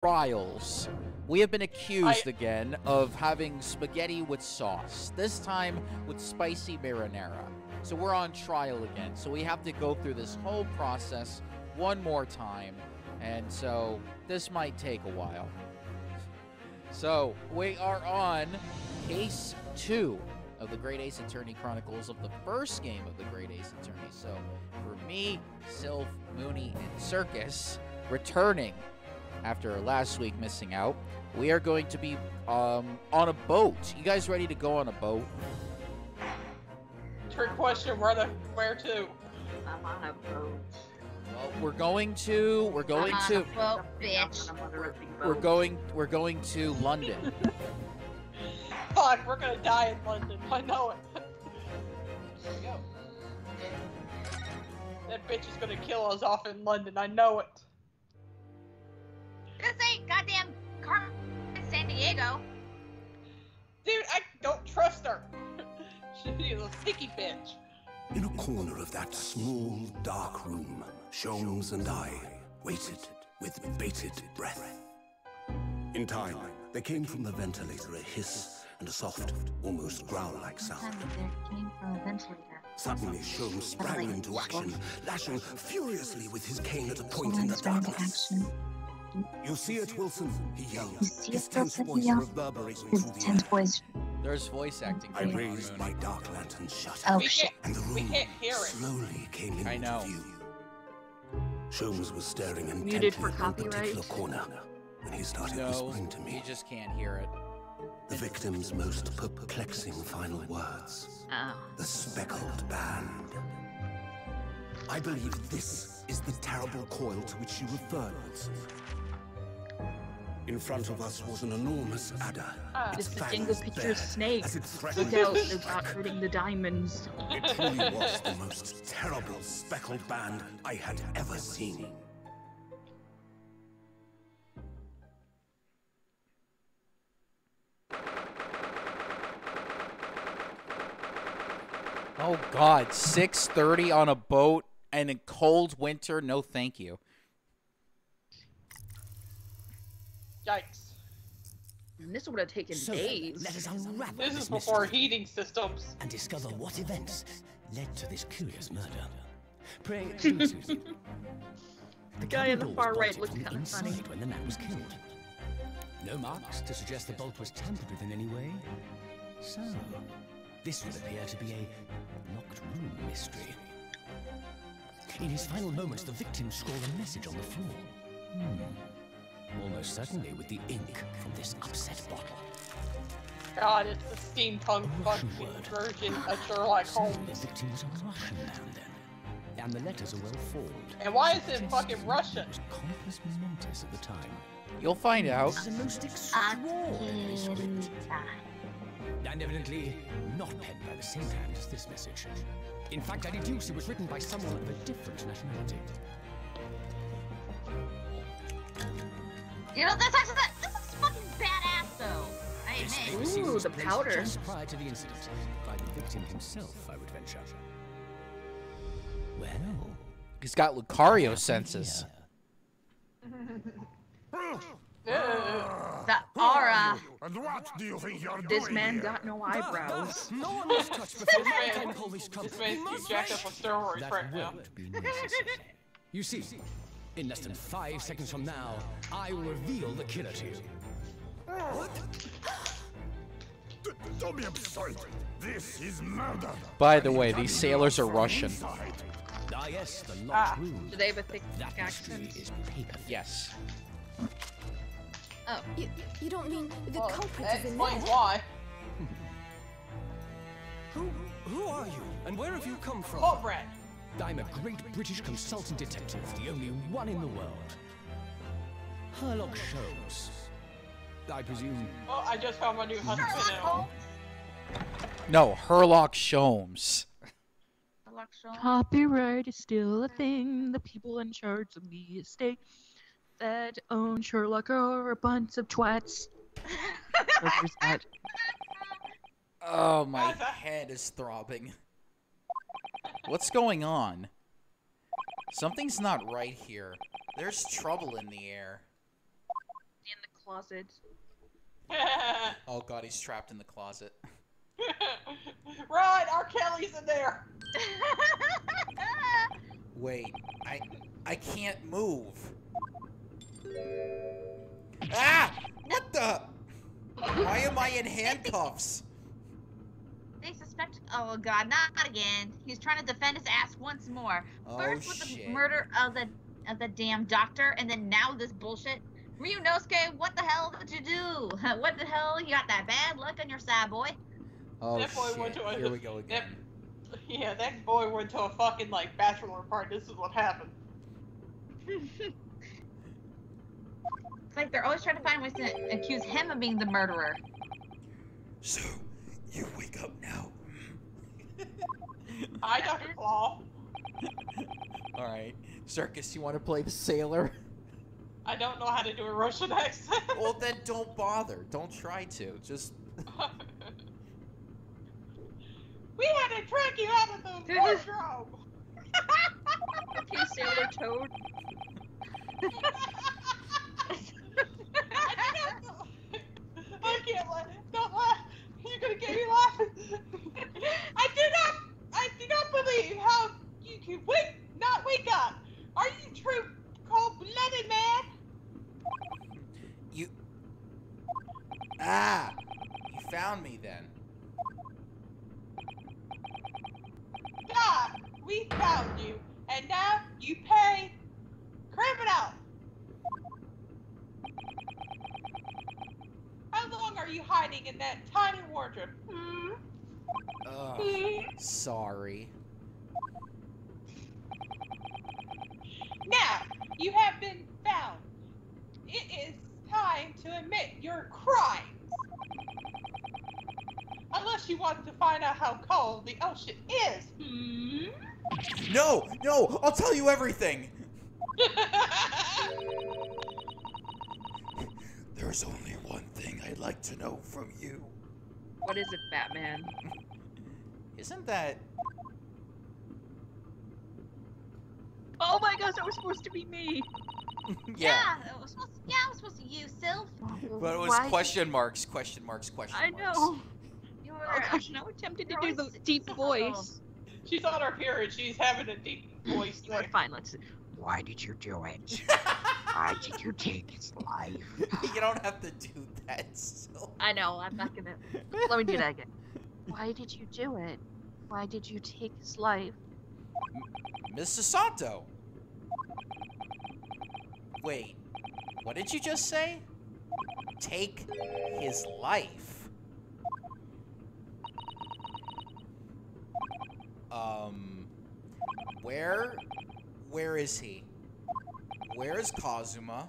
Trials. We have been accused again of having spaghetti with sauce, this time with spicy marinara. So we're on trial again. So we have to go through this whole process one more time. And so this might take a while. So we are on case 2 of the Great Ace Attorney Chronicles of the first game of the Great Ace Attorney. So for me, Sylph, Mooney, and Circus returning after last week missing out, we are going to be on a boat. You guys ready to go on a boat? Trick question, where to? I'm on a boat. Well, we're going to I'm on a boat, bitch. we're going to London. Fuck, we're gonna die in London. I know it. There we go. That bitch is gonna kill us off in London. I know it. This ain't goddamn Carmen San Diego. Dude, I don't trust her. She's a sticky bitch. In a corner of that small, dark room, Sholmes and I waited with bated breath. In time, there came from the ventilator a hiss and a soft, almost growl-like sound. Suddenly, Sholmes sprang into action, lashing furiously with his cane at a point in the darkness. You see it, Wilson? He yelled. His tense voice reverberating through the air. There's voice acting. I raised my dark lantern shutter, and the room slowly came into view. Sholmes was staring intently at one particular corner, and he started whispering to me. You just can't hear it. The victim's most perplexing final words. The speckled band. I believe this is the terrible coil to which you referred, Wilson. In front of us was an enormous adder. It's the jingle picture snake. Look out, they're not hurting the diamonds. It truly was the most terrible speckled band I had ever seen. Oh God, 6:30 on a boat and in cold winter? No, thank you. Yikes. And this would have taken days. Let us unravel This is before heating systems. and discover what events led to this curious murder. Pray, do, Susan. The guy in the cabin far doors right bolted looks from the kinda funny. inside when the man was killed. No marks to suggest the bolt was tampered with in any way. So, this would appear to be a locked room mystery. In his final moments, the victim scrawled a message on the floor. Almost certainly with the ink from this upset bottle. God, it's the steampunk fucking version of Sherlock So Holmes. the victim was a Russian man then. And the letters are well formed. And why is it fucking Russian? It was compos mentis at the time. You'll find out. This is a most extraordinary script. And evidently not penned by the same hand as this message. In fact, I deduce it was written by someone of a different nationality. You know, this is fucking badass, though. I admit. Ooh, the powder. Just prior to the incident, by the victim himself, I would venture. Well, He's got Lucario senses. The aura. And what do you think you're This doing man here? got no eyebrows. no one was touched before I can call this This company. man's jacked up on steroids That right now. won't be necessary. You see, in less than 5 seconds from now, I will reveal the killer to you. Don't be absurd. This is murder. By the way, these sailors are Russian. Ah, yes, the locked room. Do they have a thick That mystery accent? is paper. Yes. Oh. You don't mean the Well, culprit that is in explains there? why. Who are you, and where have you come from? Oh, Brad. I'm a great British consultant detective, the only one in the world. Sherlock Sholmes. I presume. Oh, I just found my new husband Sherlock now. Holmes. No, Herlock Sholmes. Sherlock Holmes. Copyright is still a thing. The people in charge of the estate that own Sherlock are a bunch of twats. So there's that. Oh, my head is throbbing. What's going on? Something's not right here. There's trouble in the air. closet. Oh god, he's trapped in the closet. Right, R. Kelly's in there. Wait, I can't move. Ah! What the? Why am I in handcuffs? They suspect. Oh god, not again. He's trying to defend his ass once more. First with shit. the murder of the damn doctor, and then now this bullshit. Ryunosuke, what the hell did you do? What the hell? You got that bad luck on your side, boy. Oh That boy went shit! to a- Here we go again. Yeah, that boy went to a fucking like bachelor party. This is what happened. It's like they're always trying to find ways to accuse him of being the murderer. So, you wake up now. Hi, Dr. Claw. Alright. Circus, you want to play the sailor? I don't know how to do a Russian accent. Well, then don't bother. Don't try to. Just... We had to drag you out of the wardrobe. Okay, Sailor Toad. I can't laugh. Don't laugh. You're gonna get me laughing. I do not believe how you can not wake up. Are you true cold-blooded man? You... Ah! You found me then. Yeah, we found you, and now you pay criminal. How long are you hiding in that tiny wardrobe? Sorry. Now, you have been found. It is time to admit your crimes. Unless you want to find out how cold the ocean is. No! No! I'll tell you everything! There's only one thing I'd like to know from you. What is it, Batman? Isn't that... Oh my gosh, that was supposed to be me! Yeah, it was supposed to you, Sylph. But it was question marks, question marks, question I marks. know. You Oh were. gosh, now I'm tempted to You're do the always deep so voice. She's on her period. She's having a deep voice You are there. fine, let's... Why did you do it? Why did you take his life? You don't have to do that, so... I know, I'm not gonna... Let me do that again. Why did you do it? Why did you take his life? Miss Sasanto! Wait, what did you just say? Take his life? Where is he? Where is Kazuma?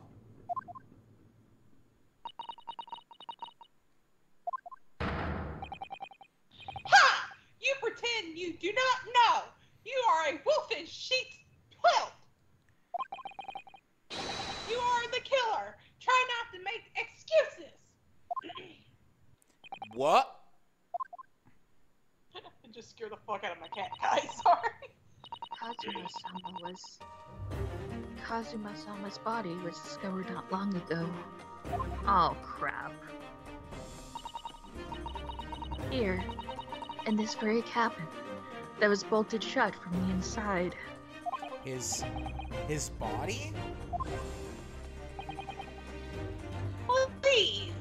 Ha! You pretend you do not know. You are a wolf in sheep's quilt. You are the killer. Try not to make excuses. What? I just scared the fuck out of my cat, guys. Sorry. Kazuma-sama's body was discovered not long ago. Oh, crap. Here, in this very cabin, that was bolted shut from the inside. His body? Please.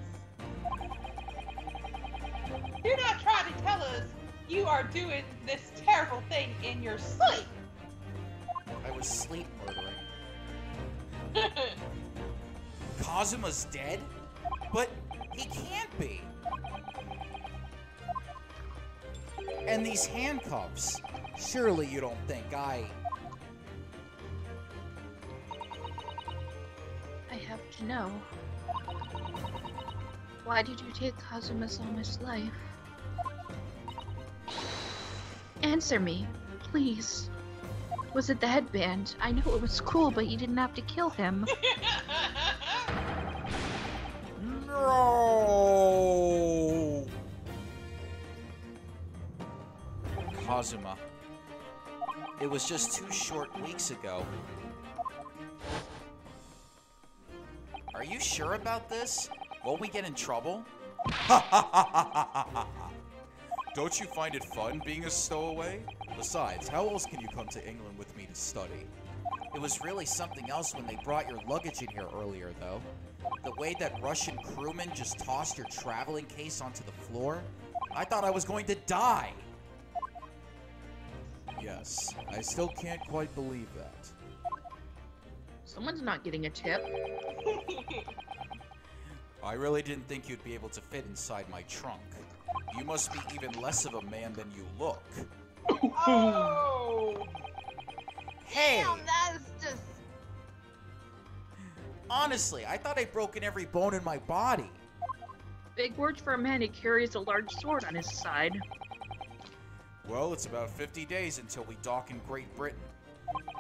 Do not try to tell us you are doing this terrible thing in your sleep. I was sleep murdering. Kazuma's dead? But he can't be. And these handcuffs. Surely you don't think I have to know. Why did you take Kazuma-sama's life? Answer me, please. Was it the headband? I know it was cool, but you didn't have to kill him. No! Kazuma. It was just 2 short weeks ago. Are you sure about this? Won't we get in trouble? Don't you find it fun being a stowaway? Besides, how else can you come to England with me to study? It was really something else when they brought your luggage in here earlier, though. The way that Russian crewman just tossed your traveling case onto the floor, I thought I was going to die. Yes, I still can't quite believe that. Someone's not getting a tip. I really didn't think you'd be able to fit inside my trunk. You must be even less of a man than you look. Oh! Hey! Damn, that's just... Honestly, I thought I'd broken every bone in my body. Big words for a man who carries a large sword on his side. Well, it's about 50 days until we dock in Great Britain.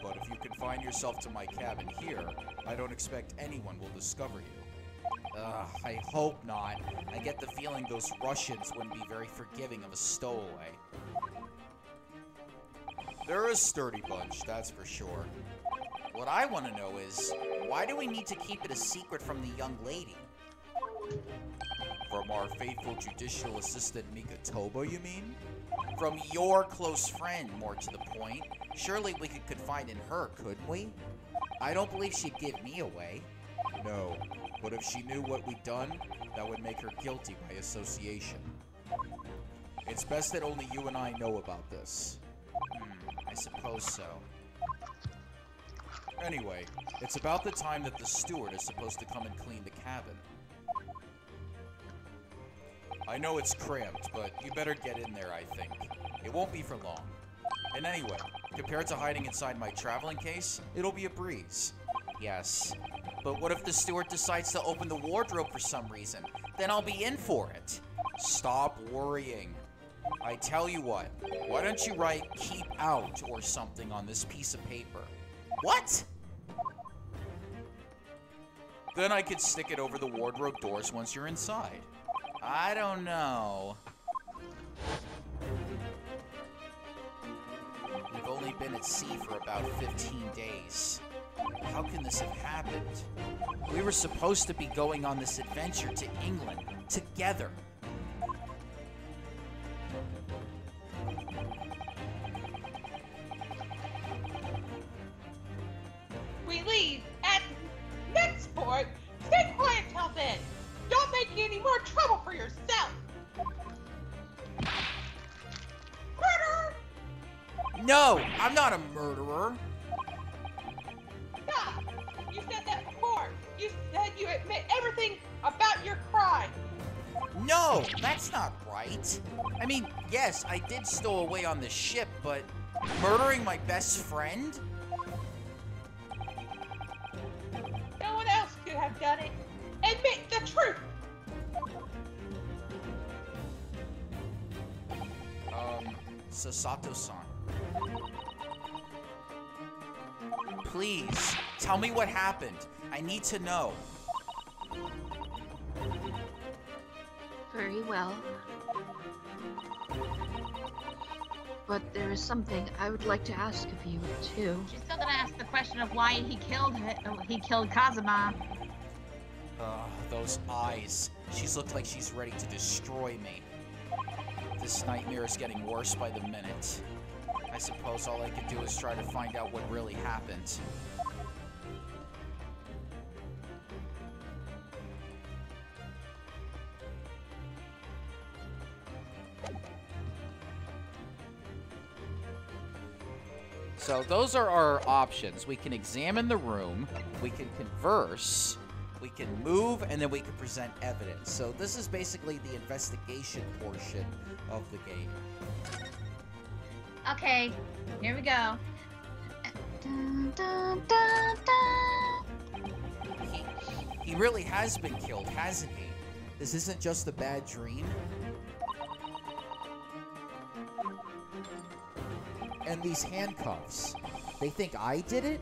But if you confine yourself to my cabin here, I don't expect anyone will discover you. I hope not. I get the feeling those Russians wouldn't be very forgiving of a stowaway. They're a sturdy bunch, that's for sure. What I want to know is, why do we need to keep it a secret from the young lady? From our faithful judicial assistant Mikatoba, you mean? From your close friend, more to the point. Surely we could confide in her, couldn't we? I don't believe she'd give me away. No, but if she knew what we'd done, that would make her guilty by association. It's best that only you and I know about this. I suppose so. Anyway, it's about the time that the steward is supposed to come and clean the cabin. I know it's cramped, but you better get in there, I think. It won't be for long. And anyway, compared to hiding inside my traveling case, it'll be a breeze. Yes, but what if the steward decides to open the wardrobe for some reason? Then I'll be in for it. Stop worrying. I tell you what, why don't you write "keep out" or something on this piece of paper? What? Then I could stick it over the wardrobe doors once you're inside. I don't know. We've only been at sea for about 15 days. How can this have happened? We were supposed to be going on this adventure to England together. We leave at next port. Stay quiet till then. Don't make any more trouble for yourself. Murderer! No, I'm not a murderer. Stop! You said that before. You said you admit everything about your crime. No, that's not right. I mean, yes, I did stow away on the ship, but murdering my best friend? No one else could have done it. Admit the truth. Sasato-san. Please, tell me what happened. I need to know. Very well. But there is something I would like to ask of you, too. She's still gonna ask the question of why he killed Kazuma. Those eyes. She's looked like she's ready to destroy me. This nightmare is getting worse by the minute. I suppose all I could do is try to find out what really happened. So those are our options. We can examine the room, we can converse, we can move, and then we can present evidence. So this is basically the investigation portion of the game. Okay, here we go. He really has been killed, hasn't he? This isn't just a bad dream. And these handcuffs, they think I did it?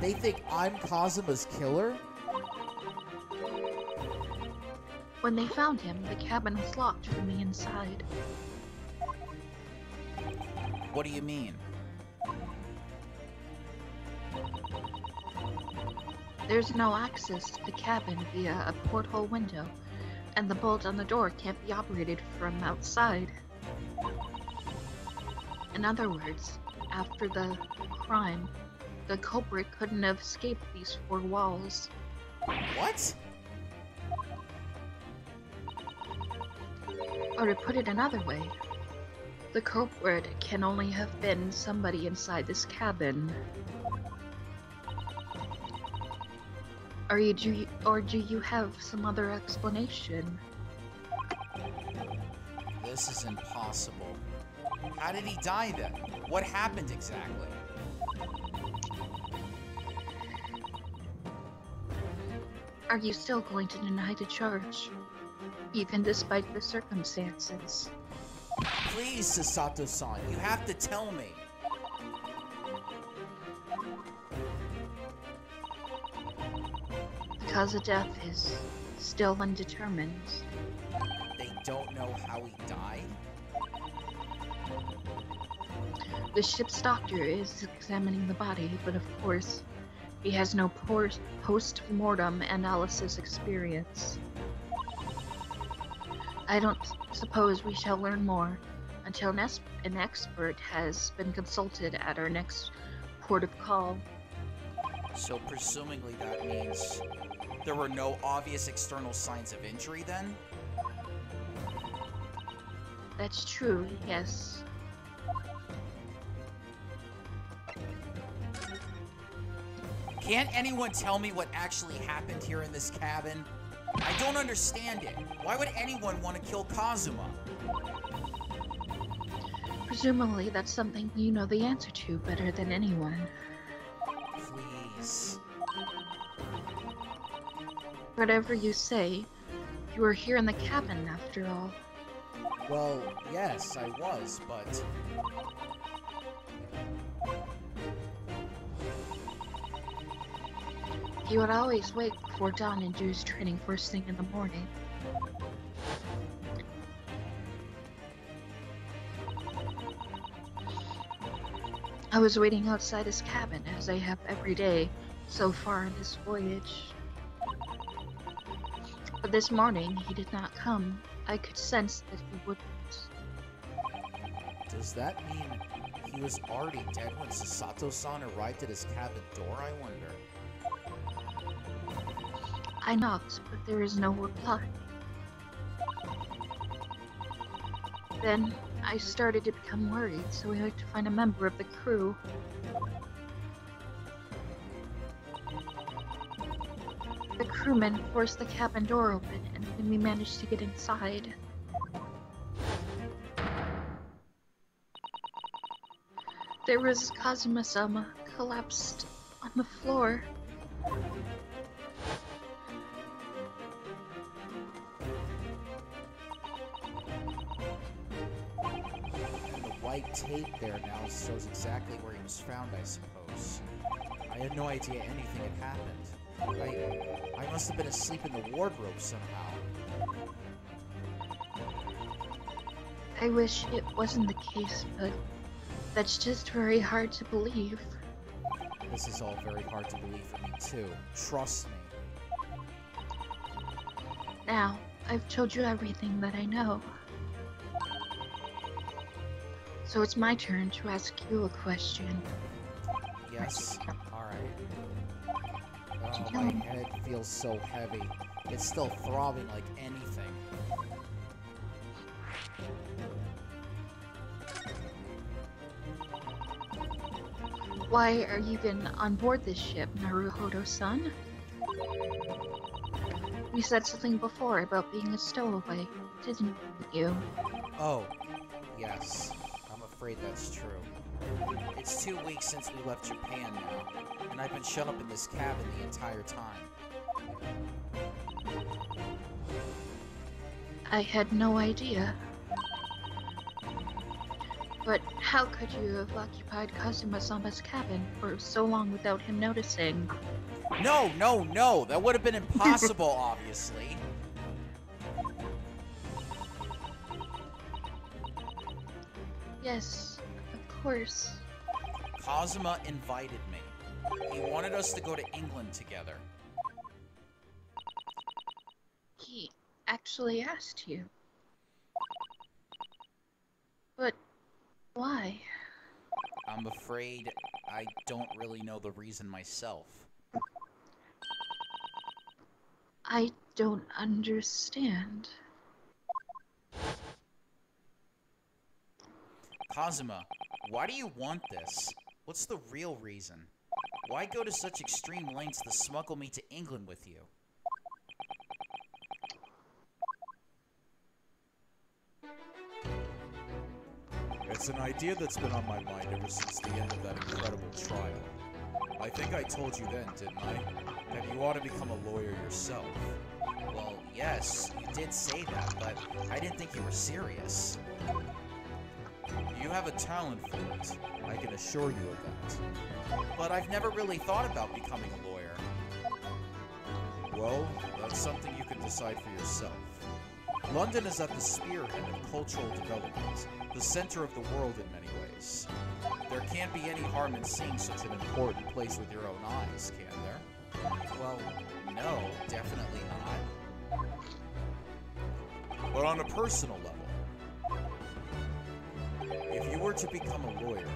They think I'm Kazuma's killer? When they found him, the cabin was locked from the inside. What do you mean? There's no access to the cabin via a porthole window, and the bolt on the door can't be operated from outside. In other words, after the crime, the culprit couldn't have escaped these four walls. What? Or to put it another way, the culprit can only have been somebody inside this cabin. Or do you have some other explanation? This is impossible. How did he die then? What happened exactly? Are you still going to deny the charge, even despite the circumstances? Please, Sasato-san, you have to tell me. The cause of death is still undetermined. They don't know how he died? The ship's doctor is examining the body, but of course, he has no post-mortem analysis experience. I don't suppose we shall learn more until an expert has been consulted at our next port of call. So presumably that means there were no obvious external signs of injury then? That's true, yes. Can't anyone tell me what actually happened here in this cabin? I don't understand it. Why would anyone want to kill Kazuma? Presumably that's something you know the answer to better than anyone. Please. Whatever you say, you were here in the cabin after all. Well, yes, I was, but... He would always wake before dawn and do his training first thing in the morning. I was waiting outside his cabin, as I have every day so far in this voyage. But this morning, he did not come. I could sense that he wouldn't. Does that mean he was already dead when Sasato-san arrived at his cabin door, I wonder? I knocked, but there is no reply. Then, I started to become worried, so we had to find a member of the crew. The crewmen forced the cabin door open, and then we managed to get inside. There was Kazuma-sama collapsed on the floor. White tape there now shows exactly where he was found, I suppose. I had no idea anything had happened. I must have been asleep in the wardrobe somehow. I wish it wasn't the case, but that's just very hard to believe. This is all very hard to believe for me, too. Trust me. Now, I've told you everything that I know. So it's my turn to ask you a question. Yes, alright. Oh, my head feels so heavy. It's still throbbing like anything. Why are you even on board this ship, Naruhodo-san? You said something before about being a stowaway, didn't you? Oh, yes. I'm afraid that's true. It's 2 weeks since we left Japan now, and I've been shut up in this cabin the entire time. I had no idea. But how could you have occupied Kazuma-sama's cabin for so long without him noticing? No, no, no! That would have been impossible, obviously. Yes, of course. Kazuma invited me. He wanted us to go to England together. actually asked you. But why? I'm afraid I don't really know the reason myself. I don't understand. Kazuma, why do you want this? What's the real reason? Why go to such extreme lengths to smuggle me to England with you? It's an idea that's been on my mind ever since the end of that incredible trial. I think I told you then, didn't I? That you ought to become a lawyer yourself. Well, yes, you did say that, but I didn't think you were serious. You have a talent for it. I can assure you of that. But I've never really thought about becoming a lawyer. Well, that's something you can decide for yourself. London is at the spearhead of cultural development, the center of the world in many ways. There can't be any harm in seeing such an important place with your own eyes, can there? Well, no, definitely not. But on a personal level, if you were to become a lawyer,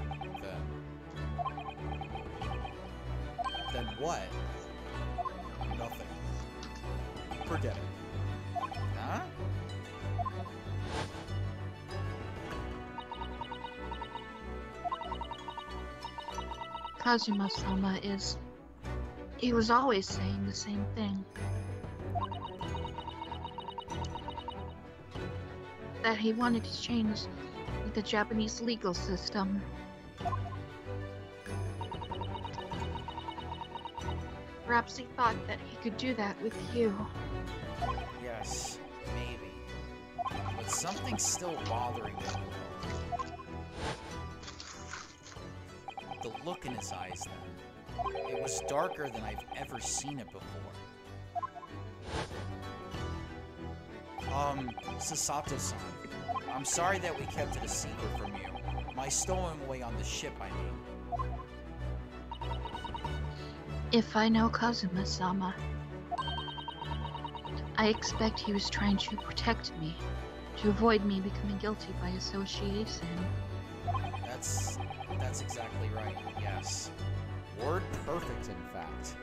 Then what? nothing. Forget it. Huh? Kazuma-sama he was always saying the same thing. That he wanted to change the Japanese legal system. Perhaps he thought that he could do that with you. Yes, maybe. But something's still bothering me. The look in his eyes then. It was darker than I've ever seen it before. Sasato-san, I'm sorry that we kept it a secret from you. My stowing away on the ship, I mean. If I know Kazuma-sama, I expect he was trying to protect me, to avoid me becoming guilty by association. That's exactly right, yes. Word perfect, in fact.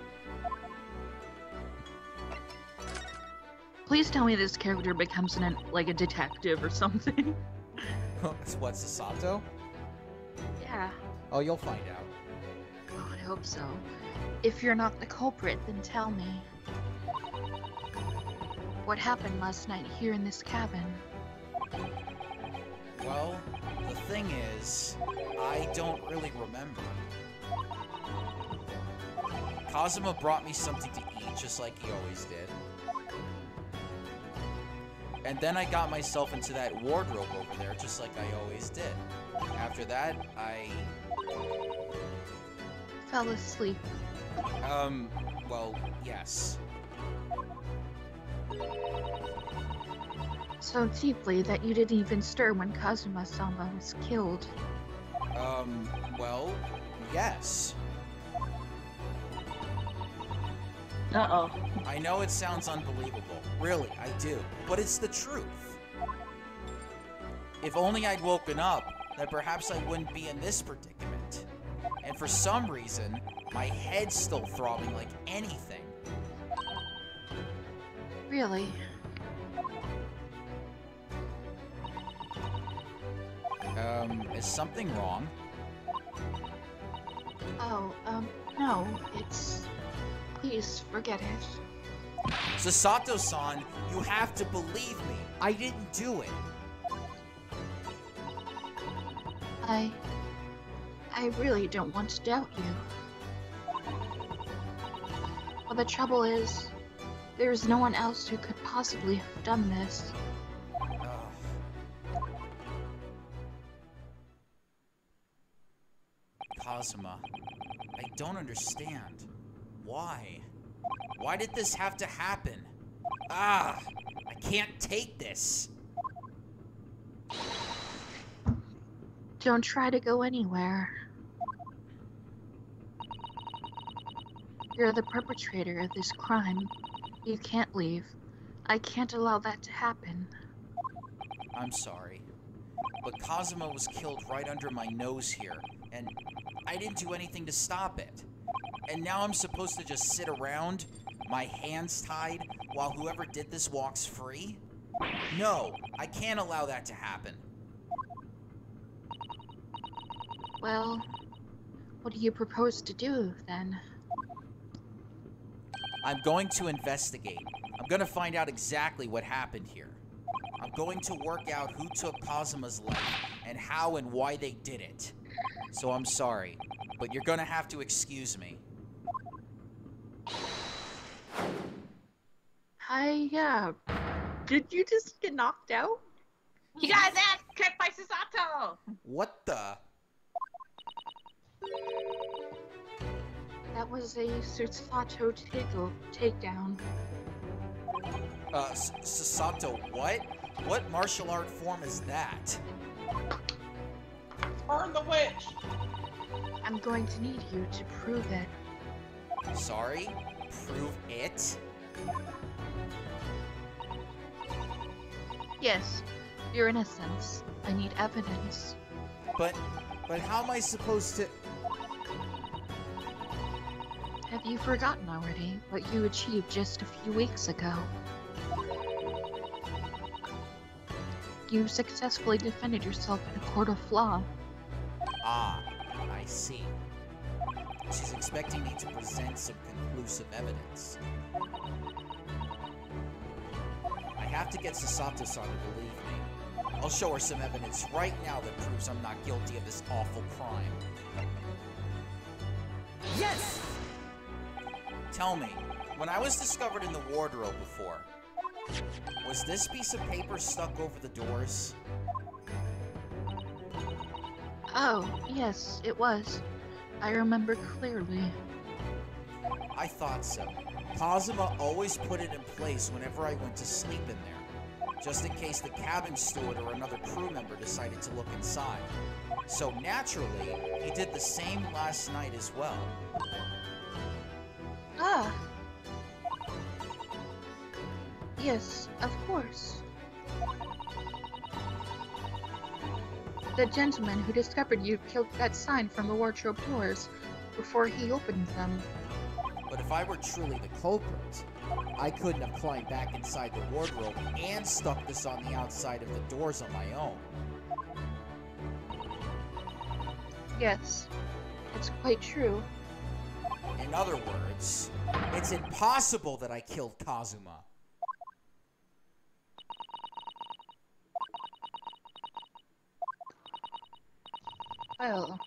Please tell me this character becomes like a detective or something. What, Sasato? Yeah. Oh, you'll find out. Oh, I hope so. If you're not the culprit, then tell me. What happened last night here in this cabin? Well, the thing is, I don't really remember. Kazuma brought me something to eat, just like he always did. And then I got myself into that wardrobe over there, just like I always did. After that, I... fell asleep. Well, yes. So deeply that you didn't even stir when Kazuma-sama was killed. Well, yes. Uh-oh. I know it sounds unbelievable. Really, I do. But it's the truth. If only I'd woken up, then perhaps I wouldn't be in this predicament. And for some reason, my head's still throbbing like anything. Really? Is something wrong? Oh, no, it's... Please, forget it. Sasato-san, you have to believe me. I didn't do it. I really don't want to doubt you. But the trouble is, there's no one else who could possibly have done this. Kazuma, I don't understand. Why? Why did this have to happen? I can't take this. Don't try to go anywhere. You're the perpetrator of this crime. You can't leave. I can't allow that to happen. I'm sorry, but Kazuma was killed right under my nose here, and I didn't do anything to stop it. And now I'm supposed to just sit around, my hands tied, while whoever did this walks free? No, I can't allow that to happen. Well, what do you propose to do, then? I'm going to investigate. I'm going to find out exactly what happened here. I'm going to work out who took Kazuma's life and how and why they did it. So I'm sorry, but you're going to have to excuse me. Hi, did you just get knocked out? You got his ass kicked by Susato! What the? That was a Susato takedown. Susato, what? What martial art form is that? Burn the witch! I'm going to need you to prove it. Sorry? Prove it? Yes, your innocence. I need evidence. But how am I supposed to... Have you forgotten already what you achieved just a few weeks ago? You successfully defended yourself in a court of law. Ah, I see. She's expecting me to present some conclusive evidence. I have to get Susato-san to believe me. I'll show her some evidence right now that proves I'm not guilty of this awful crime. Yes! Tell me, when I was discovered in the wardrobe before, was this piece of paper stuck over the doors? Oh, yes, it was. I remember clearly. I thought so. Kazuma always put it in place whenever I went to sleep in there, just in case the cabin steward or another crew member decided to look inside. So naturally, he did the same last night as well. Ah. Yes, of course. The gentleman who discovered you killed that sign from the wardrobe doors before he opened them. But if I were truly the culprit, I couldn't have climbed back inside the wardrobe and stuck this on the outside of the doors on my own. Yes, it's quite true. In other words, it's impossible that I killed Kazuma. Well,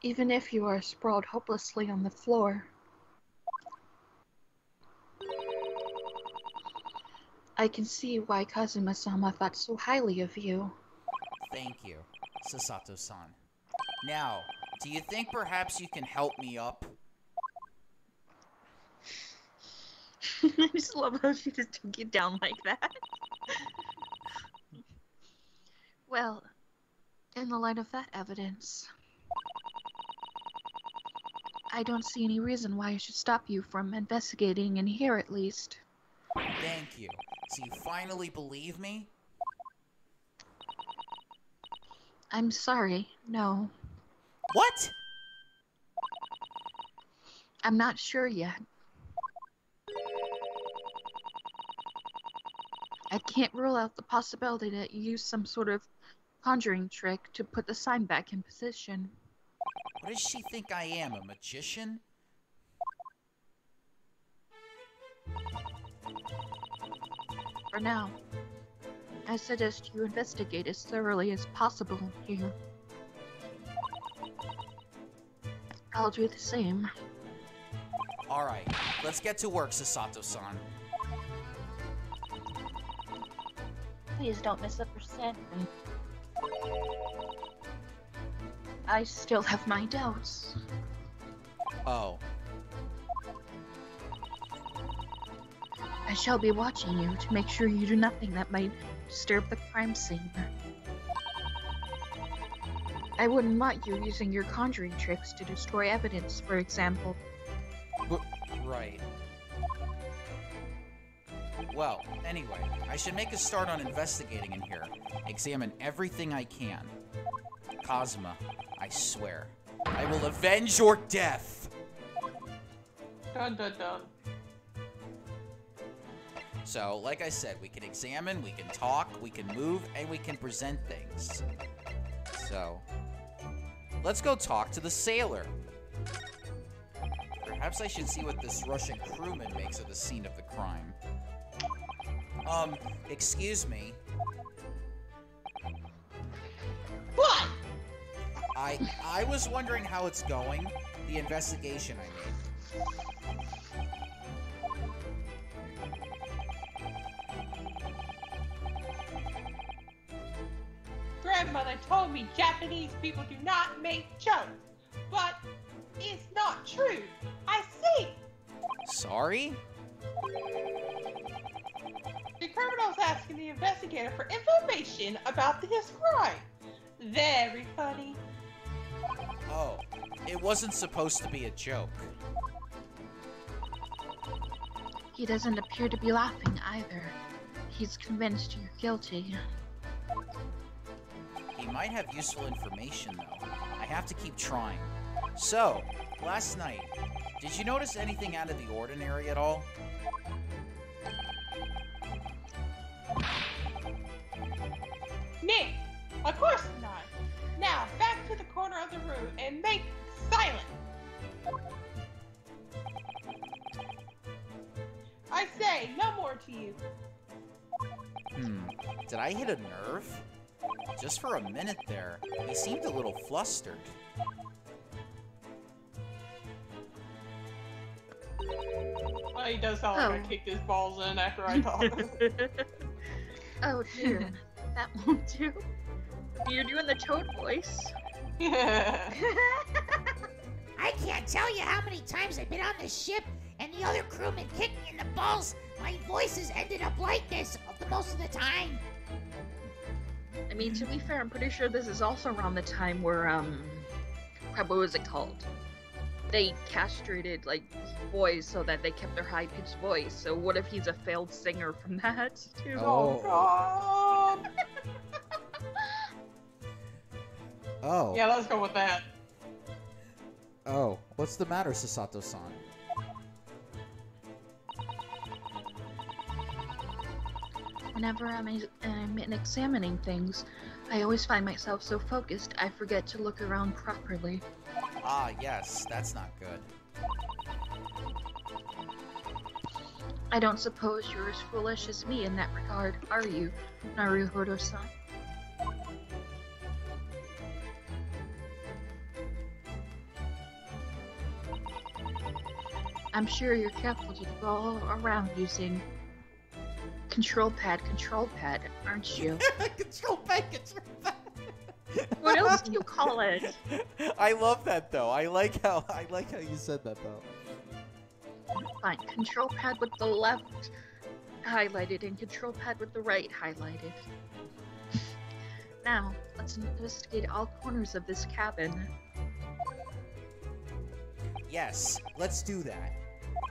even if you are sprawled hopelessly on the floor, I can see why Kazuma-sama thought so highly of you. Thank you, Susato-san. Now, do you think perhaps you can help me up? I just love how she just took you down like that. Well, in the light of that evidence, I don't see any reason why I should stop you from investigating in here at least. Thank you. So you finally believe me? I'm sorry, no. What? I'm not sure yet. I can't rule out the possibility that you used some sort of conjuring trick to put the sign back in position. What does she think I am, a magician? For now, I suggest you investigate as thoroughly as possible here. I'll do the same. Alright, let's get to work, Susato-san. Please don't misunderstand me. I still have my doubts. Oh. I shall be watching you to make sure you do nothing that might disturb the crime scene. I wouldn't want you using your conjuring tricks to destroy evidence, for example. Right. Well, anyway, I should make a start on investigating in here. Examine everything I can. Cosma, I swear, I will avenge your death! Dun dun dun. So, like I said, we can examine, we can talk, we can move, and we can present things. So, let's go talk to the sailor. Perhaps I should see what this Russian crewman makes of the scene of the crime. Excuse me. What? I was wondering how it's going. The investigation I made. Grandmother told me Japanese people do not make jokes, but it's not true. I see. Sorry? The criminal's asking the investigator for information about his crime. Very funny. Oh, it wasn't supposed to be a joke. He doesn't appear to be laughing either. He's convinced you're guilty. He might have useful information, though. I have to keep trying. So, last night, did you notice anything out of the ordinary at all? Nick, of course not. Now, back to the corner of the room and make silent. I say, no more to you. Did I hit a nerve? Just for a minute there, he seemed a little flustered. Well, he does sound like I kicked his balls in after I talk. Oh dear, that won't do. You're doing the Toad voice. Yeah. I can't tell you how many times I've been on the ship and the other crewmen kicked me in the balls. My voice has ended up like this the most of the time. I mean, to be fair, I'm pretty sure this is also around the time where, what was it called? They castrated, like, boys so that they kept their high-pitched voice. So what if he's a failed singer from that, too? Oh, God. Oh. Yeah, let's go with that. Oh, what's the matter, Sasato-san? Whenever I'm examining things, I always find myself so focused I forget to look around properly. Ah, yes, that's not good. I don't suppose you're as foolish as me in that regard, are you, Naruhodo-san? I'm sure you're careful to go all around using control pad, aren't you? Control pad. What else do you call it? I love that though. I like how you said that though. Fine, control pad with the left highlighted and control pad with the right highlighted. Now, let's investigate all corners of this cabin. Yes, let's do that.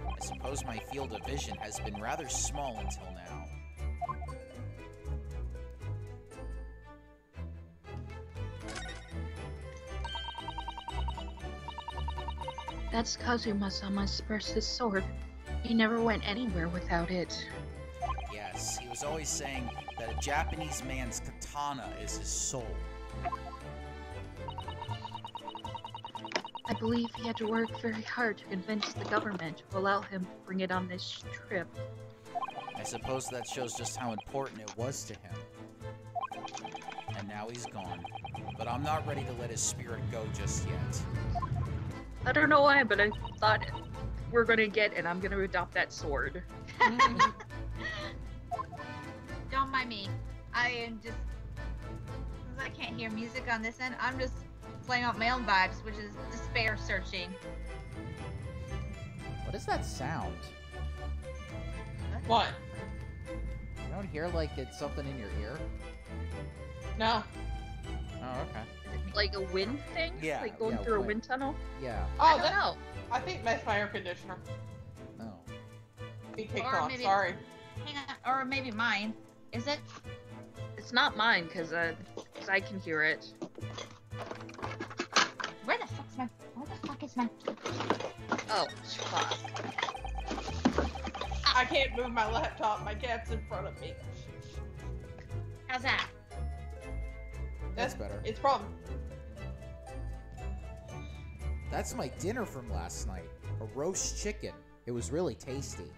I suppose my field of vision has been rather small until now. That's Kazuma-sama's precious sword. He never went anywhere without it. Yes, he was always saying that a Japanese man's katana is his soul. I believe he had to work very hard to convince the government to allow him to bring it on this trip. I suppose that shows just how important it was to him. And now he's gone. But I'm not ready to let his spirit go just yet. I don't know why, but I thought we're gonna get and I'm gonna adopt that sword. Don't mind me. I am just, since I can't hear music on this end, I'm just playing out my own vibes, which is despair searching. What is that sound? What? You don't hear like it's something in your ear? No. Oh, okay. Like a wind thing? Yeah. Like going through a wind tunnel? Yeah. Oh, I don't know. I think that's my air conditioner. No. He kicked Or off, maybe- sorry. Hang on, or maybe mine. Is it? It's not mine, cause I can hear it. Where the fuck is my? Oh, fuck. I can't move my laptop. My cat's in front of me. How's that? That's better. It's problem. That's my dinner from last night. A roast chicken. It was really tasty.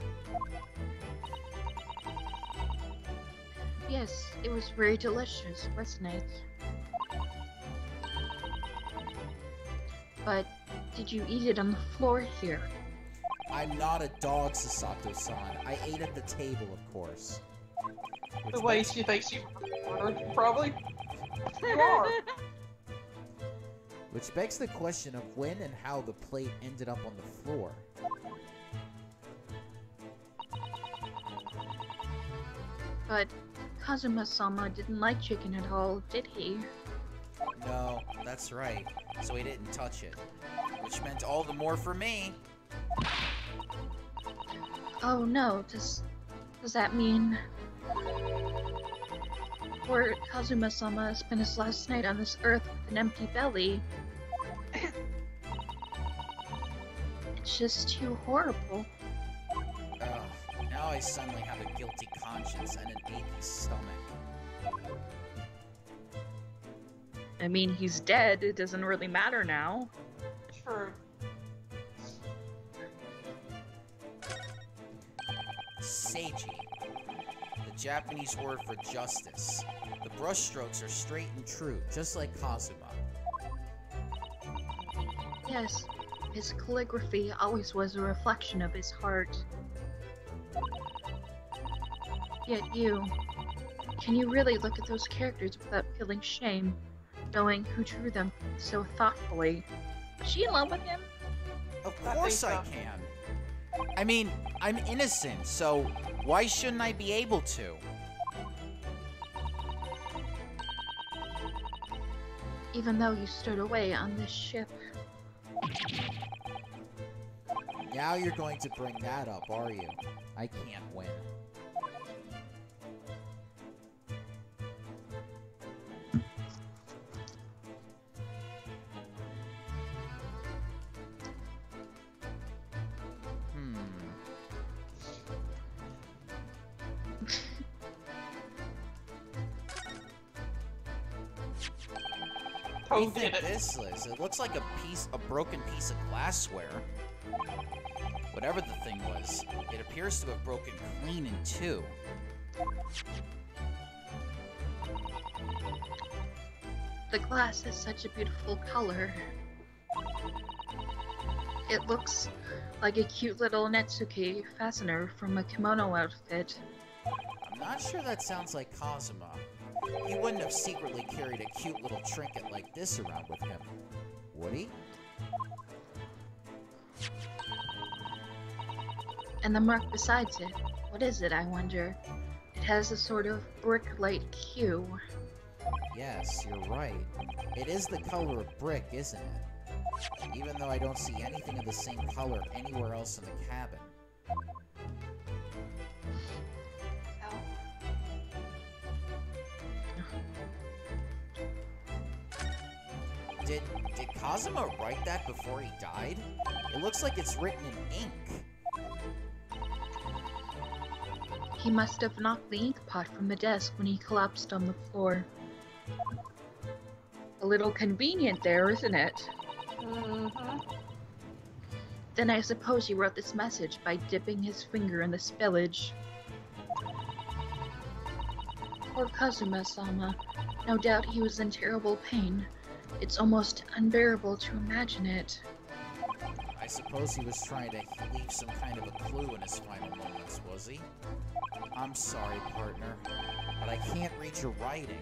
Yes, it was very delicious, wasn't it? But did you eat it on the floor here? I'm not a dog, Sasato-san. I ate at the table, of course. The way she thinks you ordered, probably. You are. Which begs the question of when and how the plate ended up on the floor. But Kazuma-sama didn't like chicken at all, did he? No, that's right. So he didn't touch it. Which meant all the more for me. Oh no, does that mean... Poor Kazuma-sama spent his last night on this earth with an empty belly. It's just too horrible. Ugh, now I suddenly have a guilty conscience and an achy stomach. I mean, he's dead, it doesn't really matter now. True. Seiji. The Japanese word for justice. The brushstrokes are straight and true, just like Kazuma. Yes, his calligraphy always was a reflection of his heart. Yet can you really look at those characters without feeling shame, knowing who drew them so thoughtfully? Was she in love with him? Of course I can. I mean, I'm innocent, so why shouldn't I be able to? Even though you stood away on this ship. Now you're going to bring that up, are you? I can't win. What do you think this is? It looks like a broken piece of glassware. Whatever the thing was, it appears to have broken clean in two. The glass is such a beautiful color. It looks like a cute little Netsuke fastener from a kimono outfit. I'm not sure that sounds like Kazuma. He wouldn't have secretly carried a cute little trinket like this around with him, would he? And the mark besides it, what is it, I wonder? It has a sort of brick-like hue. Yes, you're right. It is the color of brick, isn't it? Even though I don't see anything of the same color anywhere else in the cabin. Did Kazuma write that before he died? It looks like it's written in ink. He must have knocked the ink pot from the desk when he collapsed on the floor. A little convenient there, isn't it? Mm-hmm. Then I suppose he wrote this message by dipping his finger in the spillage. Poor Kazuma-sama. No doubt he was in terrible pain. It's almost unbearable to imagine it. I suppose he was trying to leave some kind of a clue in his final moments, was he? I'm sorry, partner, but I can't read your writing.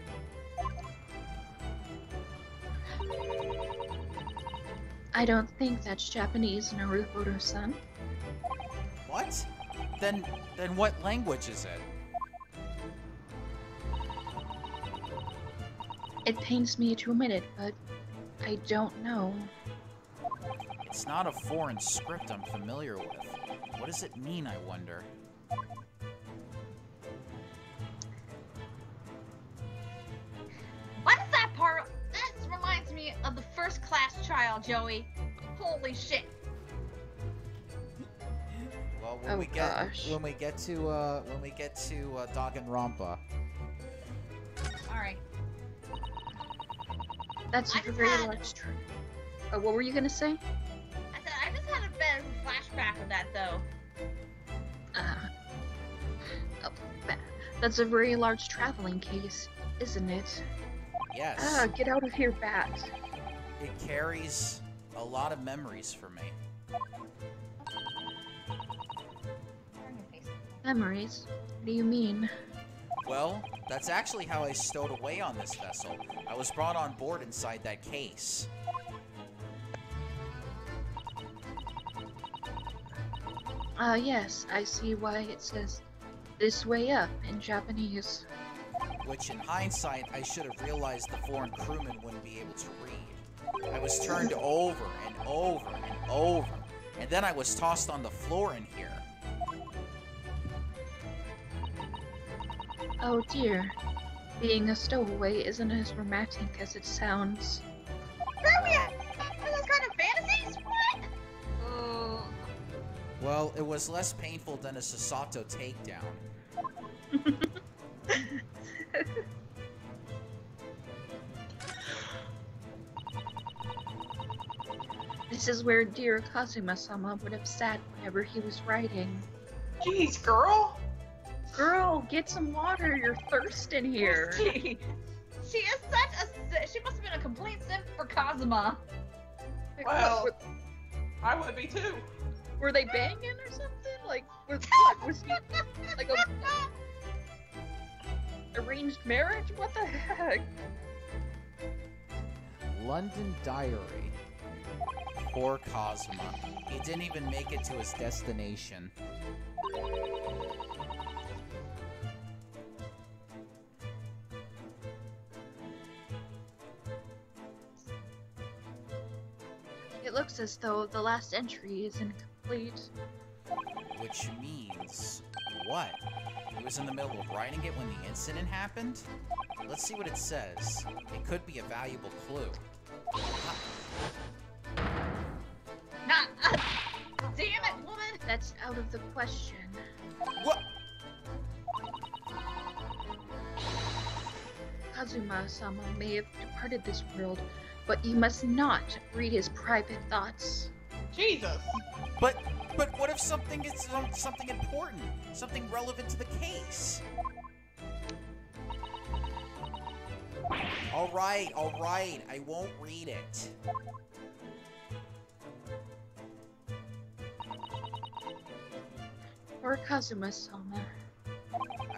I don't think that's Japanese, Naruhodo-san. What? Then what language is it? It pains me to admit it, but I don't know. It's not a foreign script I'm familiar with. What does it mean, I wonder? trial, Joey. Holy shit. Well, when we get to Danganronpa. All right. That's a very large tree. Oh, what were you gonna say? I said I just had a bit of a flashback of that though. That's a very large traveling case, isn't it? Yes. Get out of here, bat. It carries a lot of memories for me. Memories? What do you mean? Well, that's actually how I stowed away on this vessel. I was brought on board inside that case. Yes, I see why it says this way up in Japanese. Which, in hindsight, I should have realized the foreign crewmen wouldn't be able to read. I was turned over and over and over, and then I was tossed on the floor in here. Oh dear. Being a stowaway isn't as romantic as it sounds. Those kind of fantasies? What? Well, it was less painful than a Sasato takedown. This is where dear Kazuma-sama would have sat whenever he was writing. Jeez, girl! Girl, get some water, you're thirsting here. She is such a... She must have been a complete simp for Kazuma. Well, I would be too. Were they banging or something? Like, was he like a arranged marriage? What the heck? London Diary. Poor Kazuma. He didn't even make it to his destination. It looks as though the last entry is incomplete. Which means... what? He was in the middle of writing it when the incident happened? Let's see what it says. It could be a valuable clue. Damn it, woman! That's out of the question. What? Kazuma-sama may have departed this world, but you must not read his private thoughts. Jesus! But what if something is something important? Something relevant to the case? Alright, I won't read it. Or Kazuma-sama.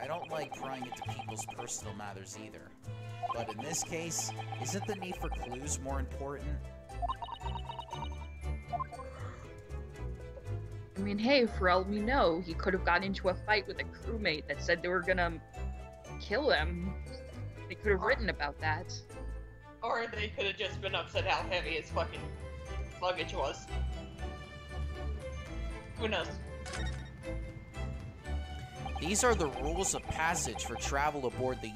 I don't like prying into people's personal matters either. But in this case, isn't the need for clues more important? I mean, hey, for all we know, he could have got into a fight with a crewmate that said they were gonna kill him. They could have written about that. Or they could have just been upset how heavy his fucking luggage was. Who knows? These are the rules of passage for travel aboard the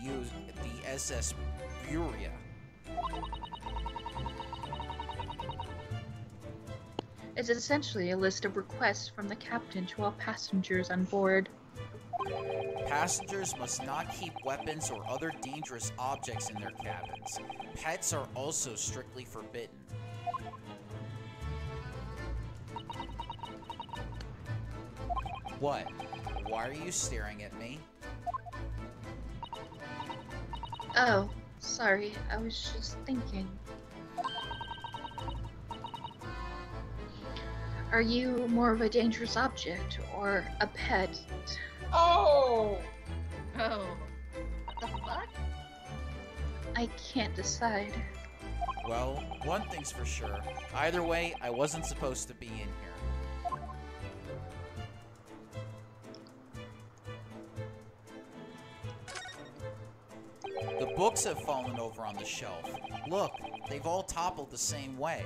SS Furia. It's essentially a list of requests from the captain to all passengers on board. Passengers must not keep weapons or other dangerous objects in their cabins. Pets are also strictly forbidden. What? Why are you staring at me? Oh, sorry, I was just thinking. Are you more of a dangerous object or a pet? Oh! Oh. What the fuck? I can't decide. Well, one thing's for sure. Either way, I wasn't supposed to be in here. The books have fallen over on the shelf. Look, they've all toppled the same way.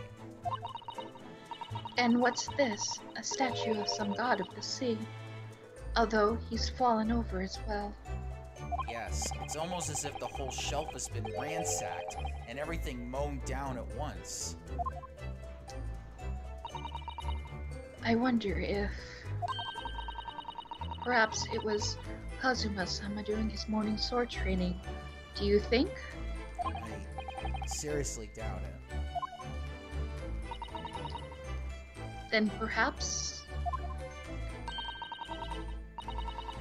And what's this? A statue of some god of the sea. Although he's fallen over as well. Yes, it's almost as if the whole shelf has been ransacked and everything mown down at once. I wonder if perhaps it was Kazuma-sama doing his morning sword training. Do you think? I seriously doubt it. Then perhaps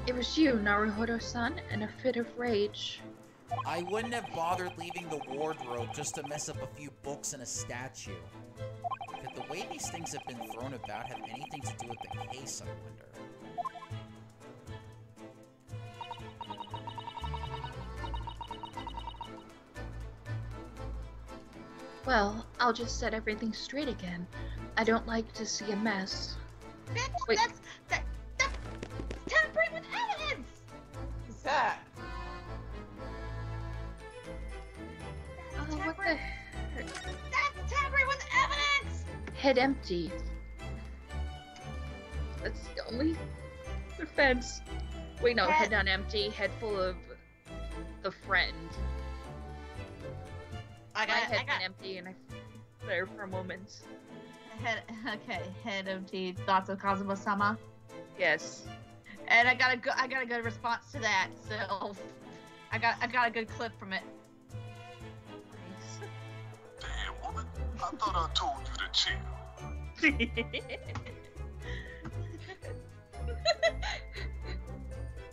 it was you, Naruhodo-san, in a fit of rage. I wouldn't have bothered leaving the wardrobe just to mess up a few books and a statue. Could the way these things have been thrown about have anything to do with the case, I wonder? Well, I'll just set everything straight again. I don't like to see a mess. Bitch, Wait. that's tampering with evidence! What's that? Oh, what the? That's tampering with evidence! Head empty. That's the only defense. Wait, no, head not empty. Head full of the friend. I My head's got been empty, and I there for a moment. head empty. Thoughts of Kazuma-sama. Yes. And I got a good response to that. So I got a good clip from it. Damn, woman. I thought I told you to chill.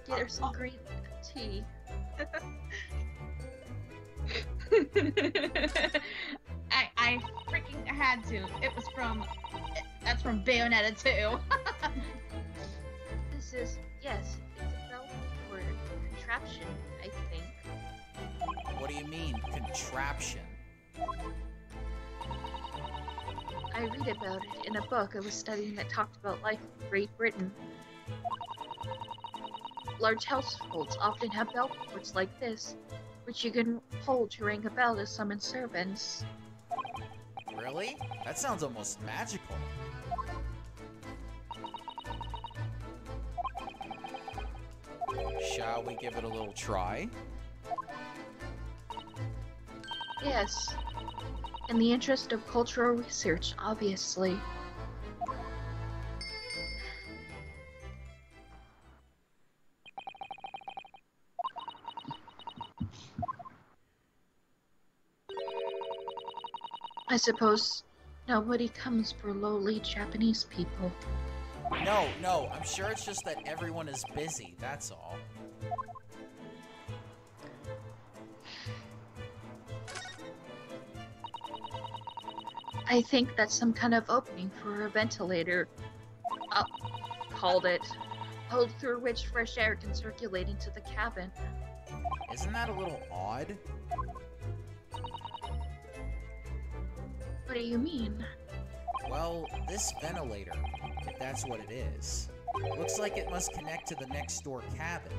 Get her some green tea. I freaking had to. It was from. That's from Bayonetta 2. This is, yes, it's a belt or contraption, I think. What do you mean, contraption? I read about it in a book I was studying that talked about life in Great Britain. Large households often have bell cords like this, which you can hold to ring a bell to summon servants. Really? That sounds almost magical. Shall we give it a little try? Yes, in the interest of cultural research, obviously. I suppose nobody comes for lowly Japanese people. No, I'm sure it's just that everyone is busy, that's all. I think that's some kind of opening for a ventilator. Called it. Hole through which fresh air can circulate into the cabin. Isn't that a little odd? What do you mean? Well, this ventilator, if that's what it is, looks like it must connect to the next door cabin.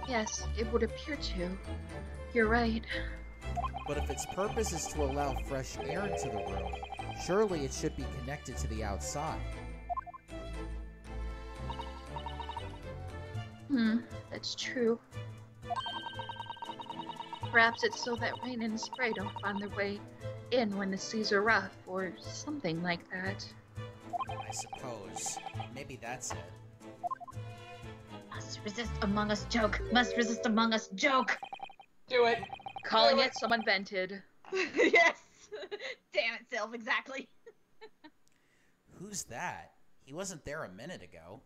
Yes, it would appear to. You're right. But if its purpose is to allow fresh air into the room, surely it should be connected to the outside. That's true. Perhaps it's so that rain and spray don't find their way in when the seas are rough, or something like that. I suppose. Maybe that's it. Must resist Among Us joke. Must resist Among Us joke. Do it. Calling it someone vented. Yes. Damn it, Sylph, exactly. Who's that? He wasn't there a minute ago.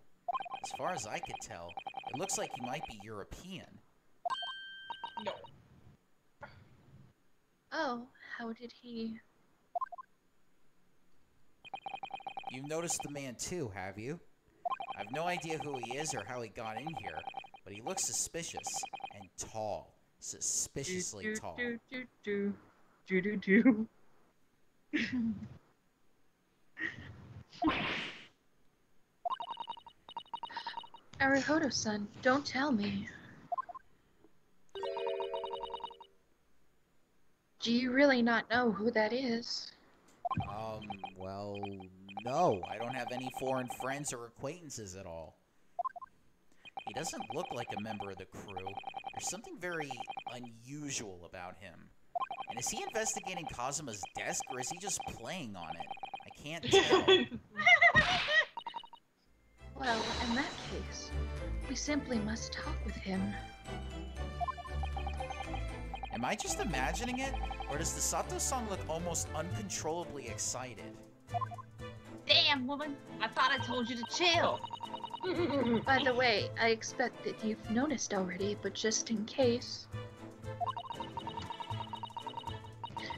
As far as I could tell, it looks like he might be European. No. Oh, how did he... You've noticed the man too, have you? I've no idea who he is or how he got in here, but he looks suspicious and tall. Suspiciously tall. Arihoto-san, don't tell me. Do you really not know who that is? Well, no. I don't have any foreign friends or acquaintances at all. He doesn't look like a member of the crew. There's something very unusual about him. And is he investigating Kazuma's desk, or is he just playing on it? I can't tell. Well, in that case, we simply must talk with him. Am I just imagining it? Or does the Sato-san look almost uncontrollably excited? Damn, woman. I thought I told you to chill. By the way, I expect that you've noticed already, but just in case.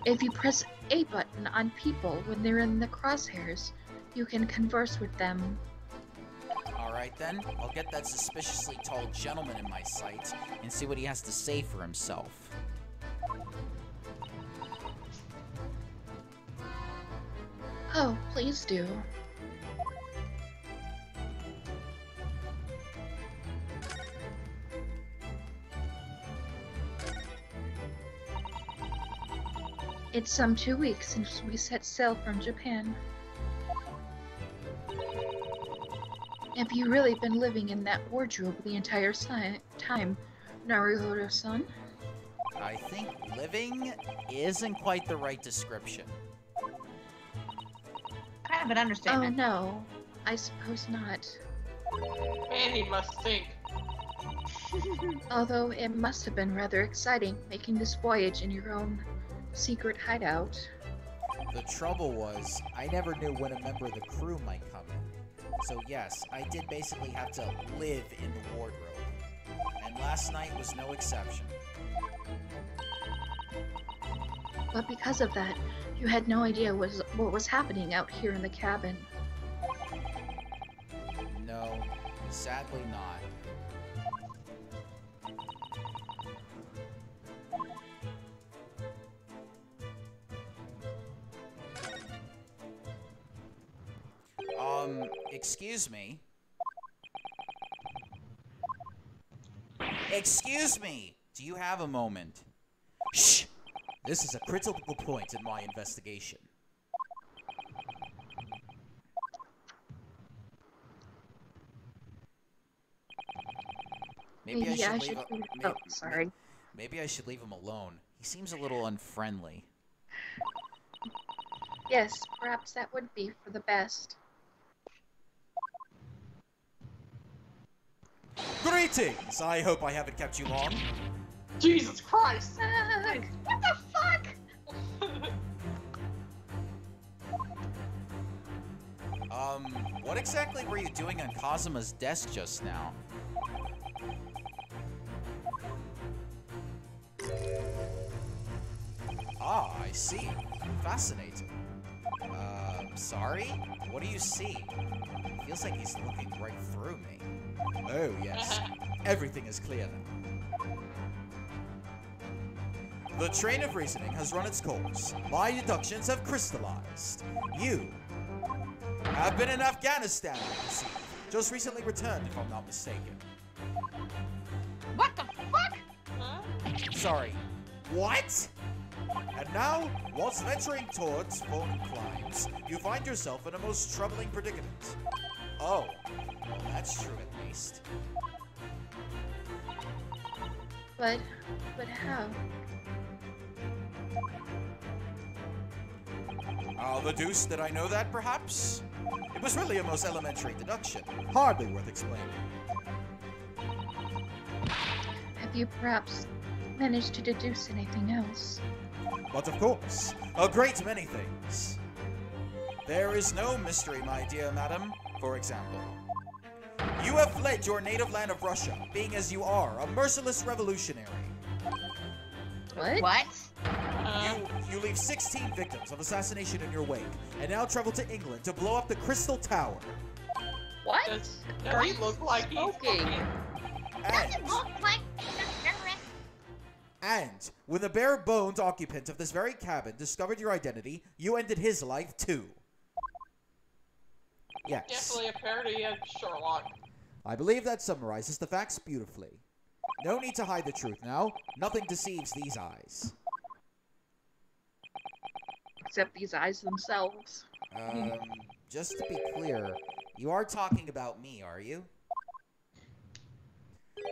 If you press A button on people when they're in the crosshairs, you can converse with them. Alright then, I'll get that suspiciously tall gentleman in my sights and see what he has to say for himself. Oh, please do. It's some 2 weeks since we set sail from Japan. Have you really been living in that wardrobe the entire time, Naruhodo-san? I think living isn't quite the right description. Kind of an understatement. Oh no, I suppose not. Man, he must think. Although it must have been rather exciting making this voyage in your own secret hideout. The trouble was, I never knew when a member of the crew might come in. So yes, I did basically have to live in the wardrobe. And last night was no exception. But because of that, you had no idea what was happening out here in the cabin. No, sadly not. Excuse me? Excuse me! Do you have a moment? Shh! This is a critical point in my investigation. Maybe I should leave him. Sorry. Maybe I should leave him alone. He seems a little unfriendly. Yes, perhaps that would be for the best. Greetings! I hope I haven't kept you long. Jesus Christ! What the fuck? What exactly were you doing on Kazuma's desk just now? Ah, I see. Fascinating. Sorry? What do you see? Feels like he's looking right through me. Oh, yes. Everything is clear now. The train of reasoning has run its course. My deductions have crystallized. You have been in Afghanistan, I see. Just recently returned, if I'm not mistaken. What the fuck? Huh? Sorry. What? And now, whilst venturing towards foreign climes, you find yourself in a most troubling predicament. Oh, well, that's true at least. But how? How the deuce did I know that, perhaps? It was really a most elementary deduction, hardly worth explaining. Have you perhaps managed to deduce anything else? But of course, a great many things. There is no mystery, my dear madam. For example, you have fled your native land of Russia, being as you are, a merciless revolutionary. What? What? You leave 16 victims of assassination in your wake, and now travel to England to blow up the Crystal Tower. What? Does he look like he's smoking? Doesn't look like terrorist. And when the bare-bones occupant of this very cabin discovered your identity, you ended his life too. Yes. definitely a parody of Sherlock. I believe that summarizes the facts beautifully. No need to hide the truth now. Nothing deceives these eyes. Except these eyes themselves. Just to be clear, you are talking about me, are you?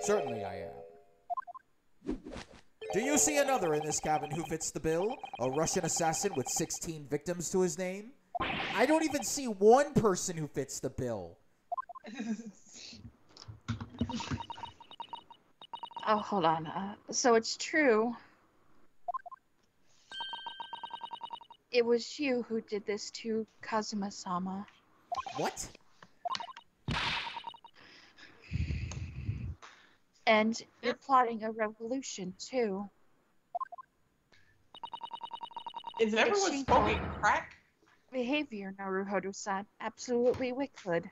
Certainly I am. Do you see another in this cabin who fits the bill? A Russian assassin with 16 victims to his name? I don't even see one person who fits the bill. Oh, hold on. So it's true. It was you who did this to Kazuma-sama. What? And you're plotting a revolution, too. Is everyone It's smoking crack? Behavior, Naruhodo-san. Absolutely wicked.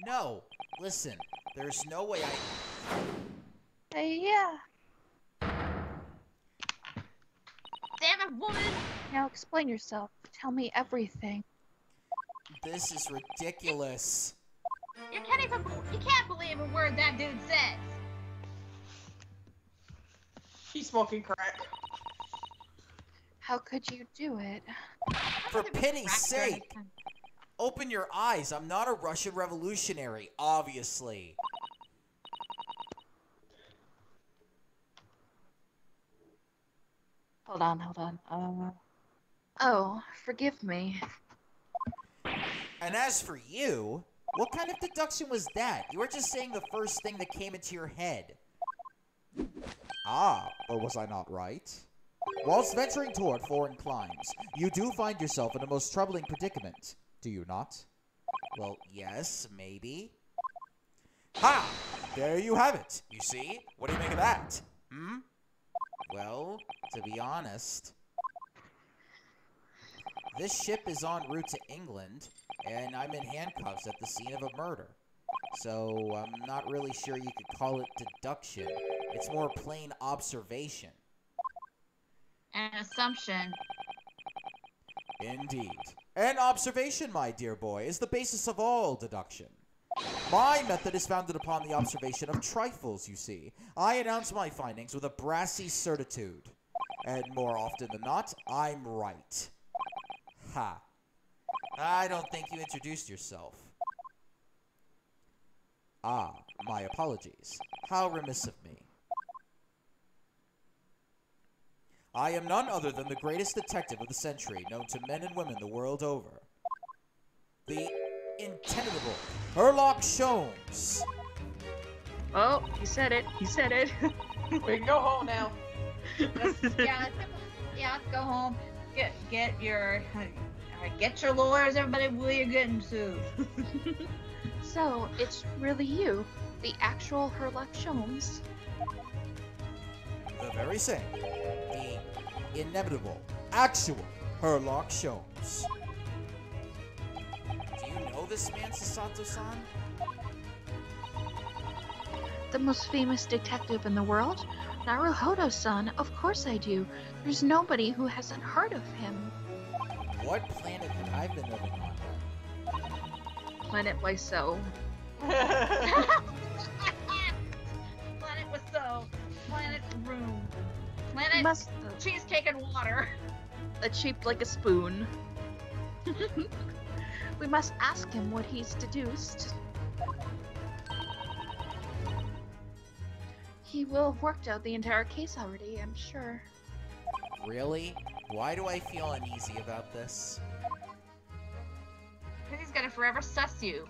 No. Listen, there's no way Yeah. Damn it, woman! Now explain yourself. Tell me everything. This is ridiculous. You can't believe a word that dude says. She's smoking crack. How could you do it? For pity's sake! Open your eyes. I'm not a Russian revolutionary, obviously. Hold on. Oh, forgive me. And as for you, what kind of deduction was that? You were just saying the first thing that came into your head. Ah, but was I not right? Whilst venturing toward foreign climes, you do find yourself in a most troubling predicament, do you not? Well, yes, maybe. Ha! There you have it. You see? What do you make of that? Hmm? Well, to be honest, this ship is en route to England, and I'm in handcuffs at the scene of a murder. So, I'm not really sure you could call it deduction. It's more plain observation. An assumption. Indeed. An observation, my dear boy, is the basis of all deduction. My method is founded upon the observation of trifles, you see. I announce my findings with a brassy certitude. And more often than not, I'm right. Ha. I don't think you introduced yourself. Ah, my apologies. How remiss of me. I am none other than the greatest detective of the century, known to men and women the world over. The intentable Sherlock Holmes. Oh, he said it. He said it. We can go home now. Yeah, let's go home. Get your lawyers, everybody. Will you getting sued? So, it's really you, the actual Sherlock Holmes. The very same. The inevitable, actual Sherlock Holmes. Do you know this man, Sasato-san? The most famous detective in the world? Naruhodo-san, of course I do. There's nobody who hasn't heard of him. What planet have I been living on then? Planet Lyso. Planet Waso. Planet Room. Planet Cheesecake and Water. That's shaped like a spoon. We must ask him what he's deduced. He will have worked out the entire case already, I'm sure. Really? Why do I feel uneasy about this? Because he's gonna forever suss you.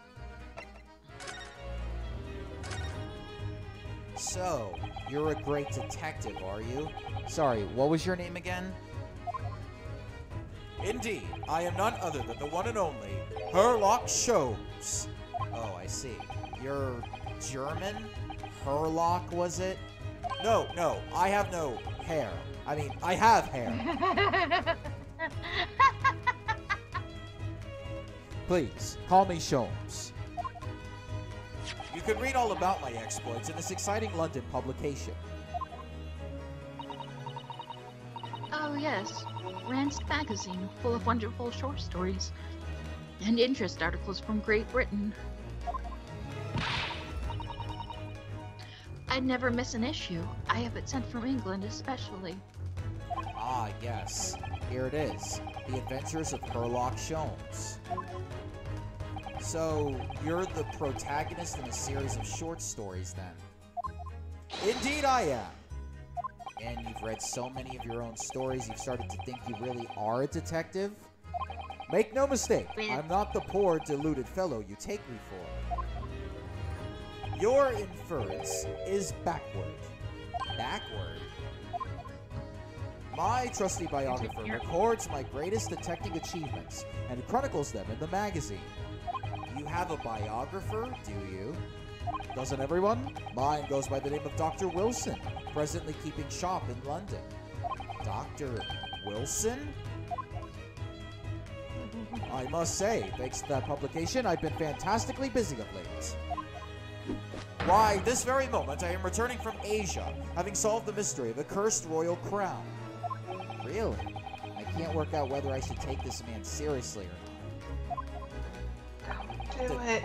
So, you're a great detective, are you? Sorry, what was your name again? Indeed, I am none other than the one and only Sherlock Holmes. Oh, I see. You're German? Sherlock, was it? No, I have no hair. I mean, I have hair. Please, call me Holmes. You can read all about my exploits in this exciting London publication. Oh yes, Rand's magazine, full of wonderful short stories and interest articles from Great Britain. I'd never miss an issue. I have it sent from England especially. Ah, yes. Here it is. The Adventures of Sherlock Holmes. So, you're the protagonist in a series of short stories, then? Indeed I am. And you've read so many of your own stories, you've started to think you really are a detective? Make no mistake, Wait. I'm not the poor, deluded fellow you take me for. Your inference is backward. Backward. My trusty biographer records my greatest detecting achievements and chronicles them in the magazine. You have a biographer, do you? Doesn't everyone? Mine goes by the name of Dr. Wilson, presently keeping shop in London. Dr. Wilson? I must say, thanks to that publication, I've been fantastically busy of late. Why, this very moment I am returning from Asia, having solved the mystery of the cursed royal crown. Really? I can't work out whether I should take this man seriously or not. Do it.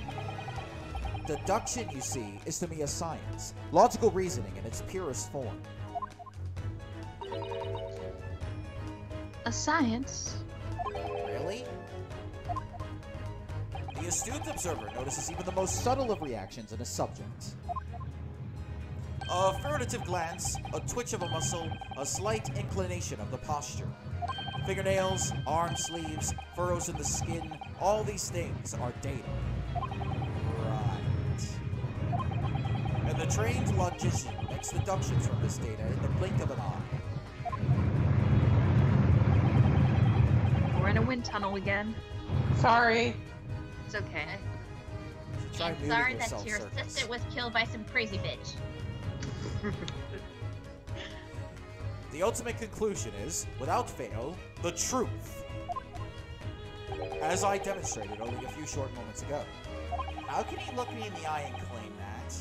Deduction, you see, is to me a science. Logical reasoning in its purest form. A science? Really? The astute observer notices even the most subtle of reactions in a subject. A furtive glance, a twitch of a muscle, a slight inclination of the posture. Fingernails, arm sleeves, furrows in the skin, all these things are data. Right. And the trained logician makes deductions from this data in the blink of an eye. We're in a wind tunnel again. Sorry. It's okay. Try I'm muting sorry that yourself, your Circus. assistant was killed by some crazy bitch. The ultimate conclusion is, without fail, the truth. As I demonstrated only a few short moments ago. How can he look me in the eye and claim that?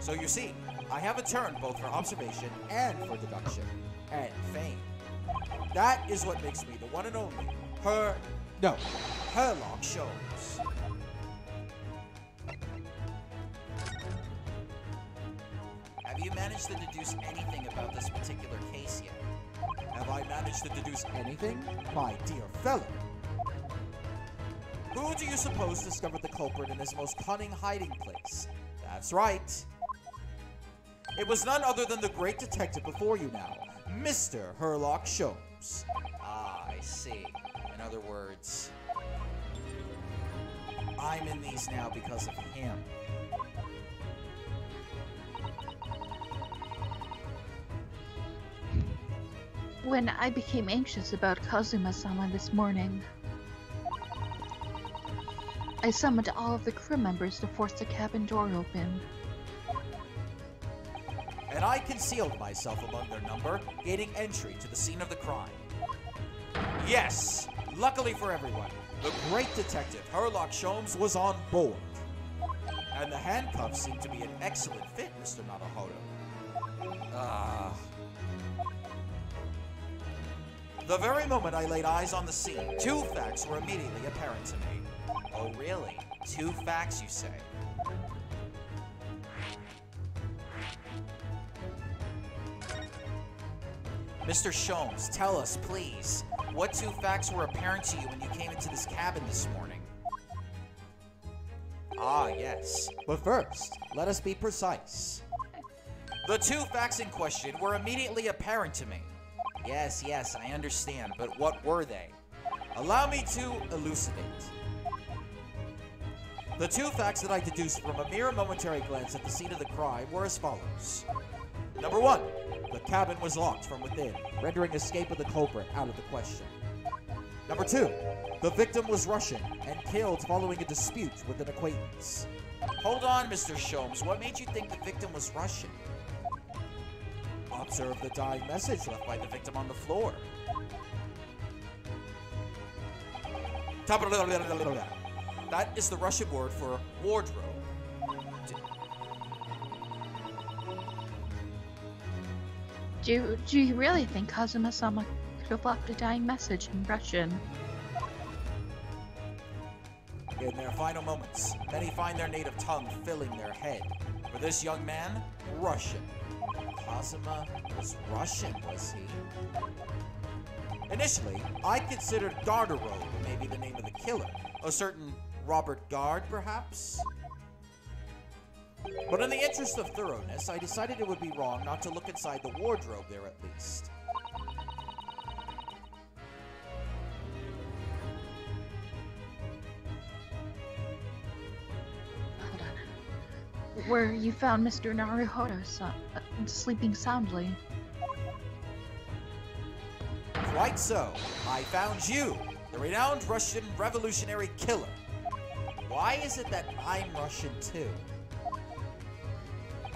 So you see, I have a turn both for observation and for deduction. And fame. That is what makes me the one and only Herlock Sholmes. Have you managed to deduce anything about this particular case yet? Have I managed to deduce anything? My dear fellow. Who do you suppose discovered the culprit in his most cunning hiding place? That's right. It was none other than the great detective before you now, Mr. Herlock Sholmes. Ah, I see. In other words, I'm in these now because of him. When I became anxious about Kazuma-sama this morning, I summoned all of the crew members to force the cabin door open. And I concealed myself among their number, gaining entry to the scene of the crime. Yes, luckily for everyone, the great detective Herlock Sholmes was on board. And the handcuffs seem to be an excellent fit, Mr. Naruhodo. The very moment I laid eyes on the scene, two facts were immediately apparent to me. Oh, really? Two facts, you say? Mr. Sholmes, tell us, please, what two facts were apparent to you when you came into this cabin this morning? Ah, yes. But first, let us be precise. The two facts in question were immediately apparent to me. Yes, I understand, but what were they? Allow me to elucidate. The two facts that I deduced from a mere momentary glance at the scene of the crime were as follows. Number one, the cabin was locked from within, rendering escape of the culprit out of the question. Number two, the victim was Russian and killed following a dispute with an acquaintance. Hold on, Mr. Sholmes. What made you think the victim was Russian? Observe the dying message left by the victim on the floor. That is the Russian word for wardrobe. Do you really think Kazuma-sama could have left a dying message in Russian? In their final moments, many find their native tongue filling their head. For this young man, Russian. Kazuma was Russian, was he? Initially, I considered Garderobe may be the name of the killer. A certain Robert Gard, perhaps? But in the interest of thoroughness, I decided it would be wrong not to look inside the wardrobe there at least. where you found Mr. Naruhodo sleeping soundly. Quite so. I found you, the renowned Russian revolutionary killer. Why is it that I'm Russian too?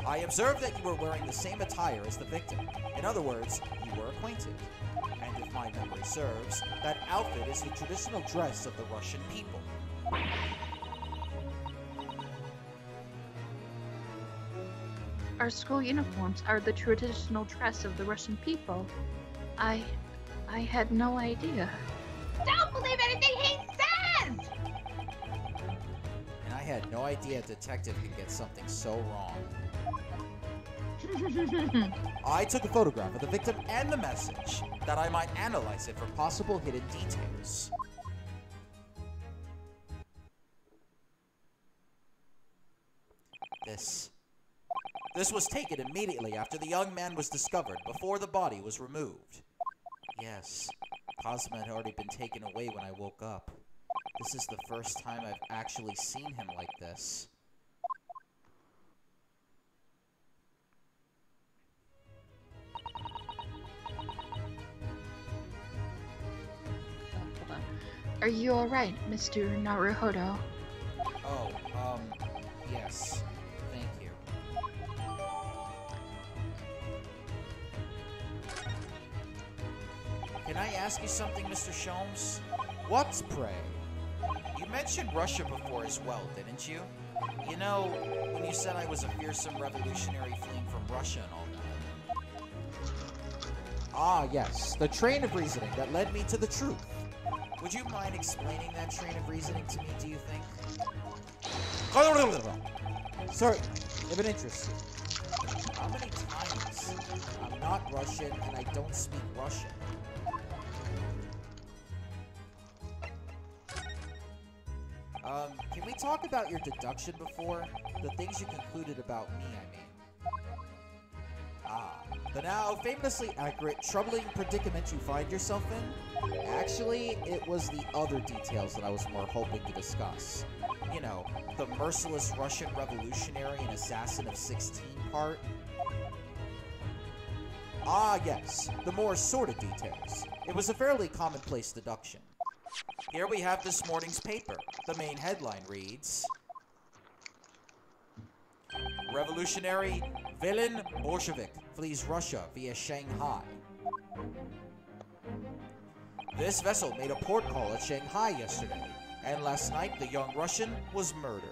I observed that you were wearing the same attire as the victim. In other words, you were acquainted. And if my memory serves, that outfit is the traditional dress of the Russian people. Our school uniforms are the traditional dress of the Russian people. I had no idea. Don't believe anything he says! And I had no idea a detective could get something so wrong. I took a photograph of the victim and the message, that I might analyze it for possible hidden details. This was taken immediately after the young man was discovered, before the body was removed. Yes, Cosmo had already been taken away when I woke up. This is the first time I've actually seen him like this. Are you alright, Mr. Naruhodo? Oh, yes. Thank you. Can I ask you something, Mr. Sholmes? What, pray? You mentioned Russia before as well, didn't you? You know, when you said I was a fearsome revolutionary fleeing from Russia and all that. Ah, yes. The train of reasoning that led me to the truth. Would you mind explaining that train of reasoning to me, do you think? Sir, if it interests you. How many times? I'm not Russian and I don't speak Russian. Can we talk about your deduction before? The things you concluded about me, I mean. The now famously accurate, troubling predicament you find yourself in? Actually, it was the other details that I was more hoping to discuss. You know, the merciless Russian revolutionary and assassin of 16 part? Ah, yes, the more sordid details. It was a fairly commonplace deduction. Here we have this morning's paper. The main headline reads, Revolutionary villain Bolshevik flees Russia via Shanghai. This vessel made a port call at Shanghai yesterday, and last night the young Russian was murdered.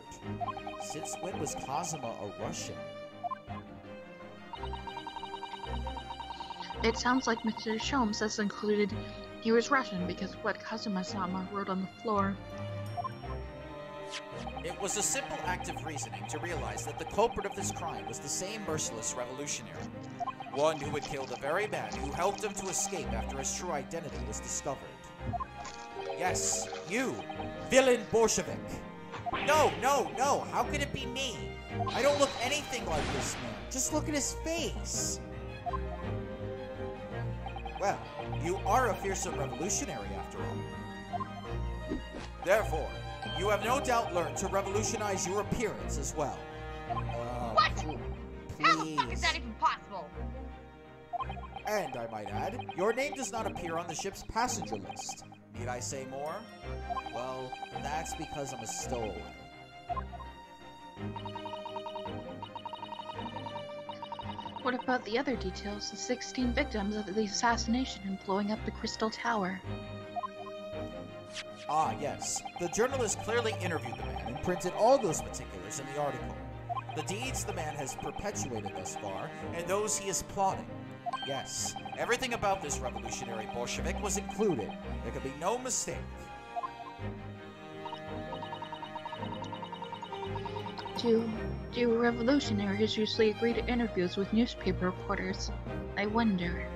Since when was Cosima a Russian? It sounds like Mr. Sholmes has included he was Russian because what Kazuma-sama wrote on the floor. It was a simple act of reasoning to realize that the culprit of this crime was the same merciless revolutionary. One who would kill the very man who helped him to escape after his true identity was discovered. Yes, you, villain Bolshevik. No, no, no, how could it be me? I don't look anything like this man. Just look at his face. Well, you are a fearsome revolutionary after all. Therefore, you have no doubt learned to revolutionize your appearance as well. What? How the fuck is that even possible? And I might add, your name does not appear on the ship's passenger list. Need I say more? Well, that's because I'm a stowaway. What about the other details, the 16 victims of the assassination and blowing up the Crystal Tower? Ah, yes. The journalist clearly interviewed the man and printed all those particulars in the article. The deeds the man has perpetuated thus far, and those he is plotting. Yes, everything about this revolutionary Bolshevik was included. There could be no mistake. Do revolutionaries usually agree to interviews with newspaper reporters? I wonder.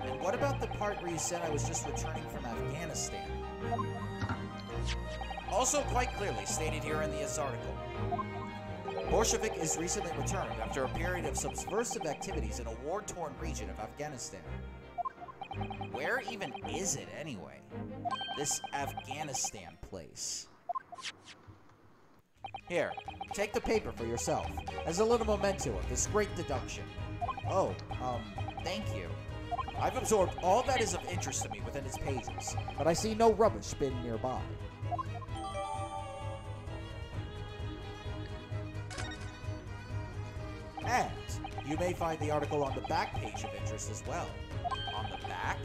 And what about the part where you said I was just returning from Afghanistan? Also quite clearly stated here in this article. Bolshevik is recently returned after a period of subversive activities in a war-torn region of Afghanistan. Where even is it anyway? This Afghanistan place. Here, take the paper for yourself, as a little memento of this great deduction. Oh, thank you. I've absorbed all that is of interest to me within its pages, but I see no rubbish bin nearby. And you may find the article on the back page of interest as well. On the back?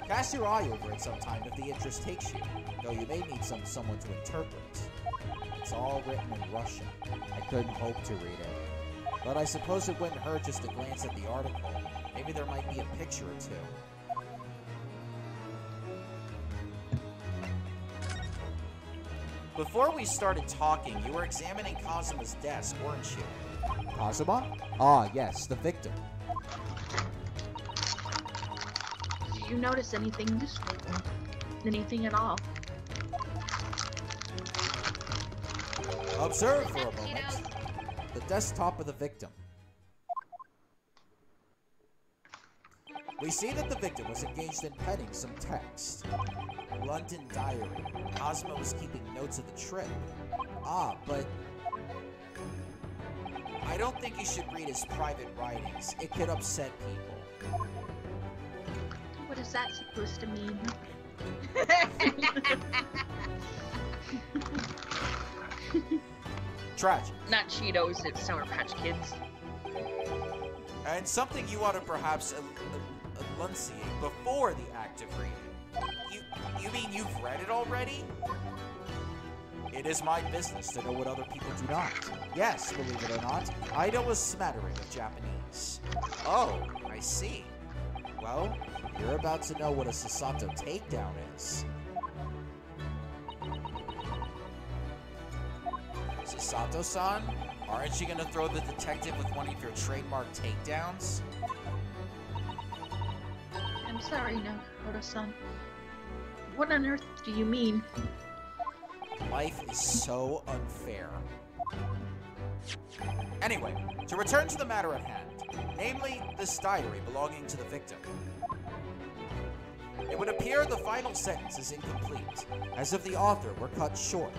Cast your eye over it sometime if the interest takes you, though you may need someone to interpret. It's all written in Russian. I couldn't hope to read it. But I suppose it wouldn't hurt just to glance at the article. Maybe there might be a picture or two. Before we started talking, you were examining Kazuma's desk, weren't you? Kazuma? Ah, yes, the victim. Did you notice anything useful? Anything at all? Observe for a moment the desktop of the victim. We see that the victim was engaged in penning some text. London Diary. Cosmo was keeping notes of the trip. Ah, but I don't think you should read his private writings. It could upset people. What is that supposed to mean? Tragic. Not Cheetos, it's Sour Patch Kids. And something you ought to perhaps enunciate before the act of reading. You mean you've read it already? It is my business to know what other people do not. Yes, believe it or not, I know a smattering of Japanese. Oh, I see. Well, you're about to know what a Sasato takedown is. Sasato-san? Aren't you gonna throw the detective with one of your trademark takedowns? I'm sorry, Naruto-san. What on earth do you mean? Life is so unfair. Anyway, to return to the matter at hand, namely this diary belonging to the victim. It would appear the final sentence is incomplete, as if the author were cut short.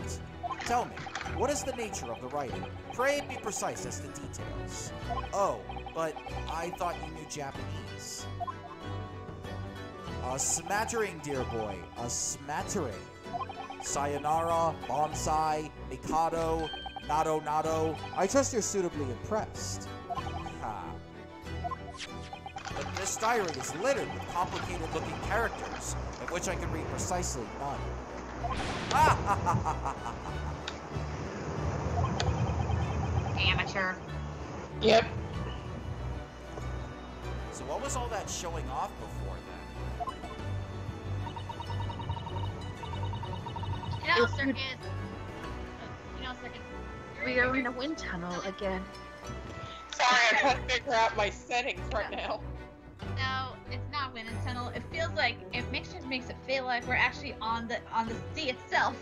Tell me, what is the nature of the writing? Pray be precise as to details. Oh, but I thought you knew Japanese. A smattering, dear boy, a smattering. Sayonara, bonsai, mikado, nado nado. I trust you're suitably impressed. Ha. But this diary is littered with complicated-looking characters, of which I can read precisely none. Ha ha ha ha ha ha. Amateur. Yep. So what was all that showing off before then? You know, circus. You know, circus. We are in a wind tunnel again. Sorry, I can't figure out my settings right now. No, it's not wind and tunnel. It feels like it makes it feel like we're actually on the sea itself.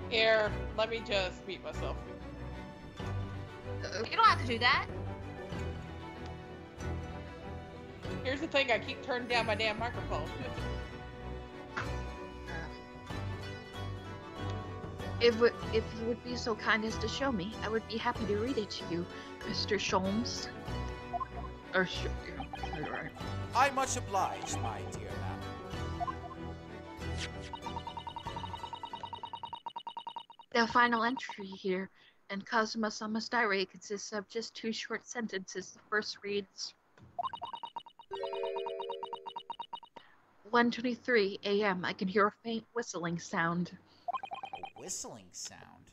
Here, let me just mute myself. You don't have to do that. Here's the thing, I keep turning down my damn microphone. If you would be so kind as to show me, I would be happy to read it to you, Mr. Sholmes. Or right. I'm much obliged, my dear madam. The final entry here in Kazuma-sama's diary consists of just 2 short sentences. The first reads, 1:23 a.m. I can hear a faint whistling sound. A whistling sound?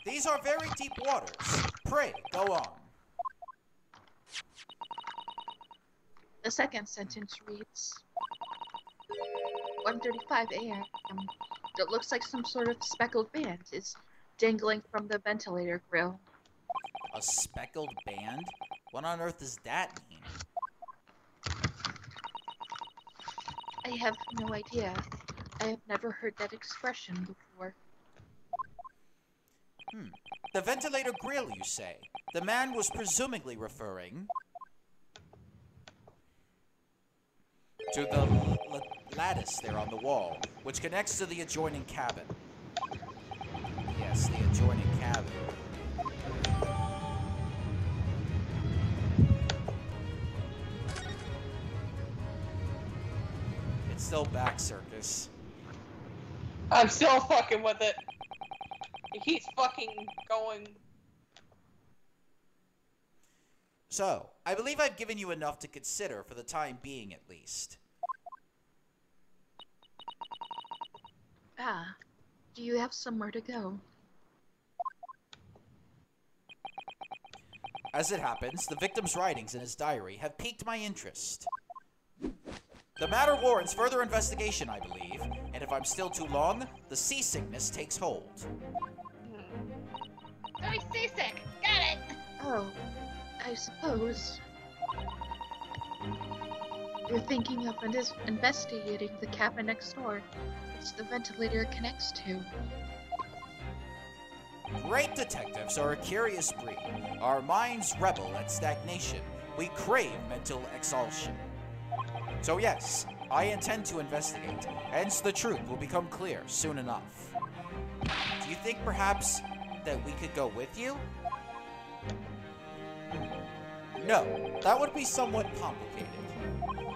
These are very deep waters. Pray, go on. The second sentence reads, 1:35 a.m. It looks like some sort of speckled band is dangling from the ventilator grill. A speckled band? What on earth does that mean? I have no idea. I have never heard that expression before. The ventilator grill, you say? The man was presumably referring to the lattice there on the wall, which connects to the adjoining cabin. Yes, the adjoining cabin. It's still back, Circus. I'm still fucking with it. It keeps fucking going. So, I believe I've given you enough to consider for the time being, at least. Ah, do you have somewhere to go? As it happens, the victim's writings in his diary have piqued my interest. The matter warrants further investigation, I believe, and if I'm still too long, the seasickness takes hold. Oh, he's seasick. Got it. Oh, I suppose. You're thinking of investigating the cabin next door, which the ventilator connects to. Great detectives are a curious breed. Our minds rebel at stagnation. We crave mental exhaustion. So yes, I intend to investigate, hence the truth will become clear soon enough. Do you think perhaps that we could go with you? No, that would be somewhat complicated.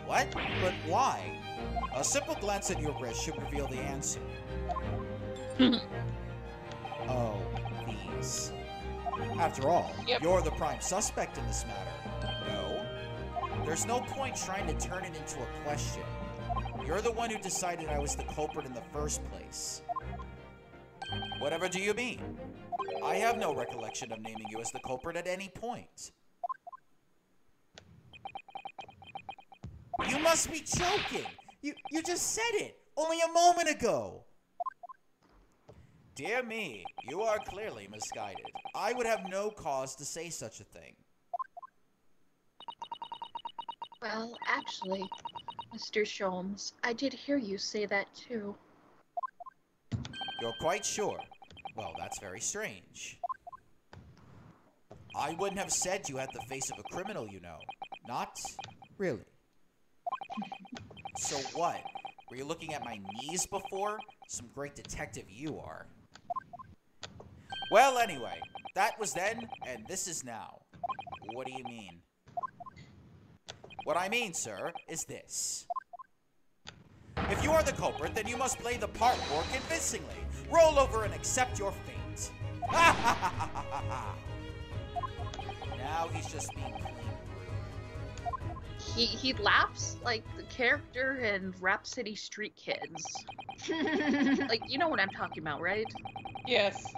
What? But why? A simple glance at your wrist should reveal the answer. Oh, these. After all, you're the prime suspect in this matter. No? There's no point trying to turn it into a question. You're the one who decided I was the culprit in the first place. Whatever do you mean? I have no recollection of naming you as the culprit at any point. You must be joking! You just said it! Only a moment ago! Dear me, you are clearly misguided. I would have no cause to say such a thing. Well, actually, Mr. Sholmes, I did hear you say that too. You're quite sure? Well, that's very strange. I wouldn't have said you had the face of a criminal, you know. Not really. So what? Were you looking at my knees before? Some great detective you are. Well, anyway, that was then, and this is now. What do you mean? What I mean, sir, is this. If you are the culprit, then you must play the part more convincingly. Roll over and accept your fate. Ha ha ha ha ha ha! Now he's just being clean rude. He laughs like the character in Rhapsody Street Kids. Like, you know what I'm talking about, right? Yes.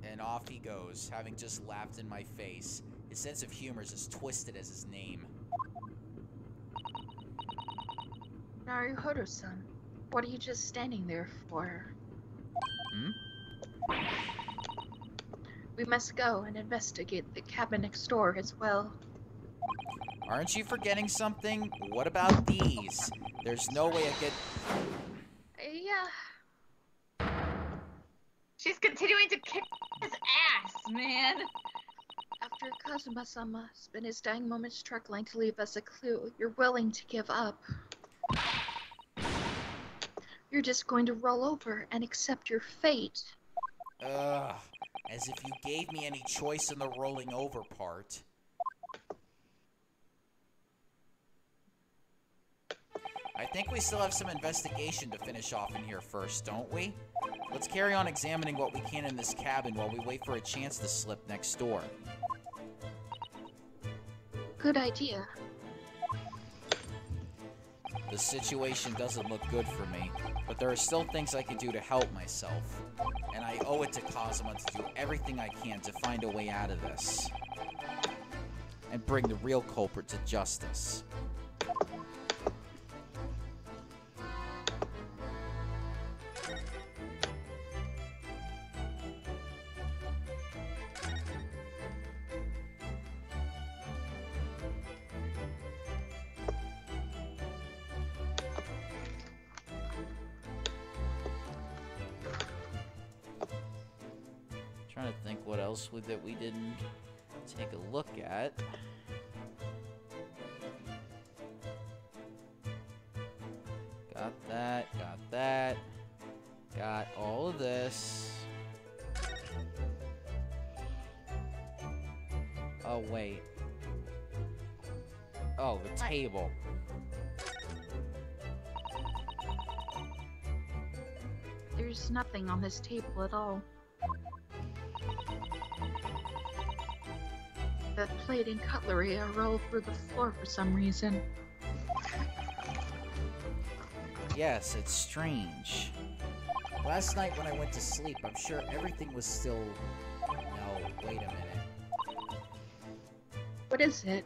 And off he goes, having just laughed in my face. His sense of humor is as twisted as his name. Naruhodo-san, what are you just standing there for? Hmm? We must go and investigate the cabin next door as well. Aren't you forgetting something? What about these? There's no way I could... Yeah. She's continuing to kick his ass, man. After Kazuma-sama spent his dying moments struggling to leave us a clue, you're willing to give up. You're just going to roll over and accept your fate. Ugh, as if you gave me any choice in the rolling over part. I think we still have some investigation to finish off in here first, don't we? Let's carry on examining what we can in this cabin while we wait for a chance to slip next door. Good idea. The situation doesn't look good for me, but there are still things I can do to help myself. And I owe it to Kazuma to do everything I can to find a way out of this. And bring the real culprit to justice. Trying to think what else that we didn't take a look at. Got that, got that. Got all of this. Oh, wait. Oh, the table. There's nothing on this table at all. The plate and cutlery are all over the floor for some reason. Yes, it's strange. Last night when I went to sleep, I'm sure everything was still... No, wait a minute. What is it?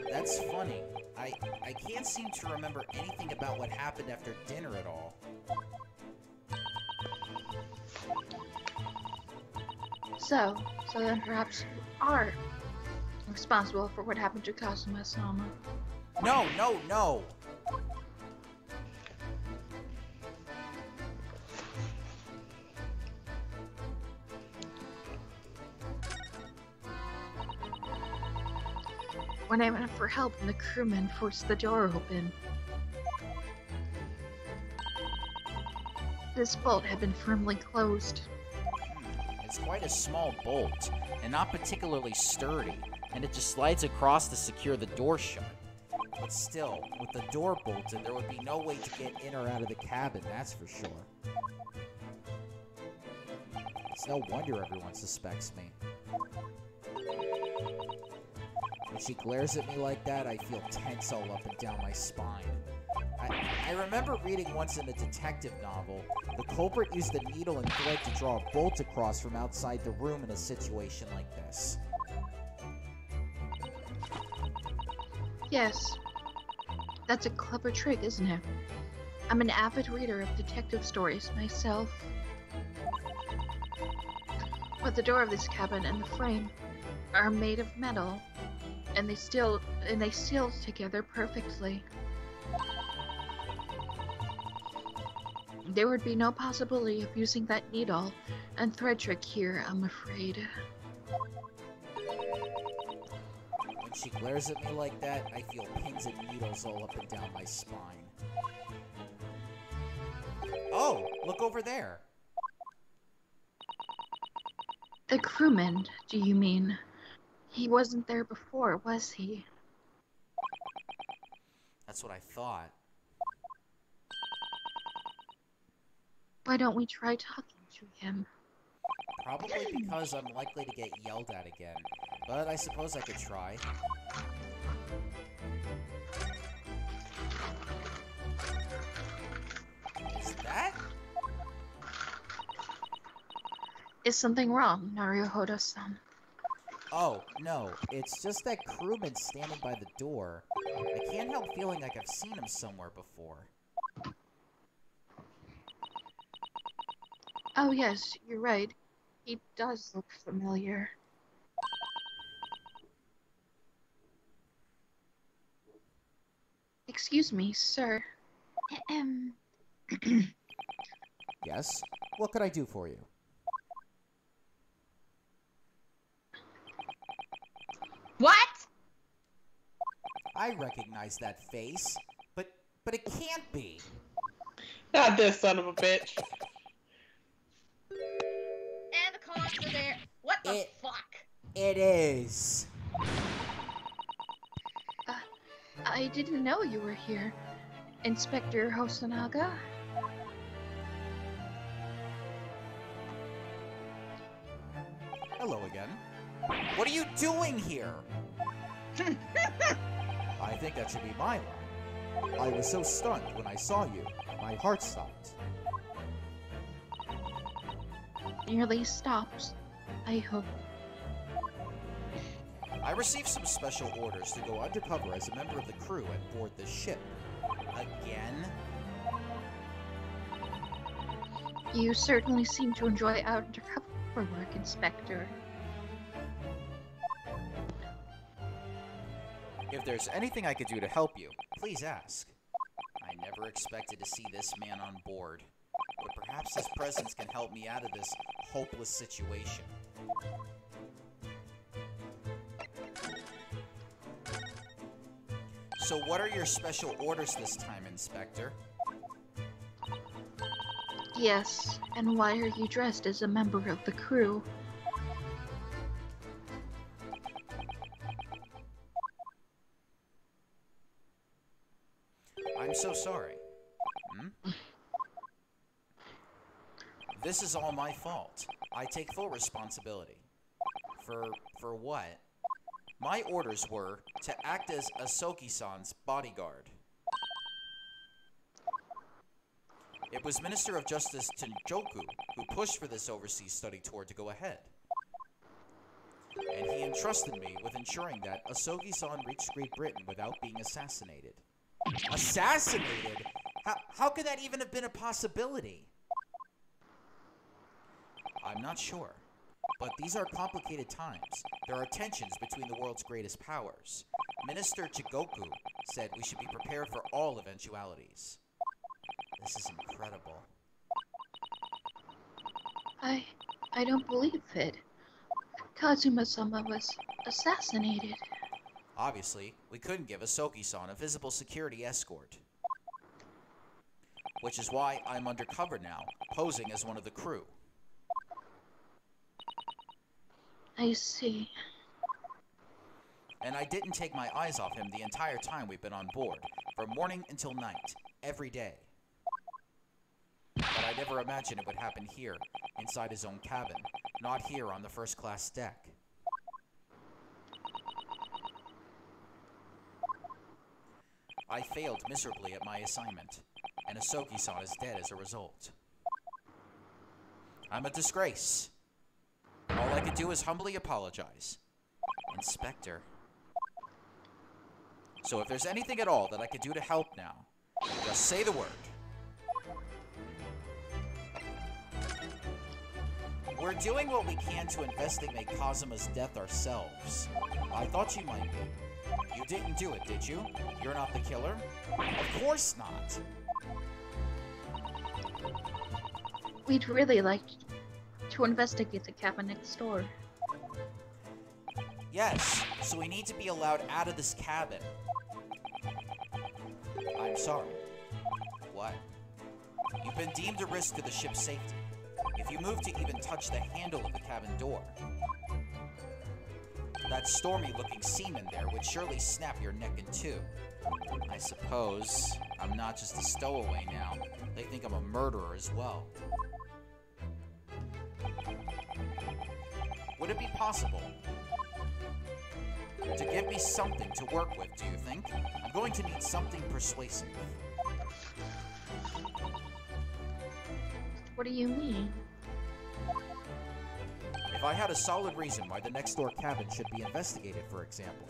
That's funny. I can't seem to remember anything about what happened after dinner at all. So then perhaps you are responsible for what happened to Kazuma-sama. No, no, no! When I went for help and the crewmen forced the door open, this bolt had been firmly closed. It's quite a small bolt, and not particularly sturdy, and it just slides across to secure the door shut. But still, with the door bolted, there would be no way to get in or out of the cabin, that's for sure. It's no wonder everyone suspects me. When she glares at me like that, I feel tense all up and down my spine. I remember reading once in a detective novel, the culprit used a needle and thread to draw a bolt across from outside the room in a situation like this. Yes. That's a clever trick, isn't it? I'm an avid reader of detective stories myself. But the door of this cabin and the frame are made of metal, and they seal together perfectly. There would be no possibility of using that needle and thread trick here, I'm afraid. When she glares at me like that, I feel pins and needles all up and down my spine. Oh, look over there. The crewman, do you mean? He wasn't there before, was he? That's what I thought. Why don't we try talking to him? Probably because I'm likely to get yelled at again, but I suppose I could try. Is that? Is something wrong, Naruhodo-san? Oh, no, it's just that crewman standing by the door. I can't help feeling like I've seen him somewhere before. Oh yes, you're right. He does look familiar. Excuse me, sir. Yes? What could I do for you? What? I recognize that face, but it can't be. Not this son of a bitch. And the cops are there. What the fuck? It is. I didn't know you were here, Inspector Hosonaga. Hello again. What are you doing here? I think that should be my line. I was so stunned when I saw you, my heart stopped. Nearly stopped, I hope. I received some special orders to go undercover as a member of the crew and board the ship. Again? You certainly seem to enjoy undercover work, Inspector. If there's anything I could do to help you, please ask. I never expected to see this man on board, but perhaps his presence can help me out of this hopeless situation. So what are your special orders this time, Inspector? Yes, and why are you dressed as a member of the crew? I'm so sorry. This is all my fault. I take full responsibility. For what? My orders were to act as Asogi-san's bodyguard. It was Minister of Justice Tenjoku who pushed for this overseas study tour to go ahead. And he entrusted me with ensuring that Asogi-san reached Great Britain without being assassinated. Assassinated? How could that even have been a possibility? I'm not sure. But these are complicated times. There are tensions between the world's greatest powers. Minister Chigoku said we should be prepared for all eventualities. This is incredible. I don't believe it. Kazuma-sama was assassinated. Obviously, we couldn't give Asogi-san a visible security escort. Which is why I'm undercover now, posing as one of the crew. I see. And I didn't take my eyes off him the entire time we've been on board, from morning until night, every day. But I never imagined it would happen here, inside his own cabin, not here on the first-class deck. I failed miserably at my assignment, and Asogi-san is dead as a result. I'm a disgrace. All I could do is humbly apologize. Inspector. So if there's anything at all that I could do to help now, just say the word. We're doing what we can to investigate Kazuma's death ourselves. I thought you might be. You didn't do it, did you? You're not the killer? Of course not. We'd really like to investigate the cabin next door. Yes, so we need to be allowed out of this cabin. I'm sorry. What? You've been deemed a risk to the ship's safety. If you move to even touch the handle of the cabin door, that stormy-looking seaman there would surely snap your neck in two. I suppose I'm not just a stowaway now. They think I'm a murderer as well. Would it be possible to give me something to work with, do you think? I'm going to need something persuasive. What do you mean? If I had a solid reason why the next door cabin should be investigated, for example,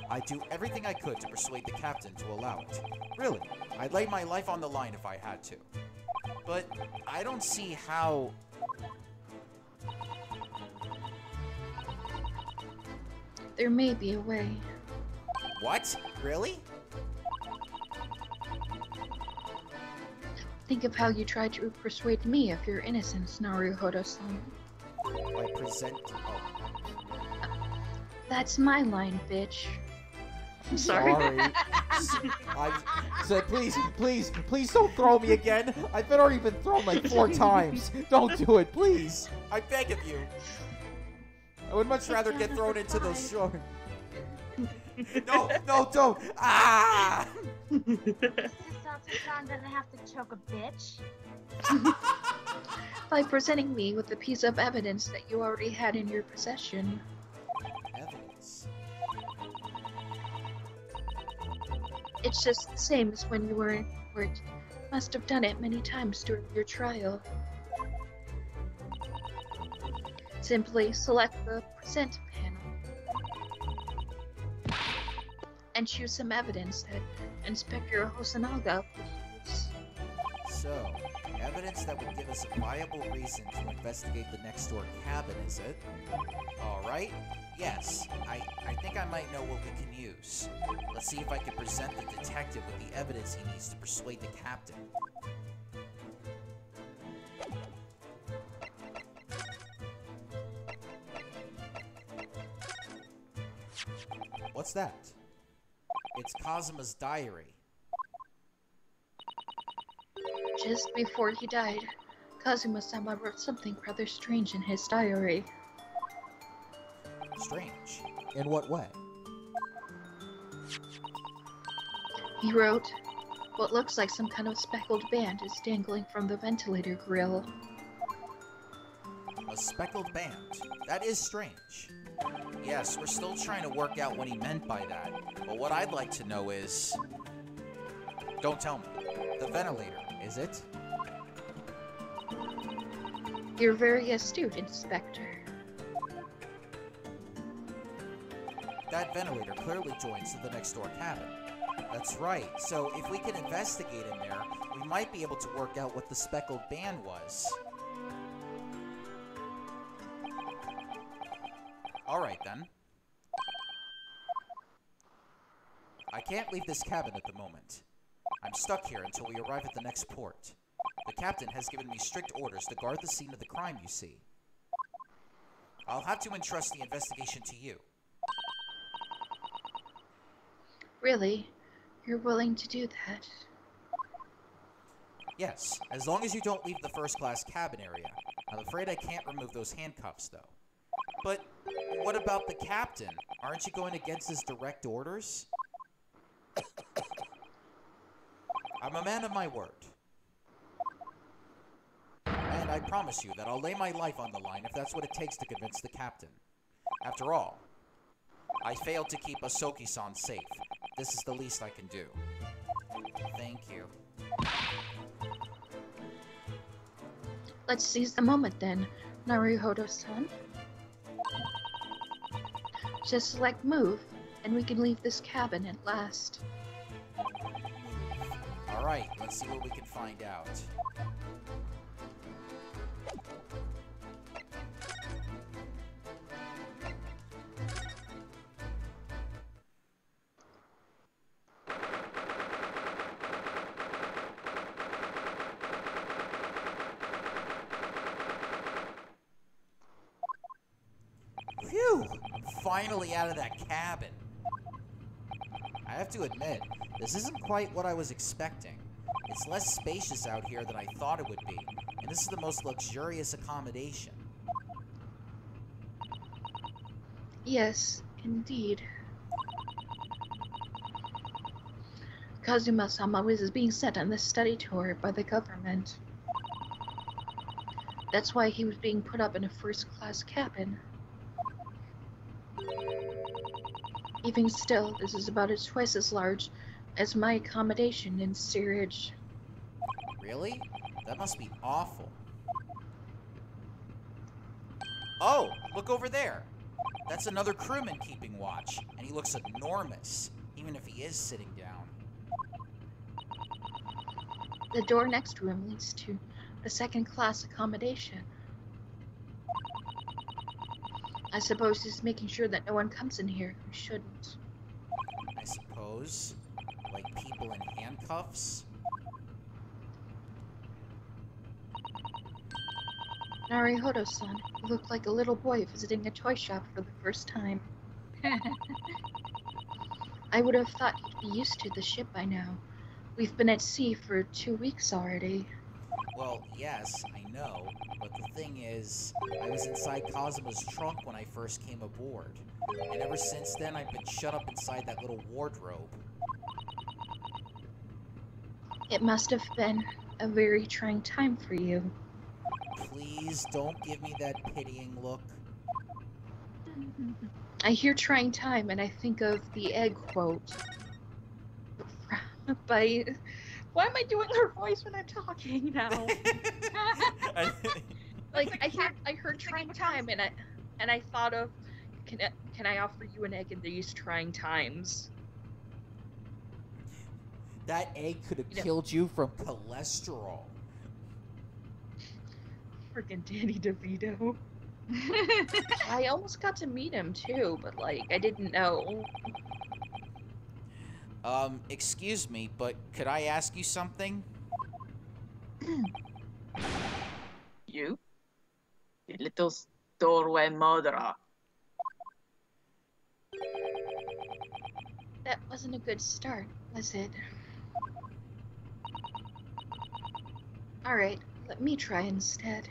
I'd do everything I could to persuade the captain to allow it. Really, I'd lay my life on the line if I had to. But I don't see how... There may be a way. What? Really? Think of how you tried to persuade me of your innocence, Naruhodo-san. By present... Oh. That's my line, bitch. I'm sorry. I said, please don't throw me again. I've already been thrown like 4 times. Don't do it, please. I beg of you. I would much rather get thrown into the shore. No, don't. Ah! Sasaki-san doesn't have to choke a bitch. By presenting me with a piece of evidence that you already had in your possession. Evidence? It's just the same as when you were in court. Must have done it many times during your trial. Simply select the present panel and choose some evidence that Inspector Hosonaga would use. So, evidence that would give us a viable reason to investigate the next door cabin, is it? Alright, yes, I think I might know what we can use. Let's see if I can present the detective with the evidence he needs to persuade the captain. What's that? It's Kazuma's diary. Just before he died, Kazuma-sama wrote something rather strange in his diary. Strange? In what way? He wrote, "What looks like some kind of speckled band is dangling from the ventilator grill." A speckled band? That is strange. Yes, we're still trying to work out what he meant by that. But what I'd like to know is... Don't tell me. The ventilator, is it? You're very astute, Inspector. That ventilator clearly joins to the next door cabin. That's right. So if we can investigate in there, we might be able to work out what the speckled band was. Alright then. I can't leave this cabin at the moment. I'm stuck here until we arrive at the next port. The captain has given me strict orders to guard the scene of the crime, you see. I'll have to entrust the investigation to you. Really? You're willing to do that? Yes, as long as you don't leave the first-class cabin area. I'm afraid I can't remove those handcuffs, though. But what about the captain? Aren't you going against his direct orders? I'm a man of my word. And I promise you that I'll lay my life on the line if that's what it takes to convince the captain. After all, I failed to keep Asoki-san safe. This is the least I can do. Thank you. Let's seize the moment then, Naruhodo-san. Just select move, and we can leave this cabin at last. Alright, let's see what we can find out. Phew! I'm finally out of that cabin. I have to admit, this isn't quite what I was expecting. It's less spacious out here than I thought it would be, and this is the most luxurious accommodation. Yes, indeed. Kazuma-sama is being sent on this study tour by the government. That's why he was being put up in a first-class cabin. Even still, this is about twice as large as my accommodation in steerage. Really? That must be awful. Oh, look over there. That's another crewman keeping watch, and he looks enormous, even if he is sitting down. The door next to him leads to the second-class accommodation. I suppose he's making sure that no one comes in here who shouldn't. I suppose. Like people in handcuffs? Naruhodo-san, you look like a little boy visiting a toy shop for the first time. I would have thought you'd be used to the ship by now. We've been at sea for 2 weeks already. Well, yes, I know, but the thing is, I was inside Kazuma's trunk when I first came aboard, and ever since then I've been shut up inside that little wardrobe. It must have been a very trying time for you. Please don't give me that pitying look. I hear trying time and I think of the egg quote. By... Why am I doing her voice when I'm talking now? Like I heard trying time and I thought of can I offer you an egg in these trying times? That egg could have killed you from cholesterol. Freaking Danny DeVito. I almost got to meet him too, but like I didn't know. Excuse me, but could I ask you something? You? You little doorway murderer. That wasn't a good start, was it? Alright, Let me try instead.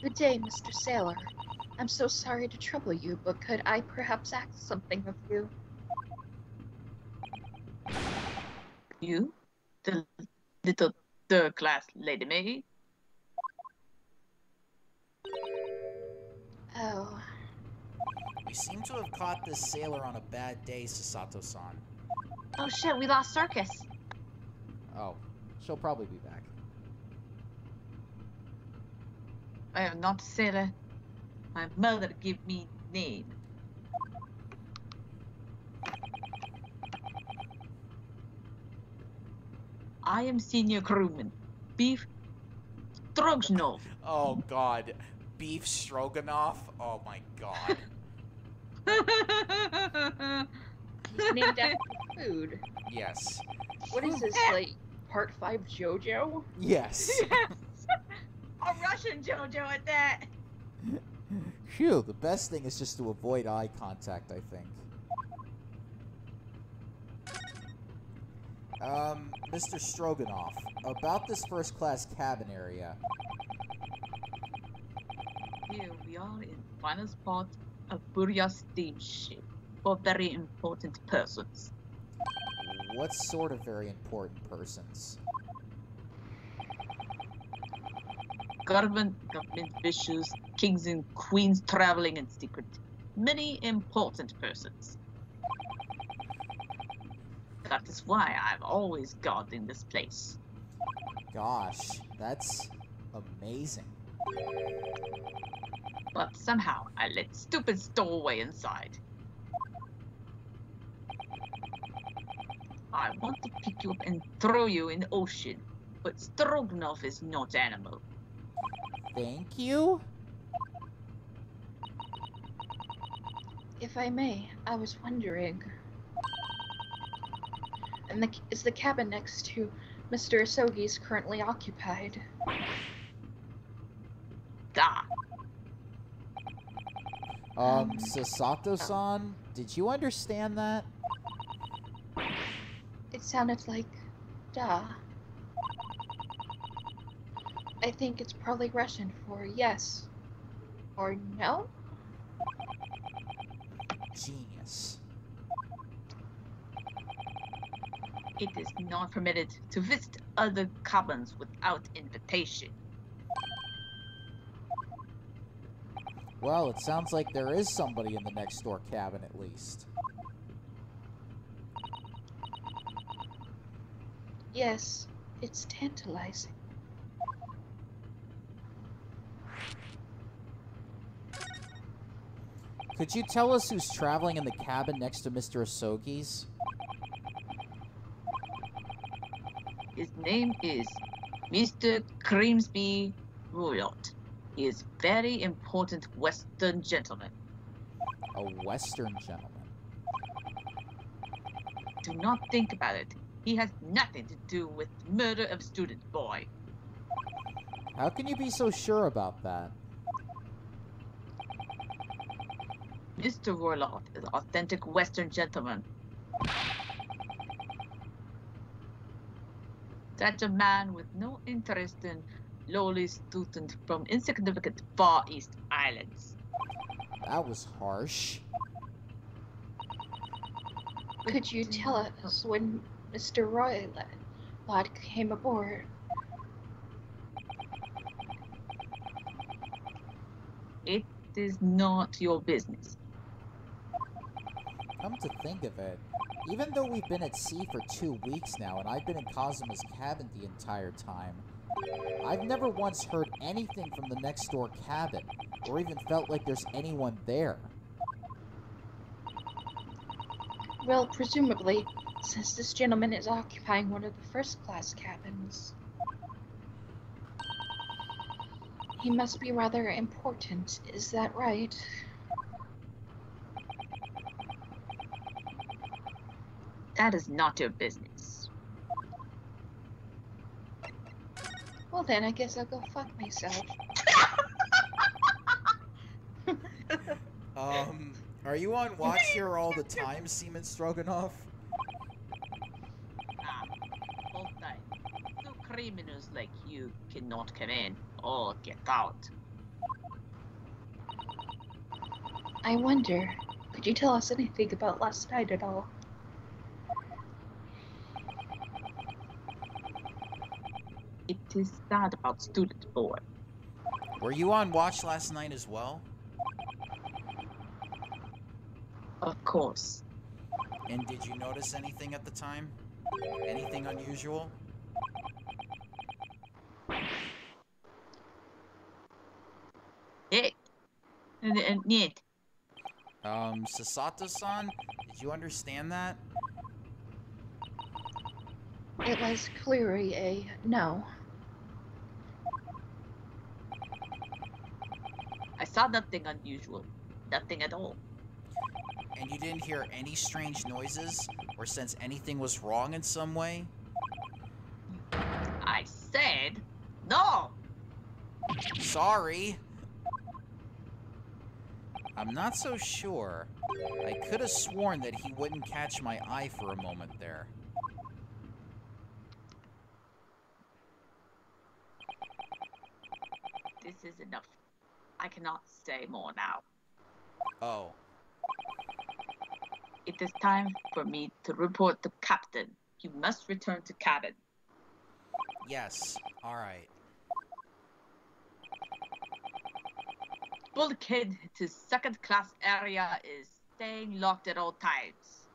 Good day, Mr. Sailor. I'm so sorry to trouble you, but could I perhaps ask something of you? You? The little third-class lady maid? Oh. We seem to have caught this sailor on a bad day, Sasato-san. Oh shit, we lost Circus. Oh, she'll probably be back. I am not a sailor. My mother gave me name. I am senior crewman. Beef Stroganoff. Oh god. Beef stroganoff? Oh my god. He's named after food. Yes. What is this, like, part 5 JoJo? Yes. A Russian JoJo at that. Phew, the best thing is just to avoid eye contact, I think. Mr. Stroganoff, about this first-class cabin area. Here we are in final spot of Burya steamship for very important persons. What sort of very important persons? Government officials, kings and queens traveling in secret. Many important persons. That is why I'm always guarding this place. Gosh, that's amazing. But somehow I let stupid stowaway inside. I want to pick you up and throw you in the ocean, but Stroganoff is not animal. Thank you? If I may, I was wondering... And is the cabin next to Mr. Asogi's currently occupied? Da. Sasato-san, did you understand that? It sounded like da. I think it's probably Russian for yes or no. Genius. It is not permitted to visit other cabins without invitation. Well, it sounds like there is somebody in the next door cabin at least. Yes, it's tantalizing. Could you tell us who's traveling in the cabin next to Mr. Asogi's? His name is Mr. Grimsby Royot. He is very important Western gentleman. A Western gentleman. Do not think about it. He has nothing to do with the murder of a student boy. How can you be so sure about that? Mr. Royot is an authentic Western gentleman. Such a man with no interest in lowly student from insignificant Far East islands. That was harsh. Could you tell us when Mr. Roylott came aboard? It is not your business. Come to think of it, even though we've been at sea for 2 weeks now and I've been in Kazuma's cabin the entire time, I've never once heard anything from the next door cabin, or even felt like there's anyone there. Well, presumably, since this gentleman is occupying one of the first-class cabins, he must be rather important, is that right? That is not your business. Well then, I guess I'll go fuck myself. Are you on watch here all the time, Seaman Stroganoff? like you cannot come in or get out. I wonder, could you tell us anything about last night at all? It is sad about student boy. Were you on watch last night as well? Of course. And did you notice anything at the time? Anything unusual? Hey. Niet. Sasato-san, did you understand that? It was clearly a no. I saw nothing unusual. Nothing at all. And you didn't hear any strange noises or sense anything was wrong in some way? I said no! Sorry. I'm not so sure. I could have sworn that he wouldn't catch my eye for a moment there. This is enough. I cannot say more now. Oh. It is time for me to report to Captain. You must return to cabin. Yes. Alright. Bulkhead to second class area is staying locked at all times.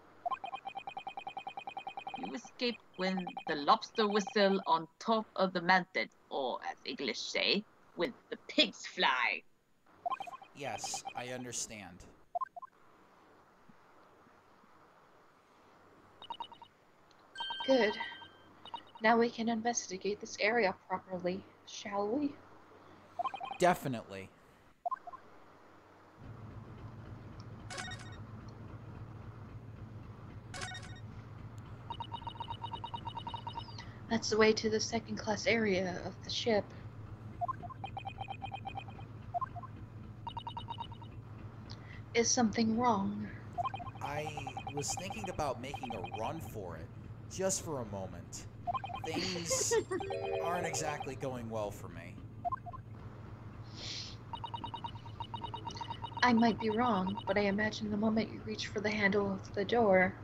You escaped when the lobster whistle on top of the mountain, or as English say, when the pigs fly. Yes, I understand. Good. Now we can investigate this area properly, shall we? Definitely. That's the way to the second class area of the ship. Is something wrong? I was thinking about making a run for it, just for a moment. Things aren't exactly going well for me. I might be wrong, but I imagine the moment you reach for the handle of the door,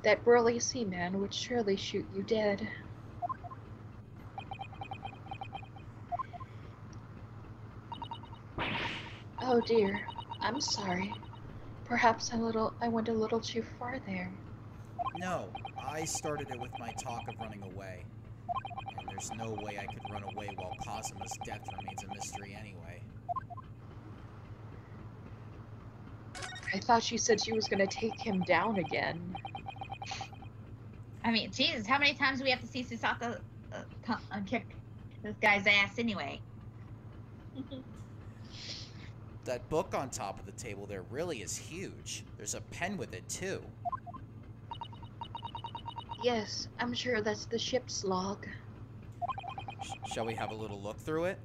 that burly seaman would surely shoot you dead. Oh dear, I'm sorry. Perhaps I went a little too far there. No, I started it with my talk of running away. And there's no way I could run away while Cosima's death remains a mystery anyway. I thought she said she was gonna take him down again. I mean, Jesus, how many times do we have to see Susato kick this guy's ass anyway? That book on top of the table there really is huge. There's a pen with it, too. Yes, I'm sure that's the ship's log. Shall we have a little look through it?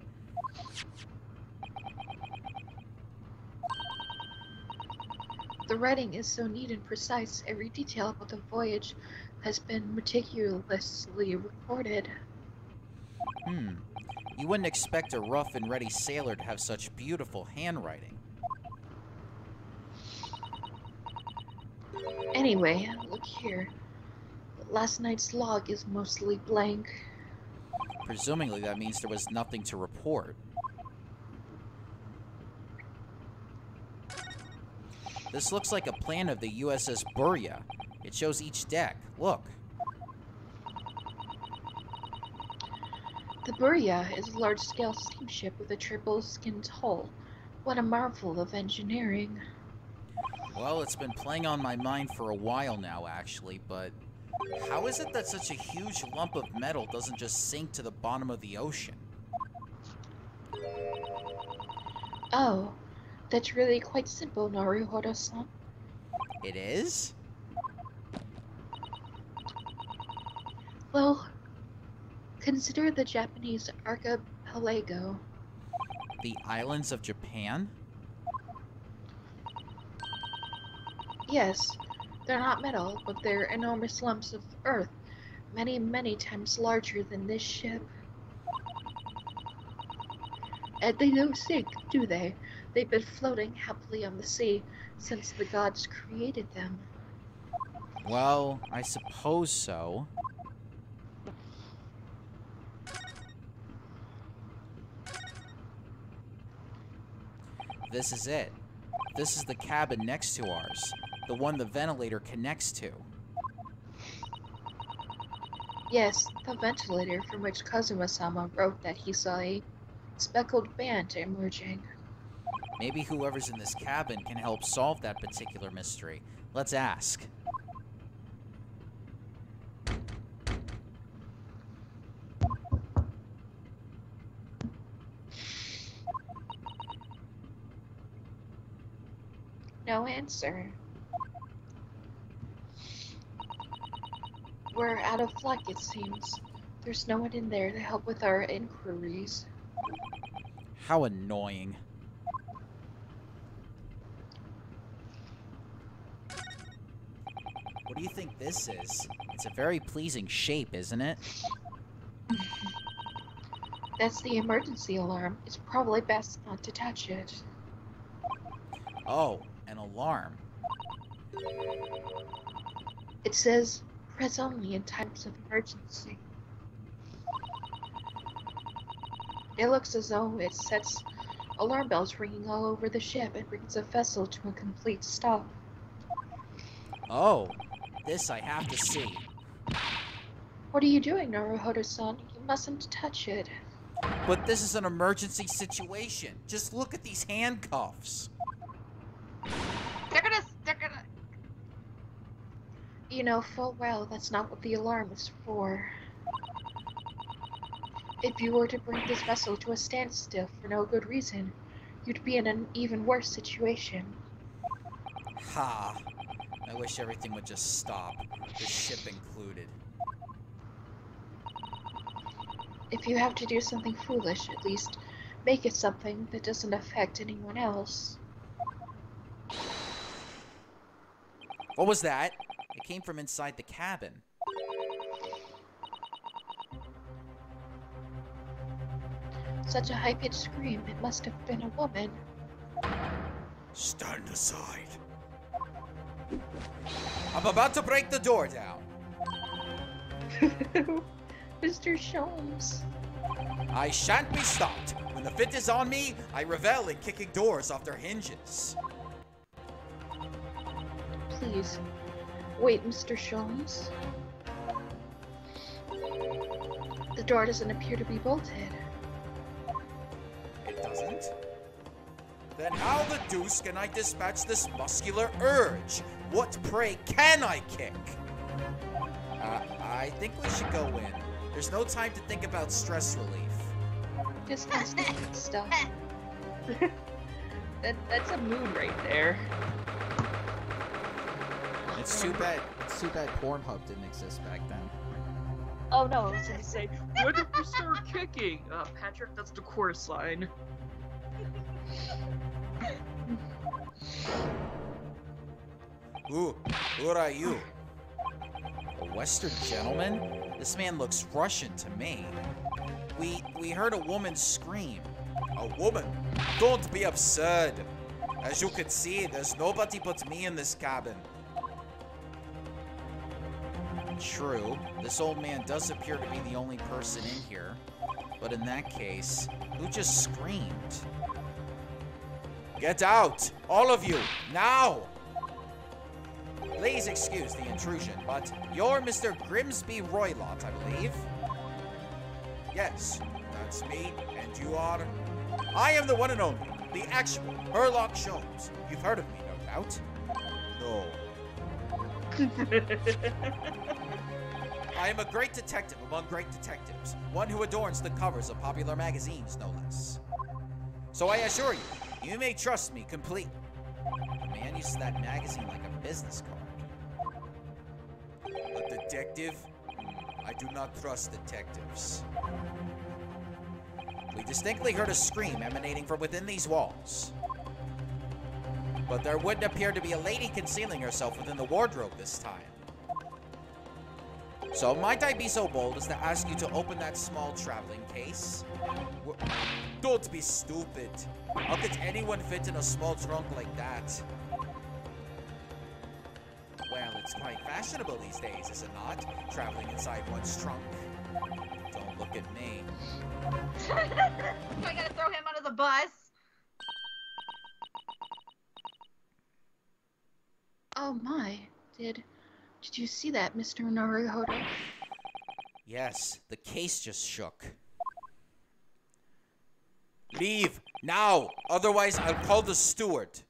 The writing is so neat and precise, every detail about the voyage has been meticulously recorded. You wouldn't expect a rough and ready sailor to have such beautiful handwriting. Anyway, look here. Last night's log is mostly blank. Presumably that means there was nothing to report. This looks like a plan of the USS Burya. It shows each deck. Look. The Burya is a large-scale steamship with a triple-skinned hull. What a marvel of engineering. Well, it's been playing on my mind for a while now, actually, but how is it that such a huge lump of metal doesn't just sink to the bottom of the ocean? Oh, that's really quite simple, Naruhodo-san. It is? Well, consider the Japanese archipelago. The islands of Japan? Yes, they're not metal, but they're enormous lumps of earth, many, many times larger than this ship. And they don't sink, do they? They've been floating happily on the sea since the gods created them. Well, I suppose so. This is it. This is the cabin next to ours. The one the ventilator connects to. Yes, the ventilator from which Kazuma-sama wrote that he saw a speckled band emerging. Maybe whoever's in this cabin can help solve that particular mystery. Let's ask. No answer. We're out of luck, it seems. There's no one in there to help with our inquiries. How annoying. What do you think this is? It's a very pleasing shape, isn't it? That's the emergency alarm. It's probably best not to touch it. Oh, an alarm. It says, press only in times of emergency. It looks as though it sets alarm bells ringing all over the ship and brings a vessel to a complete stop. Oh, this I have to see. What are you doing, Naruhodo-san? You mustn't touch it. But this is an emergency situation. Just look at these handcuffs. They're gonna. You know full well that's not what the alarm is for. If you were to bring this vessel to a standstill for no good reason, you'd be in an even worse situation. Ha. I wish everything would just stop. The ship included. If you have to do something foolish, at least make it something that doesn't affect anyone else. What was that? It came from inside the cabin. Such a high-pitched scream, it must have been a woman. Stand aside. I'm about to break the door down. Mr. Sholmes. I shan't be stopped. When the fit is on me, I revel in kicking doors off their hinges. Please, wait, Mr. Sholmes. The door doesn't appear to be bolted. It doesn't? Then how the deuce can I dispatch this muscular urge? What prey can I kick? I think we should go in. There's no time to think about stress relief. Just stupid stuff. That's a mood right there. It's too bad Pornhub didn't exist back then. Oh no, I was gonna say, when did you start kicking? Patrick, that's the chorus line. Who are you? A Western gentleman? This man looks Russian to me. We heard a woman scream. A woman? Don't be absurd. As you can see, there's nobody but me in this cabin. True, this old man does appear to be the only person in here. But in that case, who just screamed? Get out! All of you! Now! Please excuse the intrusion, but you're Mr. Grimsby Roylott, I believe? Yes, that's me, and you are? I am the one and only, the actual Herlock Sholmes. You've heard of me, no doubt? No. I am a great detective among great detectives, one who adorns the covers of popular magazines, no less. So I assure you, you may trust me completely. The man uses that magazine like a business card. A detective? I do not trust detectives. We distinctly heard a scream emanating from within these walls. But there wouldn't appear to be a lady concealing herself within the wardrobe this time. So might I be so bold as to ask you to open that small traveling case? Don't be stupid. How could anyone fit in a small trunk like that? Well, it's quite fashionable these days, is it not? Traveling inside one's trunk. Don't look at me. I gotta throw him under the bus. Oh my, did you see that, Mr. Naruhodo? Yes, the case just shook. Leave, now! Otherwise, I'll call the steward.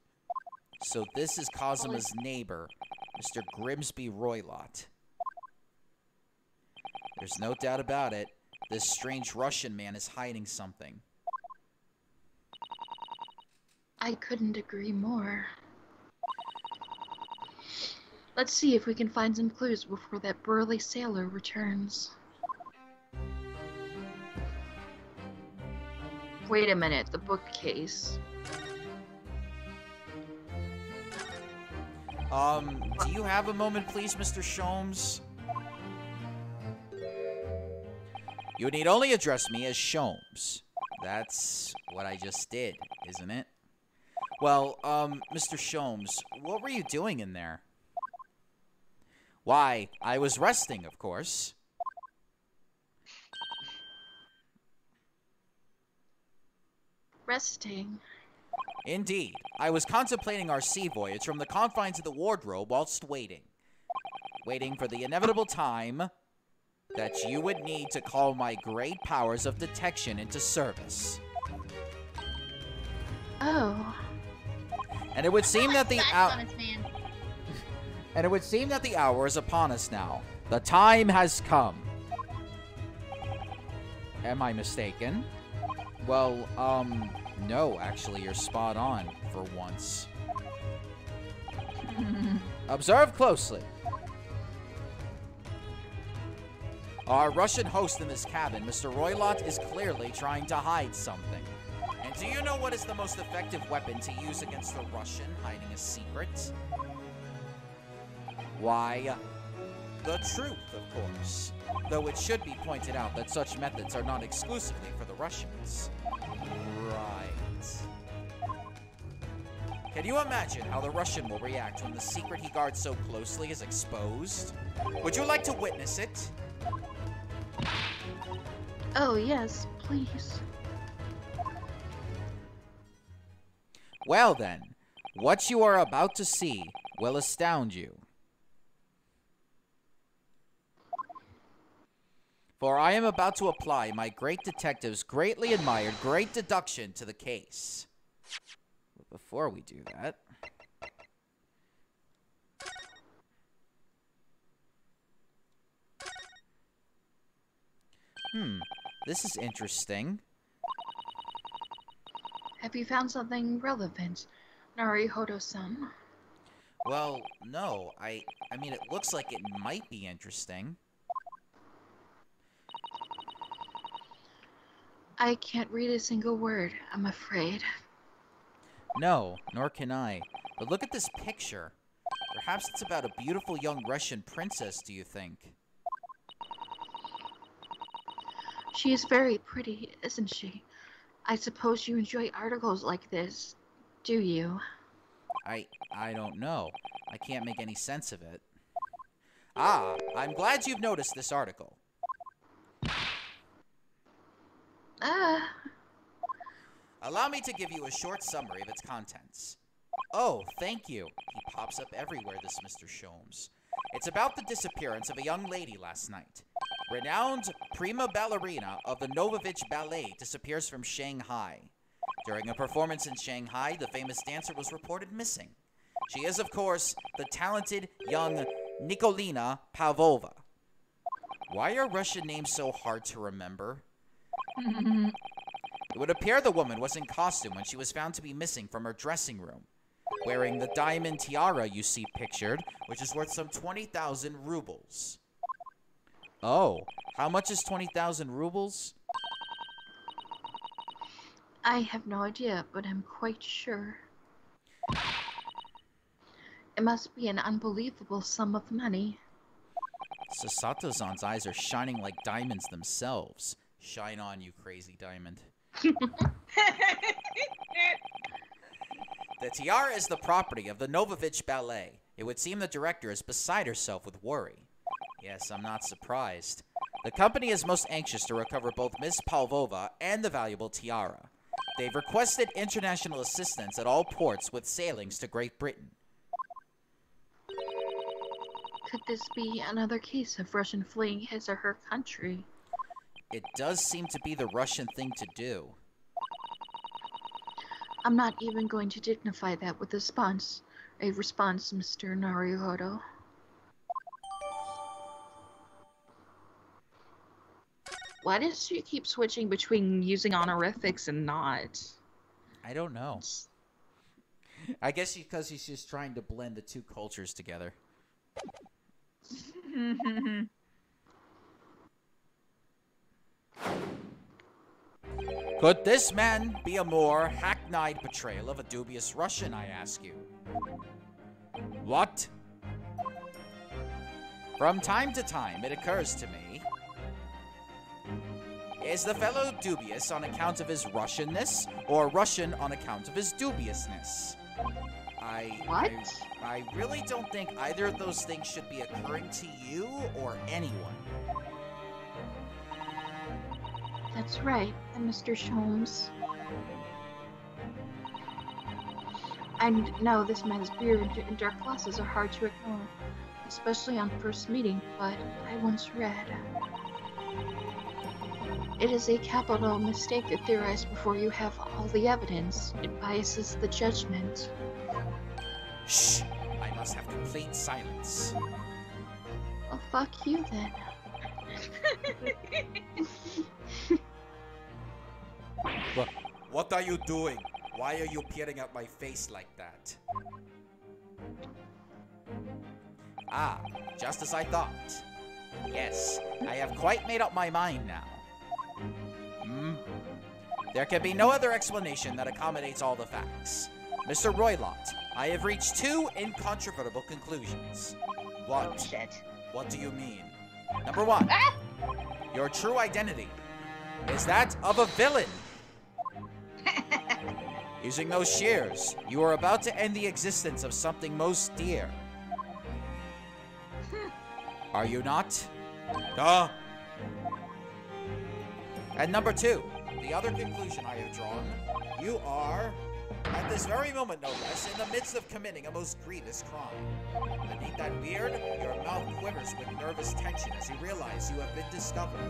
So this is Kazuma's neighbor, Mr. Grimsby Roylott. There's no doubt about it. This strange Russian man is hiding something. I couldn't agree more. Let's see if we can find some clues before that burly sailor returns. Wait a minute, the bookcase. Do you have a moment, please, Mr. Sholmes? You need only address me as Sholmes. That's what I just did, isn't it? Well, Mr. Sholmes, what were you doing in there? Why, I was resting, of course. Resting? Indeed. I was contemplating our sea voyage from the confines of the wardrobe whilst waiting. Waiting for the inevitable time that you would need to call my great powers of detection into service. Oh. And it would seem that the And it would seem that the hour is upon us now. The time has come. Am I mistaken? Well, no, actually, you're spot on for once. Observe closely. Our Russian host in this cabin, Mr. Roylott, is clearly trying to hide something. And do you know what is the most effective weapon to use against a Russian hiding a secret? Why, the truth, of course. Though it should be pointed out that such methods are not exclusively for the Russians. Right. Can you imagine how the Russian will react when the secret he guards so closely is exposed? Would you like to witness it? Oh, yes, please. Well then, what you are about to see will astound you. For I am about to apply my great detective's greatly admired great deduction to the case. But before we do that... this is interesting. Have you found something relevant, Naruhodo-san? Well, no. I mean, it looks like it might be interesting. I can't read a single word, I'm afraid. No, nor can I. But look at this picture. Perhaps it's about a beautiful young Russian princess, do you think? She is very pretty, isn't she? I suppose you enjoy articles like this, do you? I don't know. I can't make any sense of it. Ah, I'm glad you've noticed this article. Allow me to give you a short summary of its contents. Oh, thank you. He pops up everywhere, this Mr. Sholmes. It's about the disappearance of a young lady last night. Renowned prima ballerina of the Novovich Ballet disappears from Shanghai. During a performance in Shanghai, the famous dancer was reported missing. She is, of course, the talented young Nikolina Pavlova. Why are Russian names so hard to remember? It would appear the woman was in costume when she was found to be missing from her dressing room, wearing the diamond tiara you see pictured, which is worth some 20,000 rubles. Oh, how much is 20,000 rubles? I have no idea, but I'm quite sure. It must be an unbelievable sum of money. Sasato-san's eyes are shining like diamonds themselves. Shine on, you crazy diamond. The tiara is the property of the Novovich Ballet. It would seem the director is beside herself with worry. Yes, I'm not surprised. The company is most anxious to recover both Miss Pavlova and the valuable tiara. They've requested international assistance at all ports with sailings to Great Britain. Could this be another case of Russian fleeing his or her country? It does seem to be the Russian thing to do. I'm not even going to dignify that with a response, Mr. Naruhodo. Why does she keep switching between using honorifics and not? I don't know. I guess because she's just trying to blend the two cultures together. Could this man be a more hackneyed portrayal of a dubious Russian, I ask you? What? From time to time, it occurs to me. Is the fellow dubious on account of his Russianness, or Russian on account of his dubiousness? I really don't think either of those things should be occurring to you or anyone. That's right, Mr. Sholmes. And no, this man's beard and dark glasses are hard to ignore, especially on first meeting, but I once read... It is a capital mistake to theorize before you have all the evidence. It biases the judgment. Shh! I must have complete silence. Well, fuck you then. What are you doing? Why are you peering at my face like that? Ah, just as I thought. Yes, I have quite made up my mind now. There can be no other explanation that accommodates all the facts. Mr. Roylott, I have reached two incontrovertible conclusions. What? Oh, shit. What do you mean? Number one, your true identity is that of a villain. Using those shears, you are about to end the existence of something most dear. Are you not? Duh. And number two, the other conclusion I have drawn, you are, at this very moment no less, in the midst of committing a most grievous crime. Beneath that beard, your mouth quivers with nervous tension as you realize you have been discovered.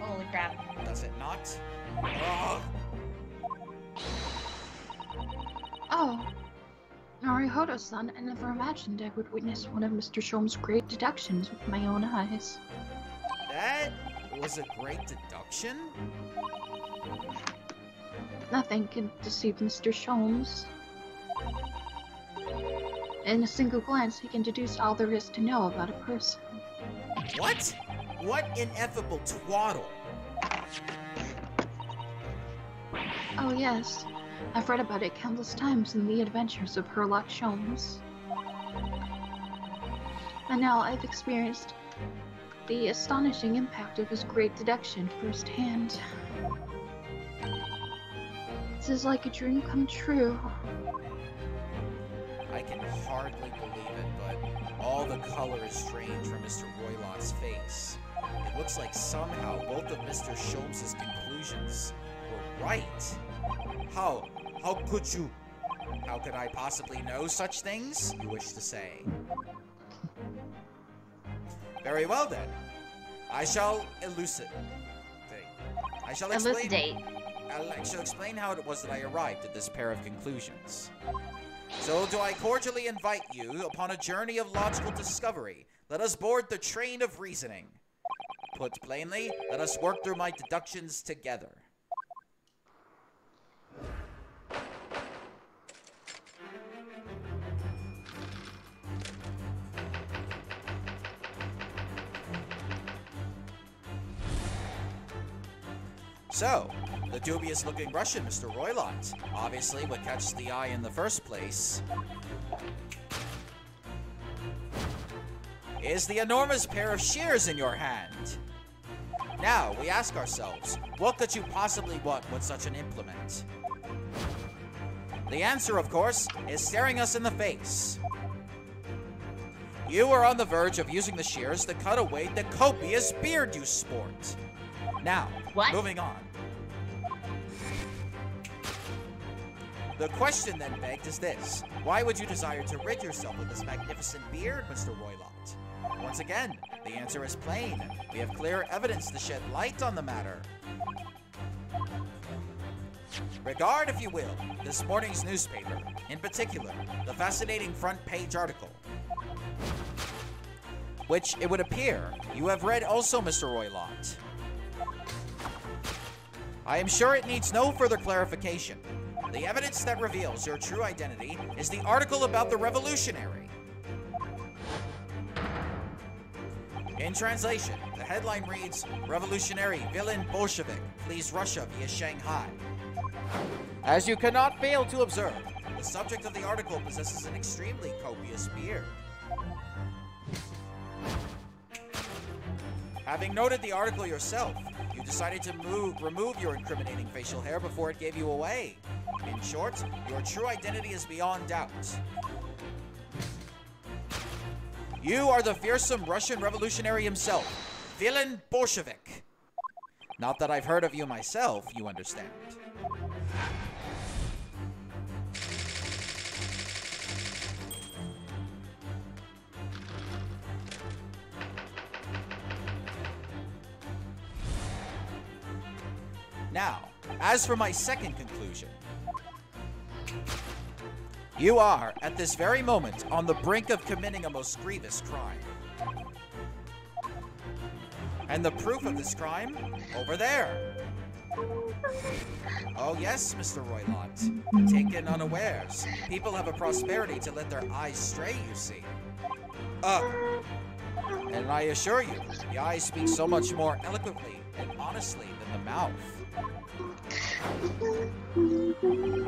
Holy crap. Does it not? Ugh. Oh, Naruhodo-san, I never imagined I would witness one of Mr. Sholmes' great deductions with my own eyes. That was a great deduction? Nothing can deceive Mr. Sholmes. In a single glance, he can deduce all there is to know about a person. What? What ineffable twaddle! Oh yes, I've read about it countless times in the adventures of Herlock Sholmes. And now I've experienced the astonishing impact of his great deduction firsthand. This is like a dream come true. I can hardly believe it, but all the color is strange from Mr. Roylott's face. It looks like somehow both of Mr. Sholmes' conclusions were right. How could you? How could I possibly know such things, you wish to say? Very well then. I shall elucidate. I shall explain how it was that I arrived at this pair of conclusions. So do I cordially invite you upon a journey of logical discovery. Let us board the train of reasoning. Put plainly, let us work through my deductions together. So, the dubious-looking Russian, Mr. Roylott, obviously what catches the eye in the first place. is the enormous pair of shears in your hand. Now, we ask ourselves, what could you possibly want with such an implement? The answer, of course, is staring us in the face. You are on the verge of using the shears to cut away the copious beard you sport. Now, moving on. The question then begged is this: why would you desire to rid yourself of this magnificent beard, Mr. Roylott? Once again, the answer is plain. We have clear evidence to shed light on the matter. Regard, if you will, this morning's newspaper, in particular, the fascinating front page article, which, it would appear, you have read also, Mr. Roylott. I am sure it needs no further clarification. The evidence that reveals your true identity is the article about the revolutionary. In translation, the headline reads, "Revolutionary villain Bolshevik flees Russia via Shanghai." As you cannot fail to observe, the subject of the article possesses an extremely copious beard. Having noted the article yourself, you decided to remove your incriminating facial hair before it gave you away. In short, your true identity is beyond doubt. You are the fearsome Russian revolutionary himself, villain Bolshevik. Not that I've heard of you myself, you understand. Now, as for my second conclusion, you are, at this very moment, on the brink of committing a most grievous crime. And the proof of this crime? Over there. Oh yes, Mr. Roylott. Taken unawares. People have a prosperity to let their eyes stray, you see. And I assure you, the eyes speak so much more eloquently and honestly than the mouth.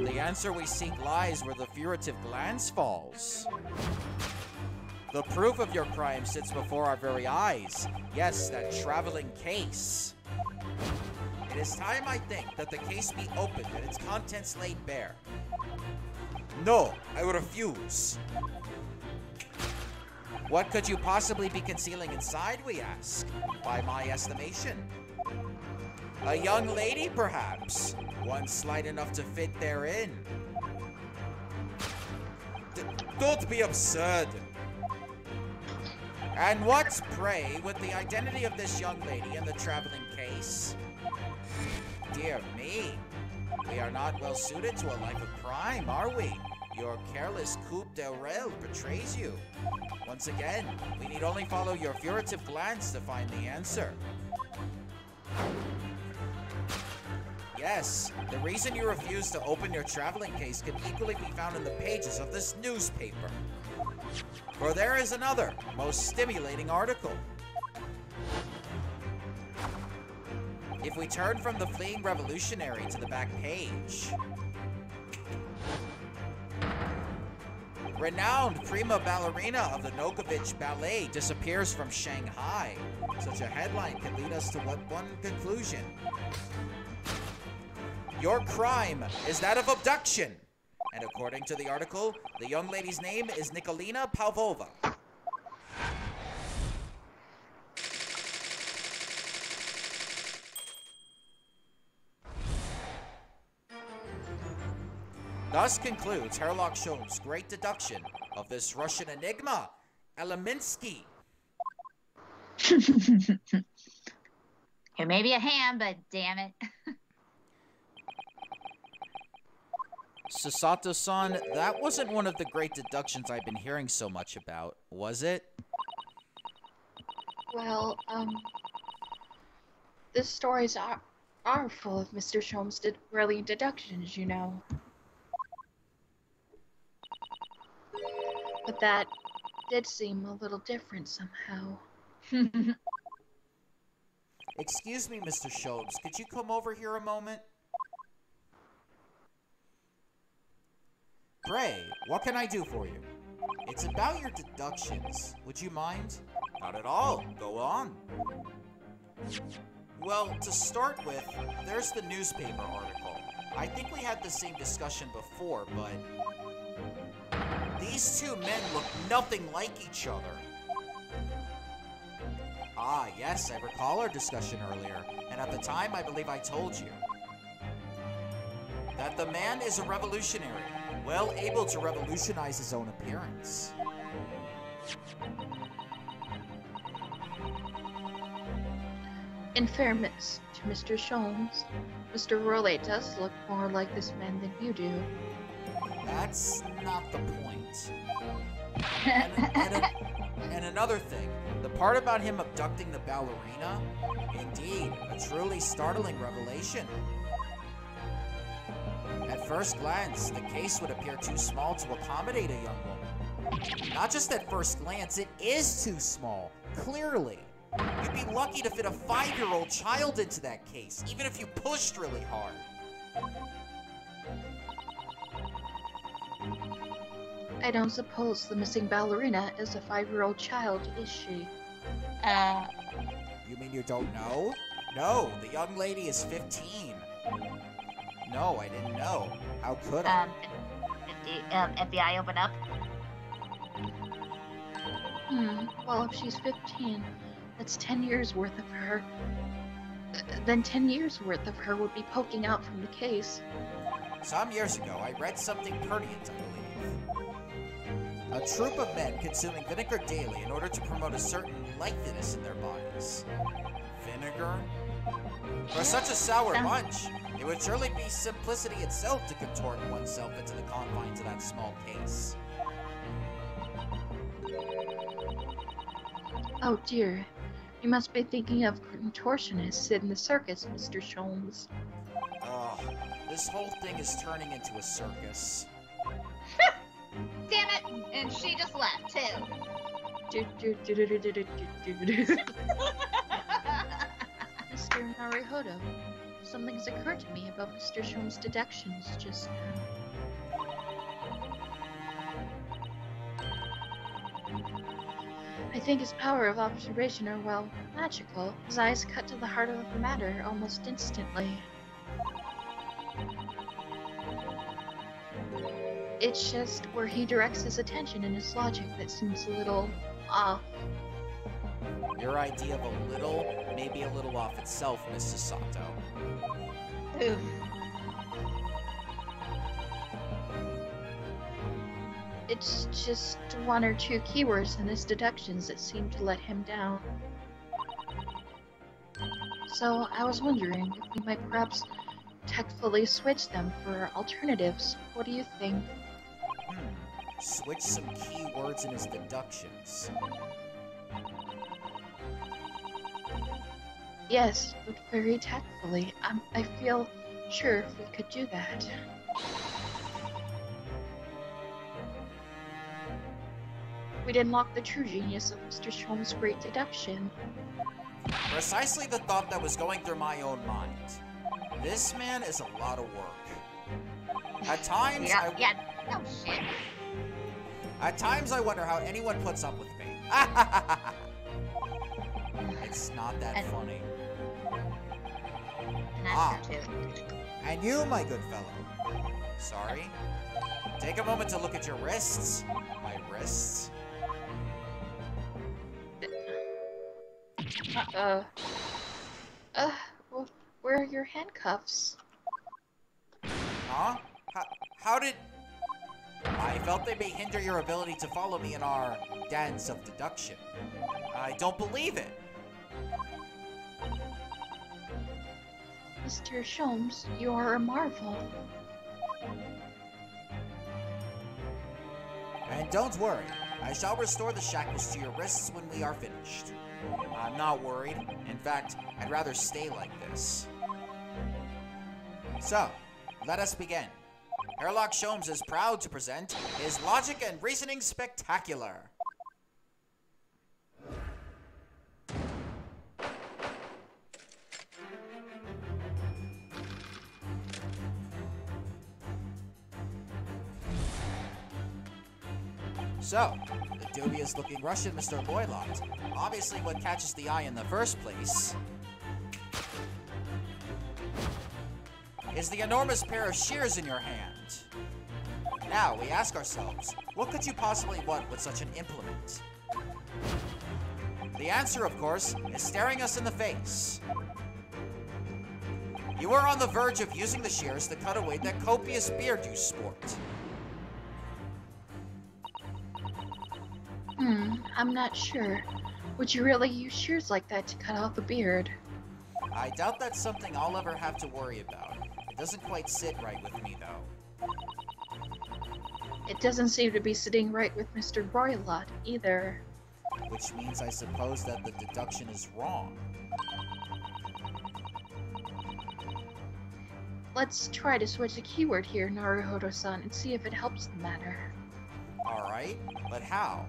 The answer we seek lies where the furtive glance falls. The proof of your crime sits before our very eyes. Yes, that traveling case. It is time, I think, that the case be opened and its contents laid bare. No, I refuse. What could you possibly be concealing inside, we ask? By my estimation. A young lady, perhaps. One slight enough to fit therein. Don't be absurd. And what, pray, with the identity of this young lady in the traveling case? Dear me, we are not well suited to a life of crime, are we? Your careless coup d'oreille betrays you. Once again, we need only follow your furtive glance to find the answer. Yes, the reason you refuse to open your traveling case can equally be found in the pages of this newspaper. For there is another, most stimulating article. If we turn from the fleeing revolutionary to the back page, renowned prima ballerina of the Nokovich Ballet disappears from Shanghai. Such a headline can lead us to one conclusion. Your crime is that of abduction. And according to the article, the young lady's name is Nikolina Pavlova. Thus concludes Herlock Sholmes' great deduction of this Russian enigma, Eleminsky. It may be a ham, but damn it. Sasato-san, that wasn't one of the great deductions I've been hearing so much about, was it? Well, the stories are full of Mr. Sholmes' brilliant deductions, you know. But that did seem a little different somehow. Excuse me, Mr. Sholmes, could you come over here a moment? Pray, what can I do for you? It's about your deductions. Would you mind? Not at all. Go on. Well, to start with, there's the newspaper article. I think we had the same discussion before, but these two men look nothing like each other. Ah, yes, I recall our discussion earlier, and at the time I believe I told you that the man is a revolutionary, well able to revolutionize his own appearance. In fairness to Mr. Sholmes, Mr. Rowley does look more like this man than you do. That's not the point. And another thing, the part about him abducting the ballerina, indeed, a truly startling revelation. At first glance, the case would appear too small to accommodate a young woman. Not just at first glance, it is too small, clearly. You'd be lucky to fit a 5-year-old child into that case, even if you pushed really hard. I don't suppose the missing ballerina is a 5-year-old child, is she? You mean you don't know? No, the young lady is 15. No, I didn't know. How could I? If the eye open up? Well, if she's 15, that's 10 years worth of her. Then 10 years worth of her would be poking out from the case. Some years ago, I read something pertinent, I believe. A troop of men consuming vinegar daily in order to promote a certain lengthiness in their bodies. Vinegar? For such a sour bunch, it would surely be simplicity itself to contort oneself into the confines of that small case. Oh dear. You must be thinking of contortionists in the circus, Mr. Sholmes. Ugh, this whole thing is turning into a circus. Damn it! And she just left, too. Mr. Naruhodo, something's occurred to me about Mr. Sholmes' deductions just now. I think his power of observation are, well, magical. His eyes cut to the heart of the matter almost instantly. It's just where he directs his attention and his logic that seems a little off. Your idea of a little, maybe a little off itself, Mrs. Sato. Oof. It's just one or two keywords in his deductions that seem to let him down. So I was wondering if we might perhaps tactfully switch them for alternatives. What do you think? Switch some key words in his deductions. Yes, but very tactfully. I feel sure if we could do that. We'd unlock the true genius of Mr. Sholmes' great deduction. Precisely the thought that was going through my own mind. This man is a lot of work. At times, no shit. At times, I wonder how anyone puts up with me. It's not that funny. And you, my good fellow. Sorry. Take a moment to look at your wrists. My wrists. Well, where are your handcuffs? Huh? How did... I felt they may hinder your ability to follow me in our dance of deduction. I don't believe it. Mr. Sholmes, you are a marvel. And don't worry, I shall restore the shackles to your wrists when we are finished. I'm not worried. In fact, I'd rather stay like this. So, let us begin. Sherlock Sholmes is proud to present his Logic and Reasoning Spectacular. So, the dubious-looking Russian Mr. Loylot. Obviously what catches the eye in the first place is the enormous pair of shears in your hand. Now, we ask ourselves, what could you possibly want with such an implement? The answer, of course, is staring us in the face. You are on the verge of using the shears to cut away that copious beard you sport. I'm not sure. Would you really use shears like that to cut off a beard? I doubt that's something I'll ever have to worry about. It doesn't quite sit right with me, though. It doesn't seem to be sitting right with Mr. Roylott either. Which means I suppose that the deduction is wrong. Let's try to switch a keyword here, Naruhodo-san, and see if it helps the matter. Alright, but how?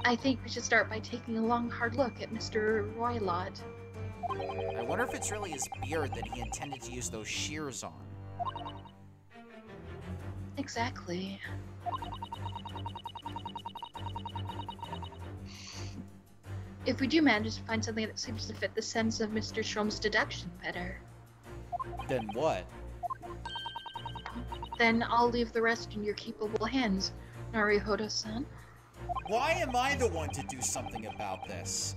I think we should start by taking a long, hard look at Mr. Roylott. I wonder if it's really his beard that he intended to use those shears on. Exactly. If we do manage to find something that seems to fit the sense of Mr. Sholmes' deduction better, Then what? then I'll leave the rest in your capable hands, Naruhodo-san. Why am I the one to do something about this?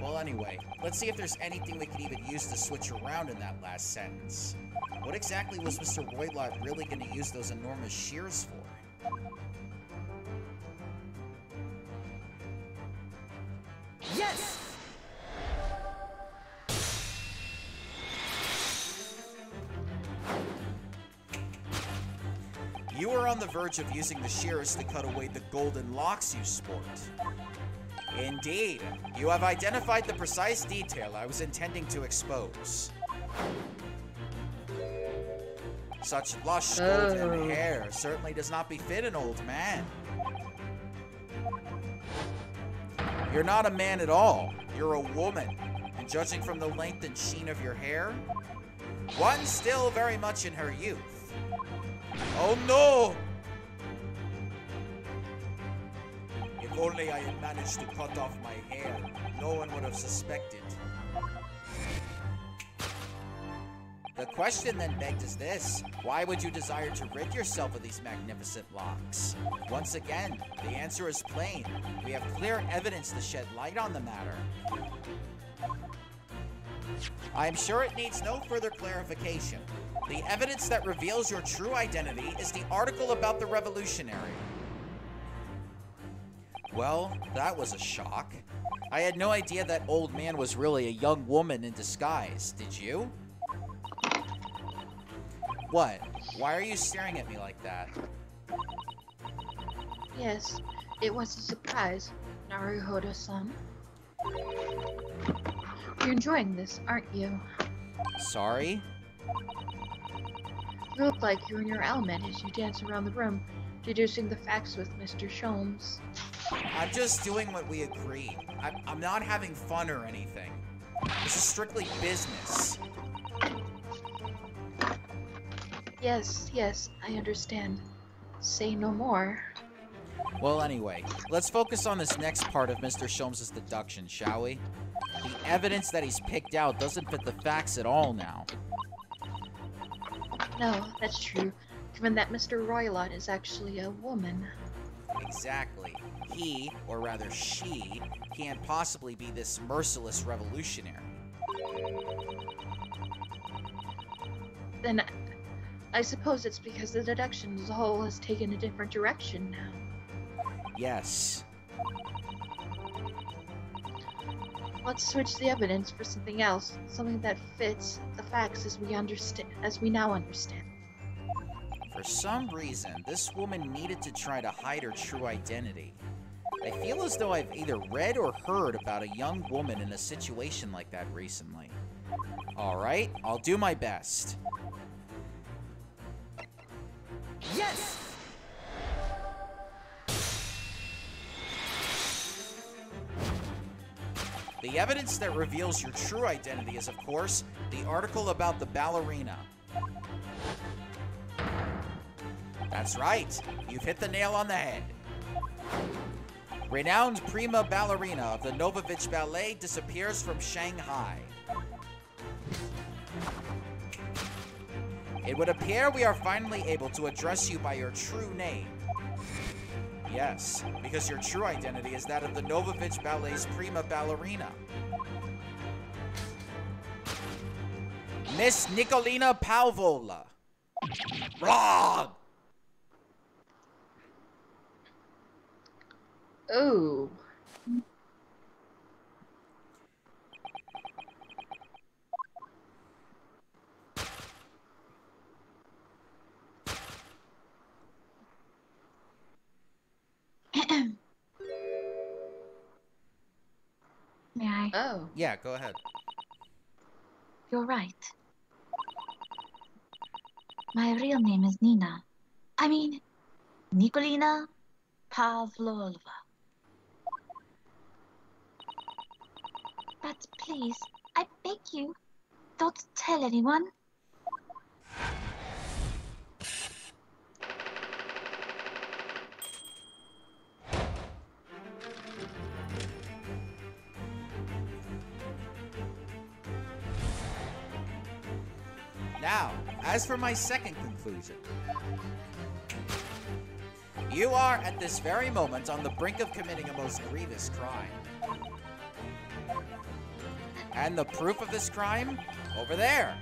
Well, anyway, let's see if there's anything we can even use to switch around in that last sentence. What exactly was Mr. Roylott really going to use those enormous shears for? Yes! You are on the verge of using the shears to cut away the golden locks you sport. Indeed, you have identified the precise detail I was intending to expose. Such lush golden hair certainly does not befit an old man. You're not a man at all. You're a woman. And judging from the length and sheen of your hair, one still very much in her youth. Oh no! If only I had managed to cut off my hair, no one would have suspected. The question then begged is this: why would you desire to rid yourself of these magnificent locks? Once again, the answer is plain. We have clear evidence to shed light on the matter. I am sure it needs no further clarification. The evidence that reveals your true identity is the article about the revolutionary. Well, that was a shock. I had no idea that old man was really a young woman in disguise, did you? What? Why are you staring at me like that? Yes, it was a surprise, Naruhodo-san. You're enjoying this, aren't you? Sorry? You look like you're in your element as you dance around the room, deducing the facts with Mr. Sholmes. I'm just doing what we agreed. I'm not having fun or anything. This is strictly business. Yes, I understand. Say no more. Well, anyway, let's focus on this next part of Mr. Sholmes' deduction, shall we? The evidence that he's picked out doesn't fit the facts at all now. No, that's true, given that Mr. Roylott is actually a woman. Exactly. He, or rather she, can't possibly be this merciless revolutionary. Then I suppose it's because the deduction as a whole has taken a different direction now. Yes. Let's switch the evidence for something else, something that fits the facts as we now understand. For some reason, this woman needed to try to hide her true identity. I feel as though I've either read or heard about a young woman in a situation like that recently. Alright, I'll do my best. Yes! The evidence that reveals your true identity is, of course, the article about the ballerina. That's right. You've hit the nail on the head. Renowned prima ballerina of the Novovich Ballet disappears from Shanghai. It would appear we are finally able to address you by your true name. Yes, because your true identity is that of the Novovich Ballet's prima ballerina. Miss Nikolina Pavlova. Wrong! Ooh. May I? Oh. Yeah, go ahead. You're right. My real name is Nina. I mean, Nikolina Pavlova. But please, I beg you, don't tell anyone. Now, as for my second conclusion, you are at this very moment on the brink of committing a most grievous crime. And the proof of this crime? Over there.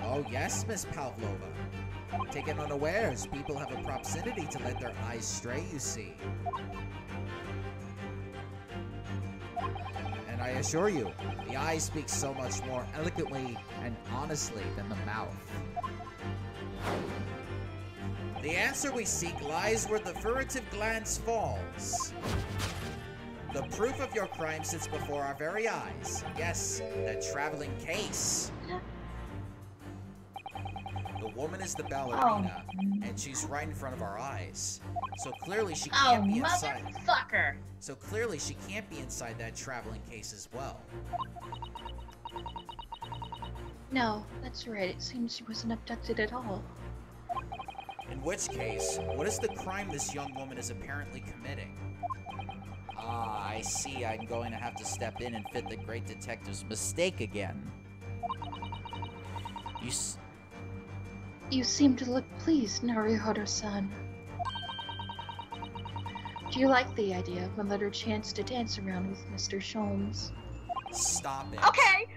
Oh yes, Miss Pavlova. Taken unawares, people have a propensity to let their eyes stray, you see. And I assure you, the eye speaks so much more eloquently and honestly than the mouth. The answer we seek lies where the furtive glance falls. The proof of your crime sits before our very eyes. Yes, that traveling case. The woman is the ballerina, and she's right in front of our eyes. So clearly she can't be inside. Motherfucker! So clearly she can't be inside that traveling case as well. No, that's right. It seems she wasn't abducted at all. In which case, what is the crime this young woman is apparently committing? Ah, I see. I'm going to have to step in and fit the great detective's mistake again. You seem to look pleased, Naruhodo-san. Do you like the idea of a little chance to dance around with Mr. Sholmes? Stop it. Okay!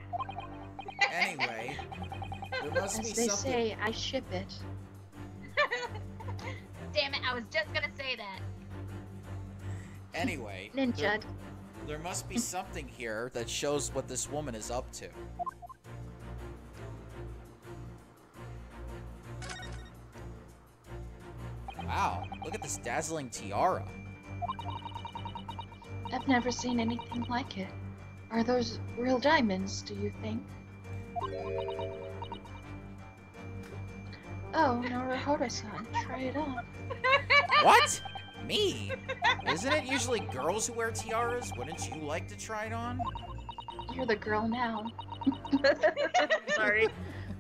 Anyway, there must be As they something... say, I ship it. Damn it, I was just gonna say that. Anyway, Ninja. there must be something here that shows what this woman is up to. Wow, look at this dazzling tiara. I've never seen anything like it. Are those real diamonds, do you think? Oh, Naruhodo-san, try it on. What? Me? Isn't it usually girls who wear tiaras? Wouldn't you like to try it on? You're the girl now. Sorry.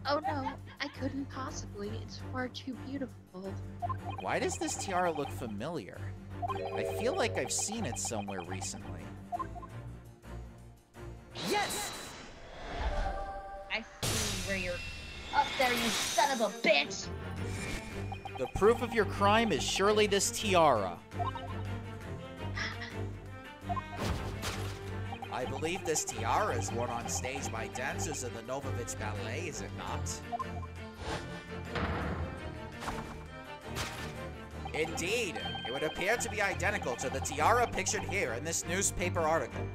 Oh no, I couldn't possibly. It's far too beautiful. Why does this tiara look familiar? I feel like I've seen it somewhere recently. Yes! I see where you're up there, you son of a bitch! The proof of your crime is surely this tiara. I believe this tiara is worn on stage by dancers of the Novovich Ballet, is it not? Indeed, it would appear to be identical to the tiara pictured here in this newspaper article.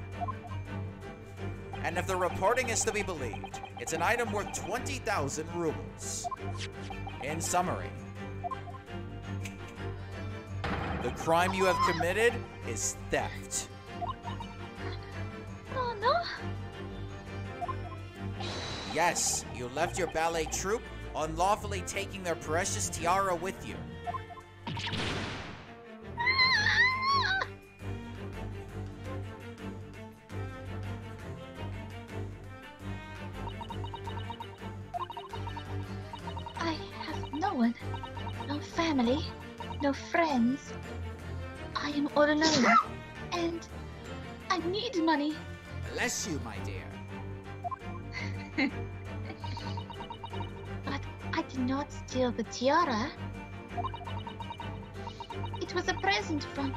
And if the reporting is to be believed, it's an item worth 20,000 rubles. In summary, the crime you have committed is theft. Oh no! Yes, you left your ballet troupe, unlawfully taking their precious tiara with you. I have no one. family, no friends. I am all alone, and I need money. Bless you, my dear. But I did not steal the tiara. It was a present from,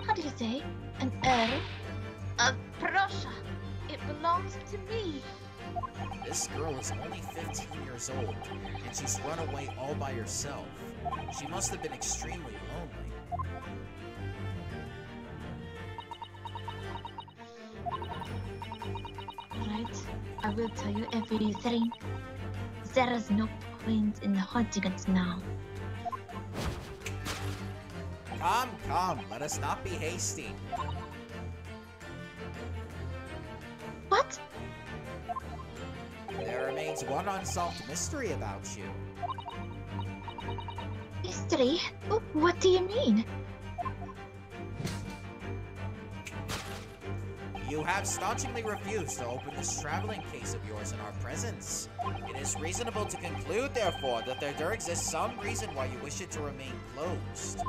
how do you say, an Earl of Prussia. It belongs to me. This girl is only 15 years old, and she's run away all by herself. She must have been extremely lonely. Right, I will tell you everything. There is no point in hunting it now. Come, let us not be hasty. What? There remains one unsolved mystery about you. Mystery? What do you mean? You have staunchly refused to open this traveling case of yours in our presence. It is reasonable to conclude, therefore, that there exists some reason why you wish it to remain closed.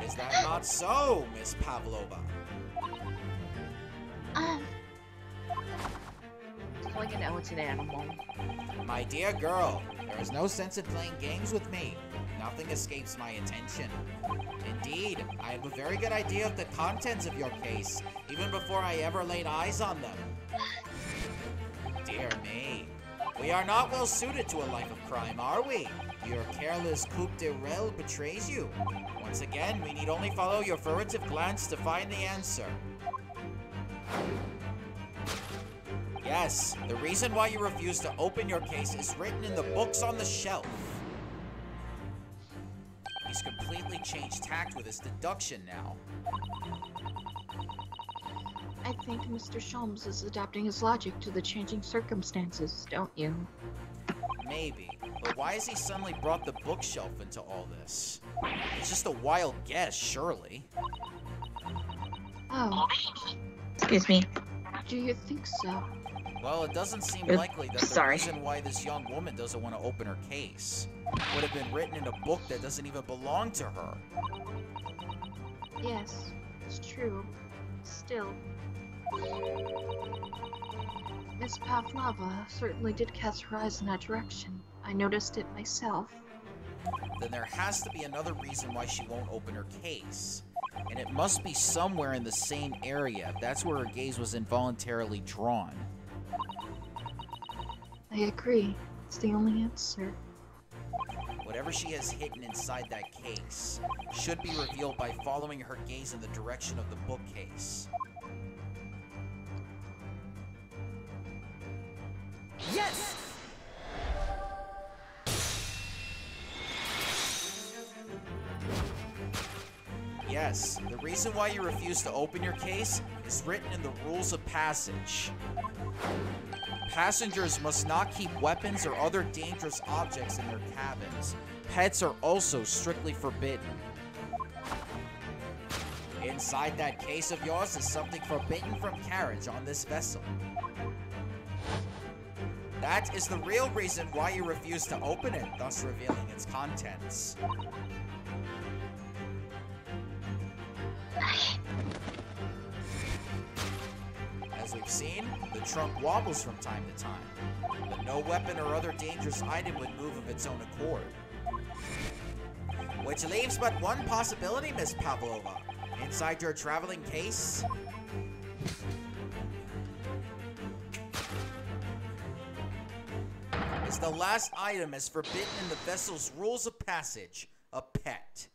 Is that not so, Miss Pavlova? Calling out an animal. My dear girl, there is no sense in playing games with me. Nothing escapes my attention. Indeed, I have a very good idea of the contents of your case, even before I ever laid eyes on them. Dear me. We are not well suited to a life of crime, are we? Your careless coup de rel betrays you. Once again, we need only follow your furtive glance to find the answer. Yes, the reason why you refuse to open your case is written in the books on the shelf. He's completely changed tact with his deduction now. I think Mr. Sholmes is adapting his logic to the changing circumstances, don't you? Maybe, but why has he suddenly brought the bookshelf into all this? It's just a wild guess, surely. Oh. Excuse me. Do you think so? Well, it doesn't seem likely that the reason why this young woman doesn't want to open her case would have been written in a book that doesn't even belong to her. Yes, it's true. Still, Miss Pavlova certainly did cast her eyes in that direction. I noticed it myself. Then there has to be another reason why she won't open her case. And it must be somewhere in the same area. That's where her gaze was involuntarily drawn. I agree. It's the only answer. Whatever she has hidden inside that case should be revealed by following her gaze in the direction of the bookcase. Yes! Yes, the reason why you refuse to open your case is written in the rules of passage. Passengers must not keep weapons or other dangerous objects in their cabins. Pets are also strictly forbidden. Inside that case of yours is something forbidden from carriage on this vessel. That is the real reason why you refuse to open it, thus revealing its contents. As we've seen, the trunk wobbles from time to time, but no weapon or other dangerous item would move of its own accord. Which leaves but one possibility, Miss Pavlova. Inside your traveling case is the last item as forbidden in the vessel's rules of passage, a pet.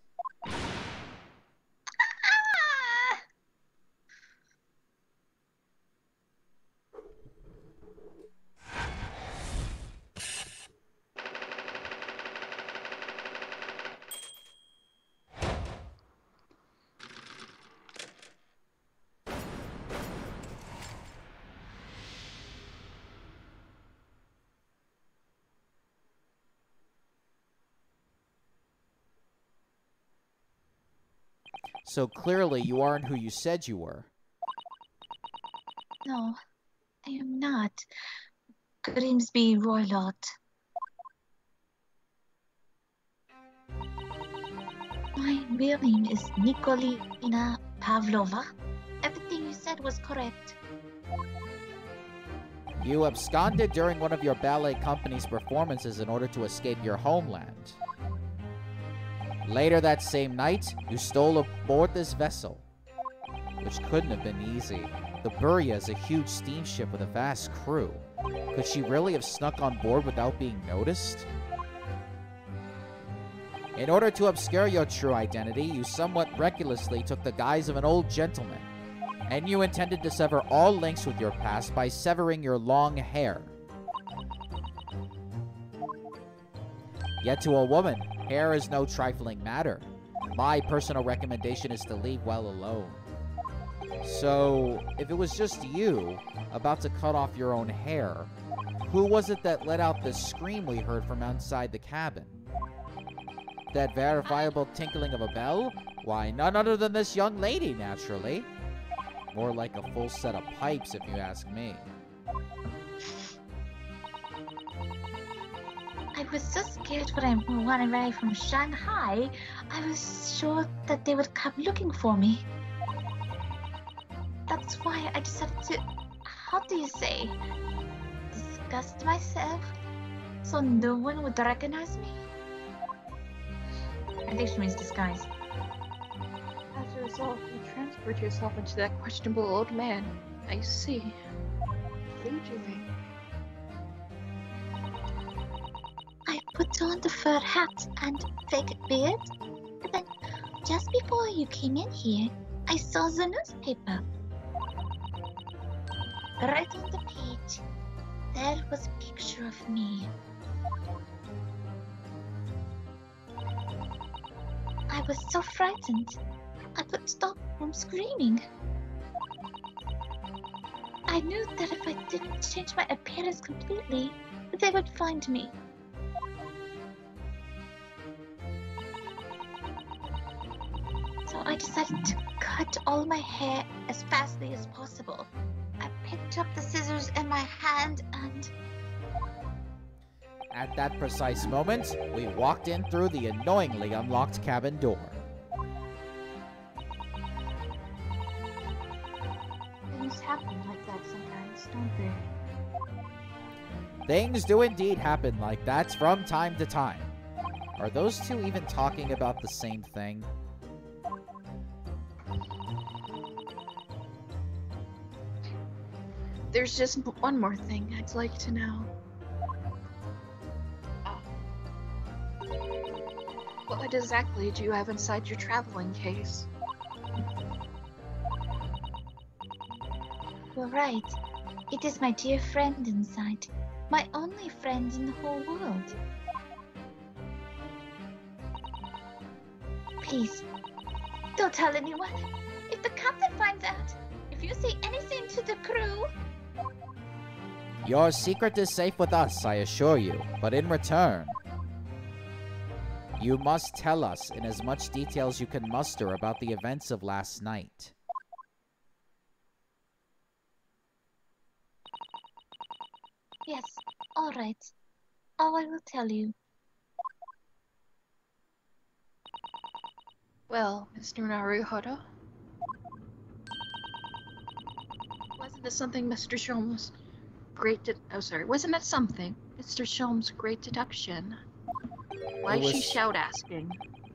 So clearly you aren't who you said you were. No, I am not. Grimsby Roylott. real name is Nikolina Pavlova. Everything you said was correct. You absconded during one of your ballet company's performances in order to escape your homeland. Later that same night, you stole aboard this vessel, which couldn't have been easy. The Burya is a huge steamship with a vast crew. Could she really have snuck on board without being noticed? In order to obscure your true identity, you somewhat recklessly took the guise of an old gentleman, and you intended to sever all links with your past by severing your long hair. Yet to a woman, hair is no trifling matter. My personal recommendation is to leave well alone. So, if it was just you, about to cut off your own hair, who was it that let out the scream we heard from outside the cabin? That verifiable tinkling of a bell? Why, none other than this young lady, naturally. More like a full set of pipes, if you ask me. I was so scared when I ran away from Shanghai. I was sure that they would come looking for me. That's why I decided to, how do you say, disgust myself so no one would recognize me. I think she means disguise. As a result, you transferred yourself into that questionable old man. I see. What are you doing? I put on the fur hat and fake beard, but then just before you came in here, I saw the newspaper. Right on the page, there was a picture of me. I was so frightened, I couldn't stop from screaming. I knew that if I didn't change my appearance completely, they would find me. So I decided to cut all my hair as fastly as possible. I picked up the scissors in my hand and... At that precise moment, we walked in through the annoyingly unlocked cabin door. Things happen like that sometimes, don't they? Things do indeed happen like that from time to time. Are those two even talking about the same thing? There's just one more thing I'd like to know. What exactly do you have inside your traveling case? You're right. It is my dear friend inside. My only friend in the whole world. Please, don't tell anyone. If the captain finds out, if you say anything to the crew... Your secret is safe with us, I assure you. But in return, you must tell us in as much detail as you can muster about the events of last night. Yes, all right. All I will tell you. Well, Mr. Naruhodo? Wasn't this something Mr. Sholmes' wasn't that something? Mr. Sholmes' great deduction. Why is she shout asking?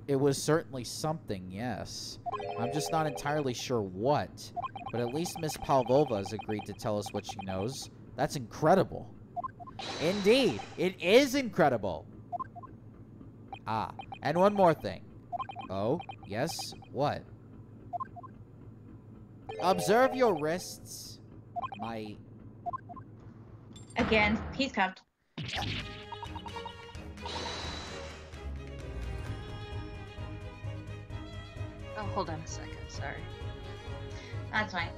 It was certainly something, yes. I'm just not entirely sure what. But at least Miss Pavlova has agreed to tell us what she knows. That's incredible. Indeed, it is incredible. Ah, and one more thing. Oh, yes, what? Observe your wrists. My... Again, he's cuffed. Oh, hold on a second, sorry. That's fine.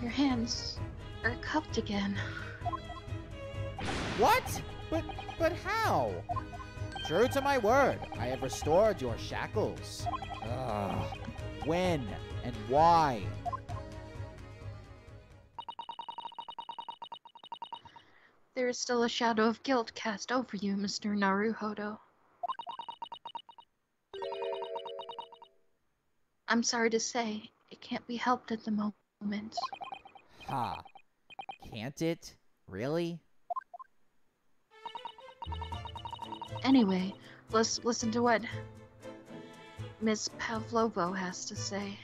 Your hands are cupped again. What? But how? True to my word, I have restored your shackles. Ugh. When and why? There is still a shadow of guilt cast over you, Mr. Naruhodo. I'm sorry to say, it can't be helped at the moment. Ha. Can't it? Really? Anyway, let's listen to what Miss Pavlovo has to say.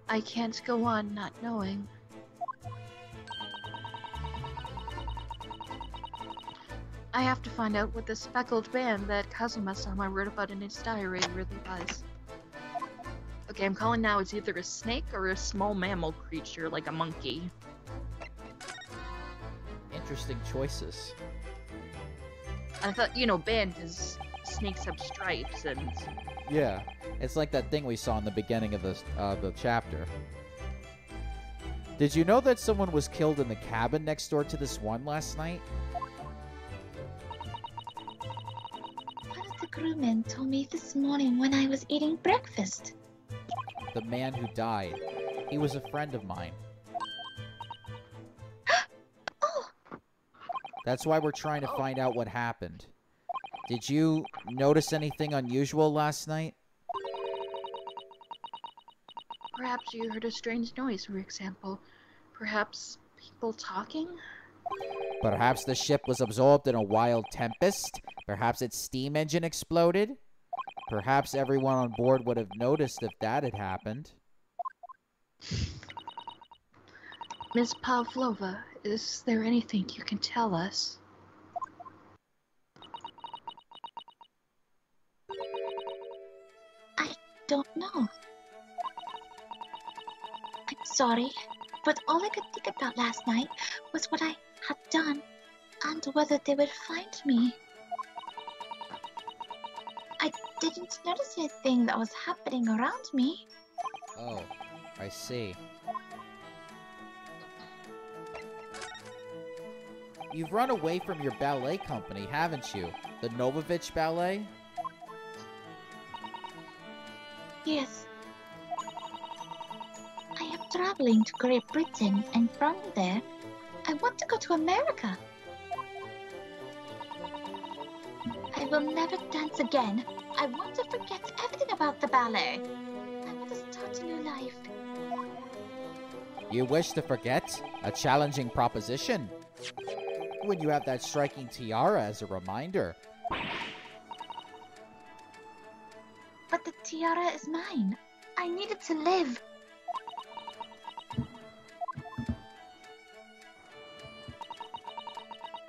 I can't go on not knowing. I have to find out what the speckled band that Kazuma-sama wrote about in his diary really was. Okay, I'm calling now. It's either a snake or a small mammal creature, like a monkey. Interesting choices. I thought, band is snakes have stripes and... Yeah, it's like that thing we saw in the beginning of the chapter. Did you know that someone was killed in the cabin next door to this one last night? One of the crewmen told me this morning when I was eating breakfast. The man who died. He was a friend of mine. Oh! That's why we're trying to find out what happened. Did you notice anything unusual last night? Perhaps you heard a strange noise, for example. Perhaps people talking? Perhaps the ship was absorbed in a wild tempest? Perhaps its steam engine exploded? Perhaps everyone on board would have noticed if that had happened. Miss Pavlova, is there anything you can tell us? I don't know. I'm sorry, but all I could think about last night was what I had done and whether they would find me. I didn't notice anything that was happening around me. Oh, I see. You've run away from your ballet company, haven't you? The Novovich Ballet? Yes. I am traveling to Great Britain, and from there, I want to go to America. I will never dance again. I want to forget everything about the ballet. I want to start a new life. You wish to forget? A challenging proposition. When you have that striking tiara as a reminder. But the tiara is mine. I need it to live.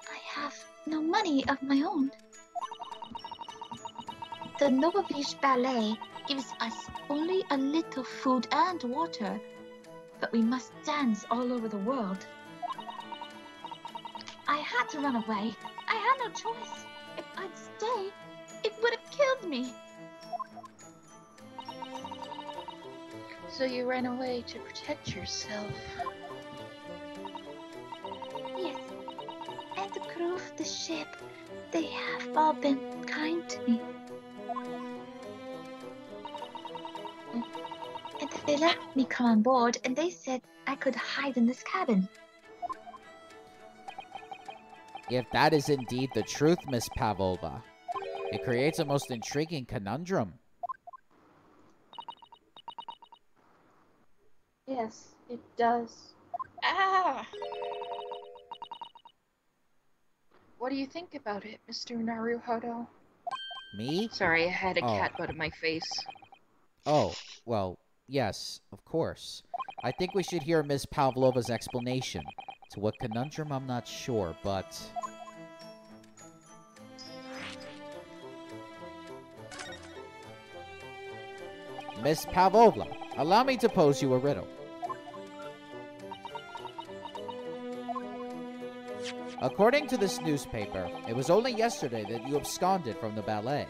I have no money of my own. The Novovich Ballet gives us only a little food and water, but we must dance all over the world. I had to run away. I had no choice. If I'd stayed, it would have killed me. So you ran away to protect yourself. Yes. And the crew of the ship, they have all been kind to me. And they let me come on board, and they said I could hide in this cabin. If that is indeed the truth, Miss Pavlova, it creates a most intriguing conundrum. Yes, it does. Ah! What do you think about it, Mr. Naruhodo? Me? Sorry, I had a cat butt in my face. Oh, well, yes, of course. I think we should hear Miss Pavlova's explanation. To what conundrum, I'm not sure, but... Miss Pavlova, allow me to pose you a riddle. According to this newspaper, it was only yesterday that you absconded from the ballet.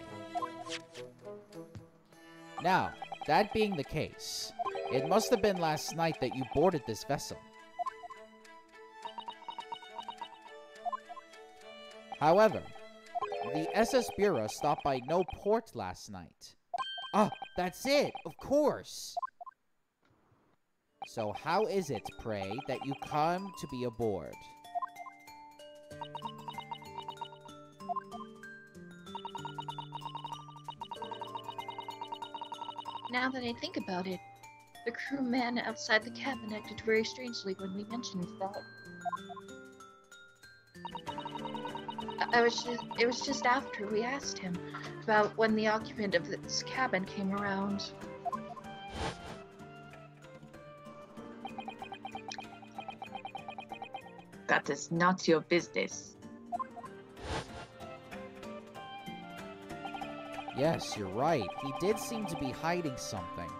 Now, that being the case, it must have been last night that you boarded this vessel. However, the SS Bureau stopped by no port last night. Ah, that's it, of course! So how is it, pray, that you come to be aboard? Now that I think about it, the crewman outside the cabin acted very strangely when we mentioned that. It was just after we asked him about when the occupant of this cabin came around. That is not your business. Yes, you're right. He did seem to be hiding something.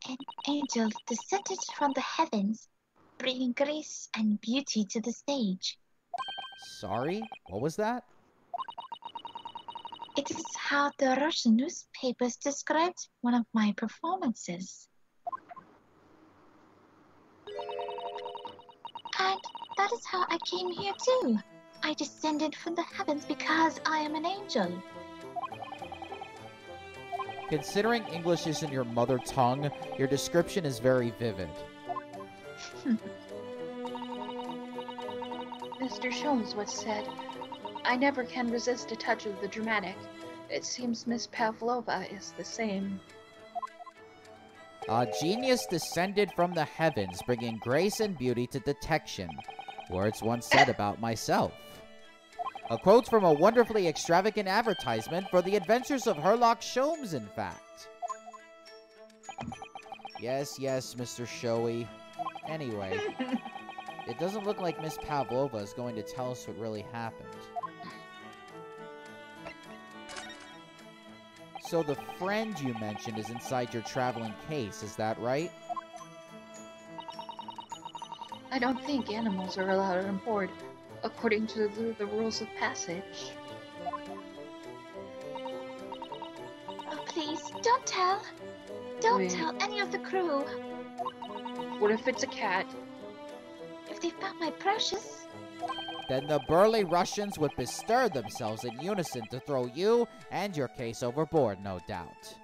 An angel descended from the heavens, bringing grace and beauty to the stage. Sorry? What was that? It is how the Russian newspapers described one of my performances. And that is how I came here too. I descended from the heavens because I am an angel. Considering English isn't your mother tongue, your description is very vivid. Mr. Sholmes once said, "I never can resist a touch of the dramatic. It seems Miss Pavlova is the same." A genius descended from the heavens, bringing grace and beauty to detection. Words once said about myself. A quote from a wonderfully extravagant advertisement for the adventures of Herlock Sholmes, in fact. Yes, Mr. Showy. Anyway, it doesn't look like Miss Pavlova is going to tell us what really happened. So the friend you mentioned is inside your traveling case, is that right? I don't think animals are allowed on board, according to the rules of passage. Oh, please, don't tell. Don't tell any of the crew. What if it's a cat? If they found my precious... Then the burly Russians would bestir themselves in unison to throw you and your case overboard, no doubt.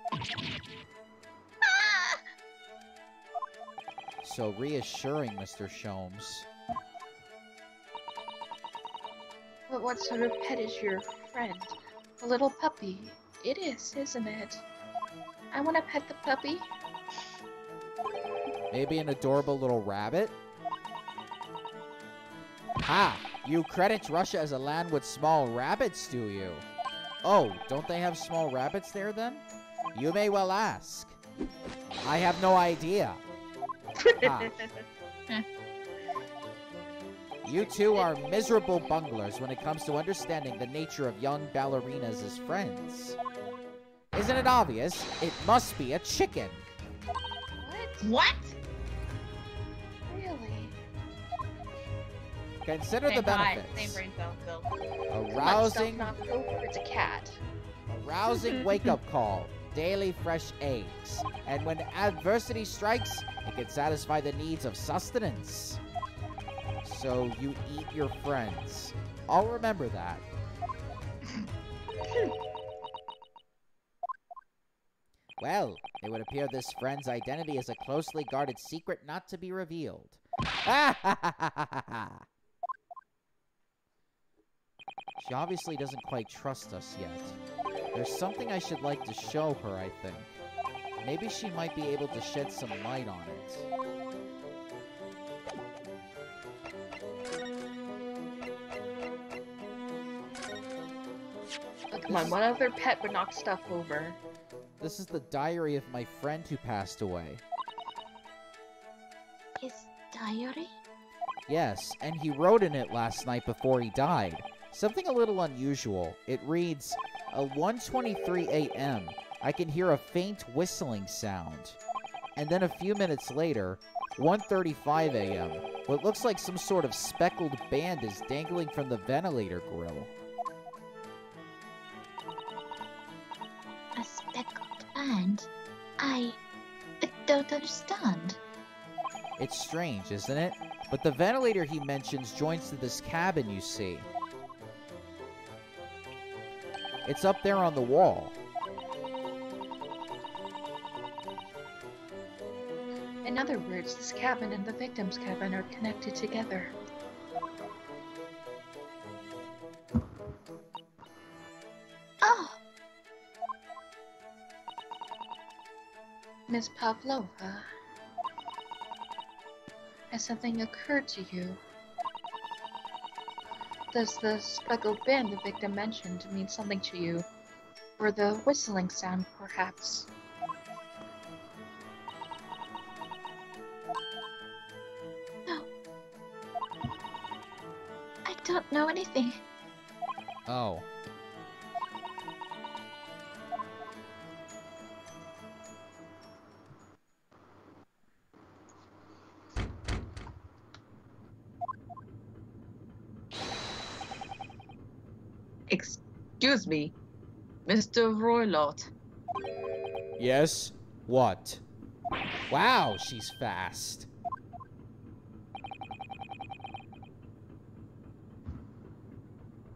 So reassuring, Mr. Sholmes. But what sort of pet is your friend? A little puppy. It is, isn't it? I want to pet the puppy. Maybe an adorable little rabbit? Ha! You credit Russia as a land with small rabbits, do you? Oh, don't they have small rabbits there then? You may well ask. I have no idea. Ha. You two are miserable bunglers when it comes to understanding the nature of young ballerinas as friends. Isn't it obvious? It must be a chicken. What? Really? Consider the Same benefits. brain cell, Phil. Arousing, Not over, it's a cat. arousing wake-up call. Daily fresh eggs. And when adversity strikes, it can satisfy the needs of sustenance. So you eat your friends. I'll remember that. Well, it would appear this friend's identity is a closely guarded secret not to be revealed. She obviously doesn't quite trust us yet. There's something I should like to show her, I think. Maybe she might be able to shed some light on it. Oh, come on, what other pet would knock stuff over? This is the diary of my friend who passed away. His diary? Yes, and he wrote in it last night before he died. Something a little unusual. It reads, at 1:23 a.m., I can hear a faint whistling sound. And then a few minutes later, 1:35 a.m., what looks like some sort of speckled band is dangling from the ventilator grill. A speckled band? I don't understand. It's strange, isn't it? But the ventilator he mentions joins to this cabin, you see. It's up there on the wall. In other words, this cabin and the victim's cabin are connected together. Miss Pavlova, has something occurred to you? Does the speckled band the victim mentioned mean something to you? Or the whistling sound, perhaps? No. I don't know anything. Oh. Excuse me, Mr. Roylott. Yes? What? Wow, she's fast.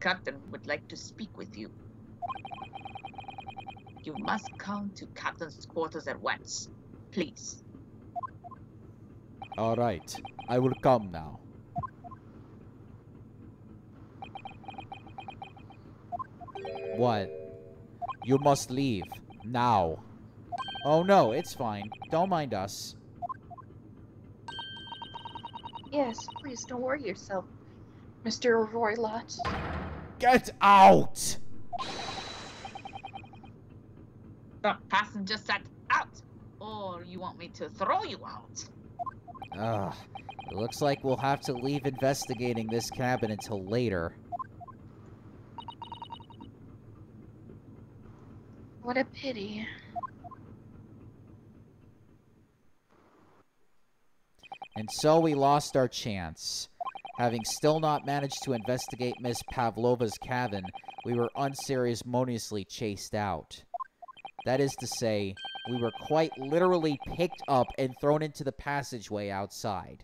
Captain would like to speak with you. You must come to Captain's quarters at once, please. All right, I will come now. What? You must leave. Now. Oh no, it's fine. Don't mind us. Yes, please don't worry yourself, Mr. Roylott. Get out! The passenger said out, or you want me to throw you out? Ugh. It looks like we'll have to leave investigating this cabin until later. What a pity. And so we lost our chance. Having still not managed to investigate Miss Pavlova's cabin, we were unceremoniously chased out. That is to say, we were quite literally picked up and thrown into the passageway outside.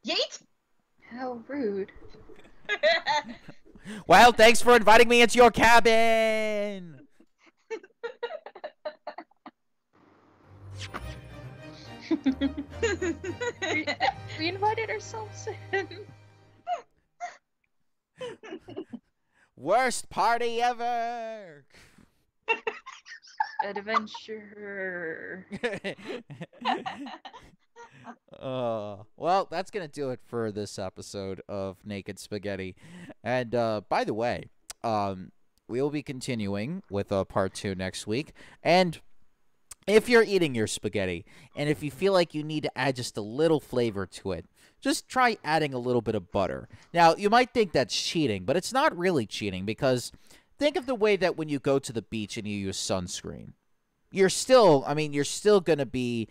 Yeet! How rude. Well, thanks for inviting me into your cabin! we invited ourselves in. Worst party ever! Adventure. Well, that's going to do it for this episode of Naked Spaghetti. And by the way, we will be continuing with part 2 next week. And if you're eating your spaghetti, and if you feel like you need to add just a little flavor to it, just try adding a little bit of butter. Now, you might think that's cheating, but it's not really cheating, because think of the way that when you go to the beach and you use sunscreen. You're still going to be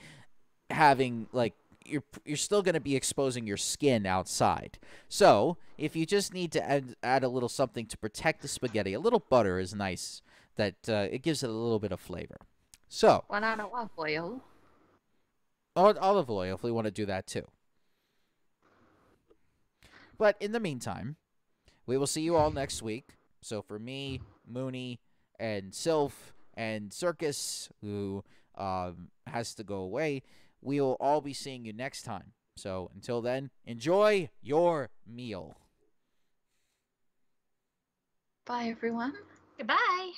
having, like, you're still going to be exposing your skin outside. So, if you just need to add a little something to protect the spaghetti, a little butter is nice. That it gives it a little bit of flavor. So, Why not olive oil? or olive oil if we want to do that too. But in the meantime, we will see you all next week. So for me, Mooney, and Sylph, and Circus, who has to go away, we will all be seeing you next time. So until then, enjoy your meal. Bye, everyone. Goodbye.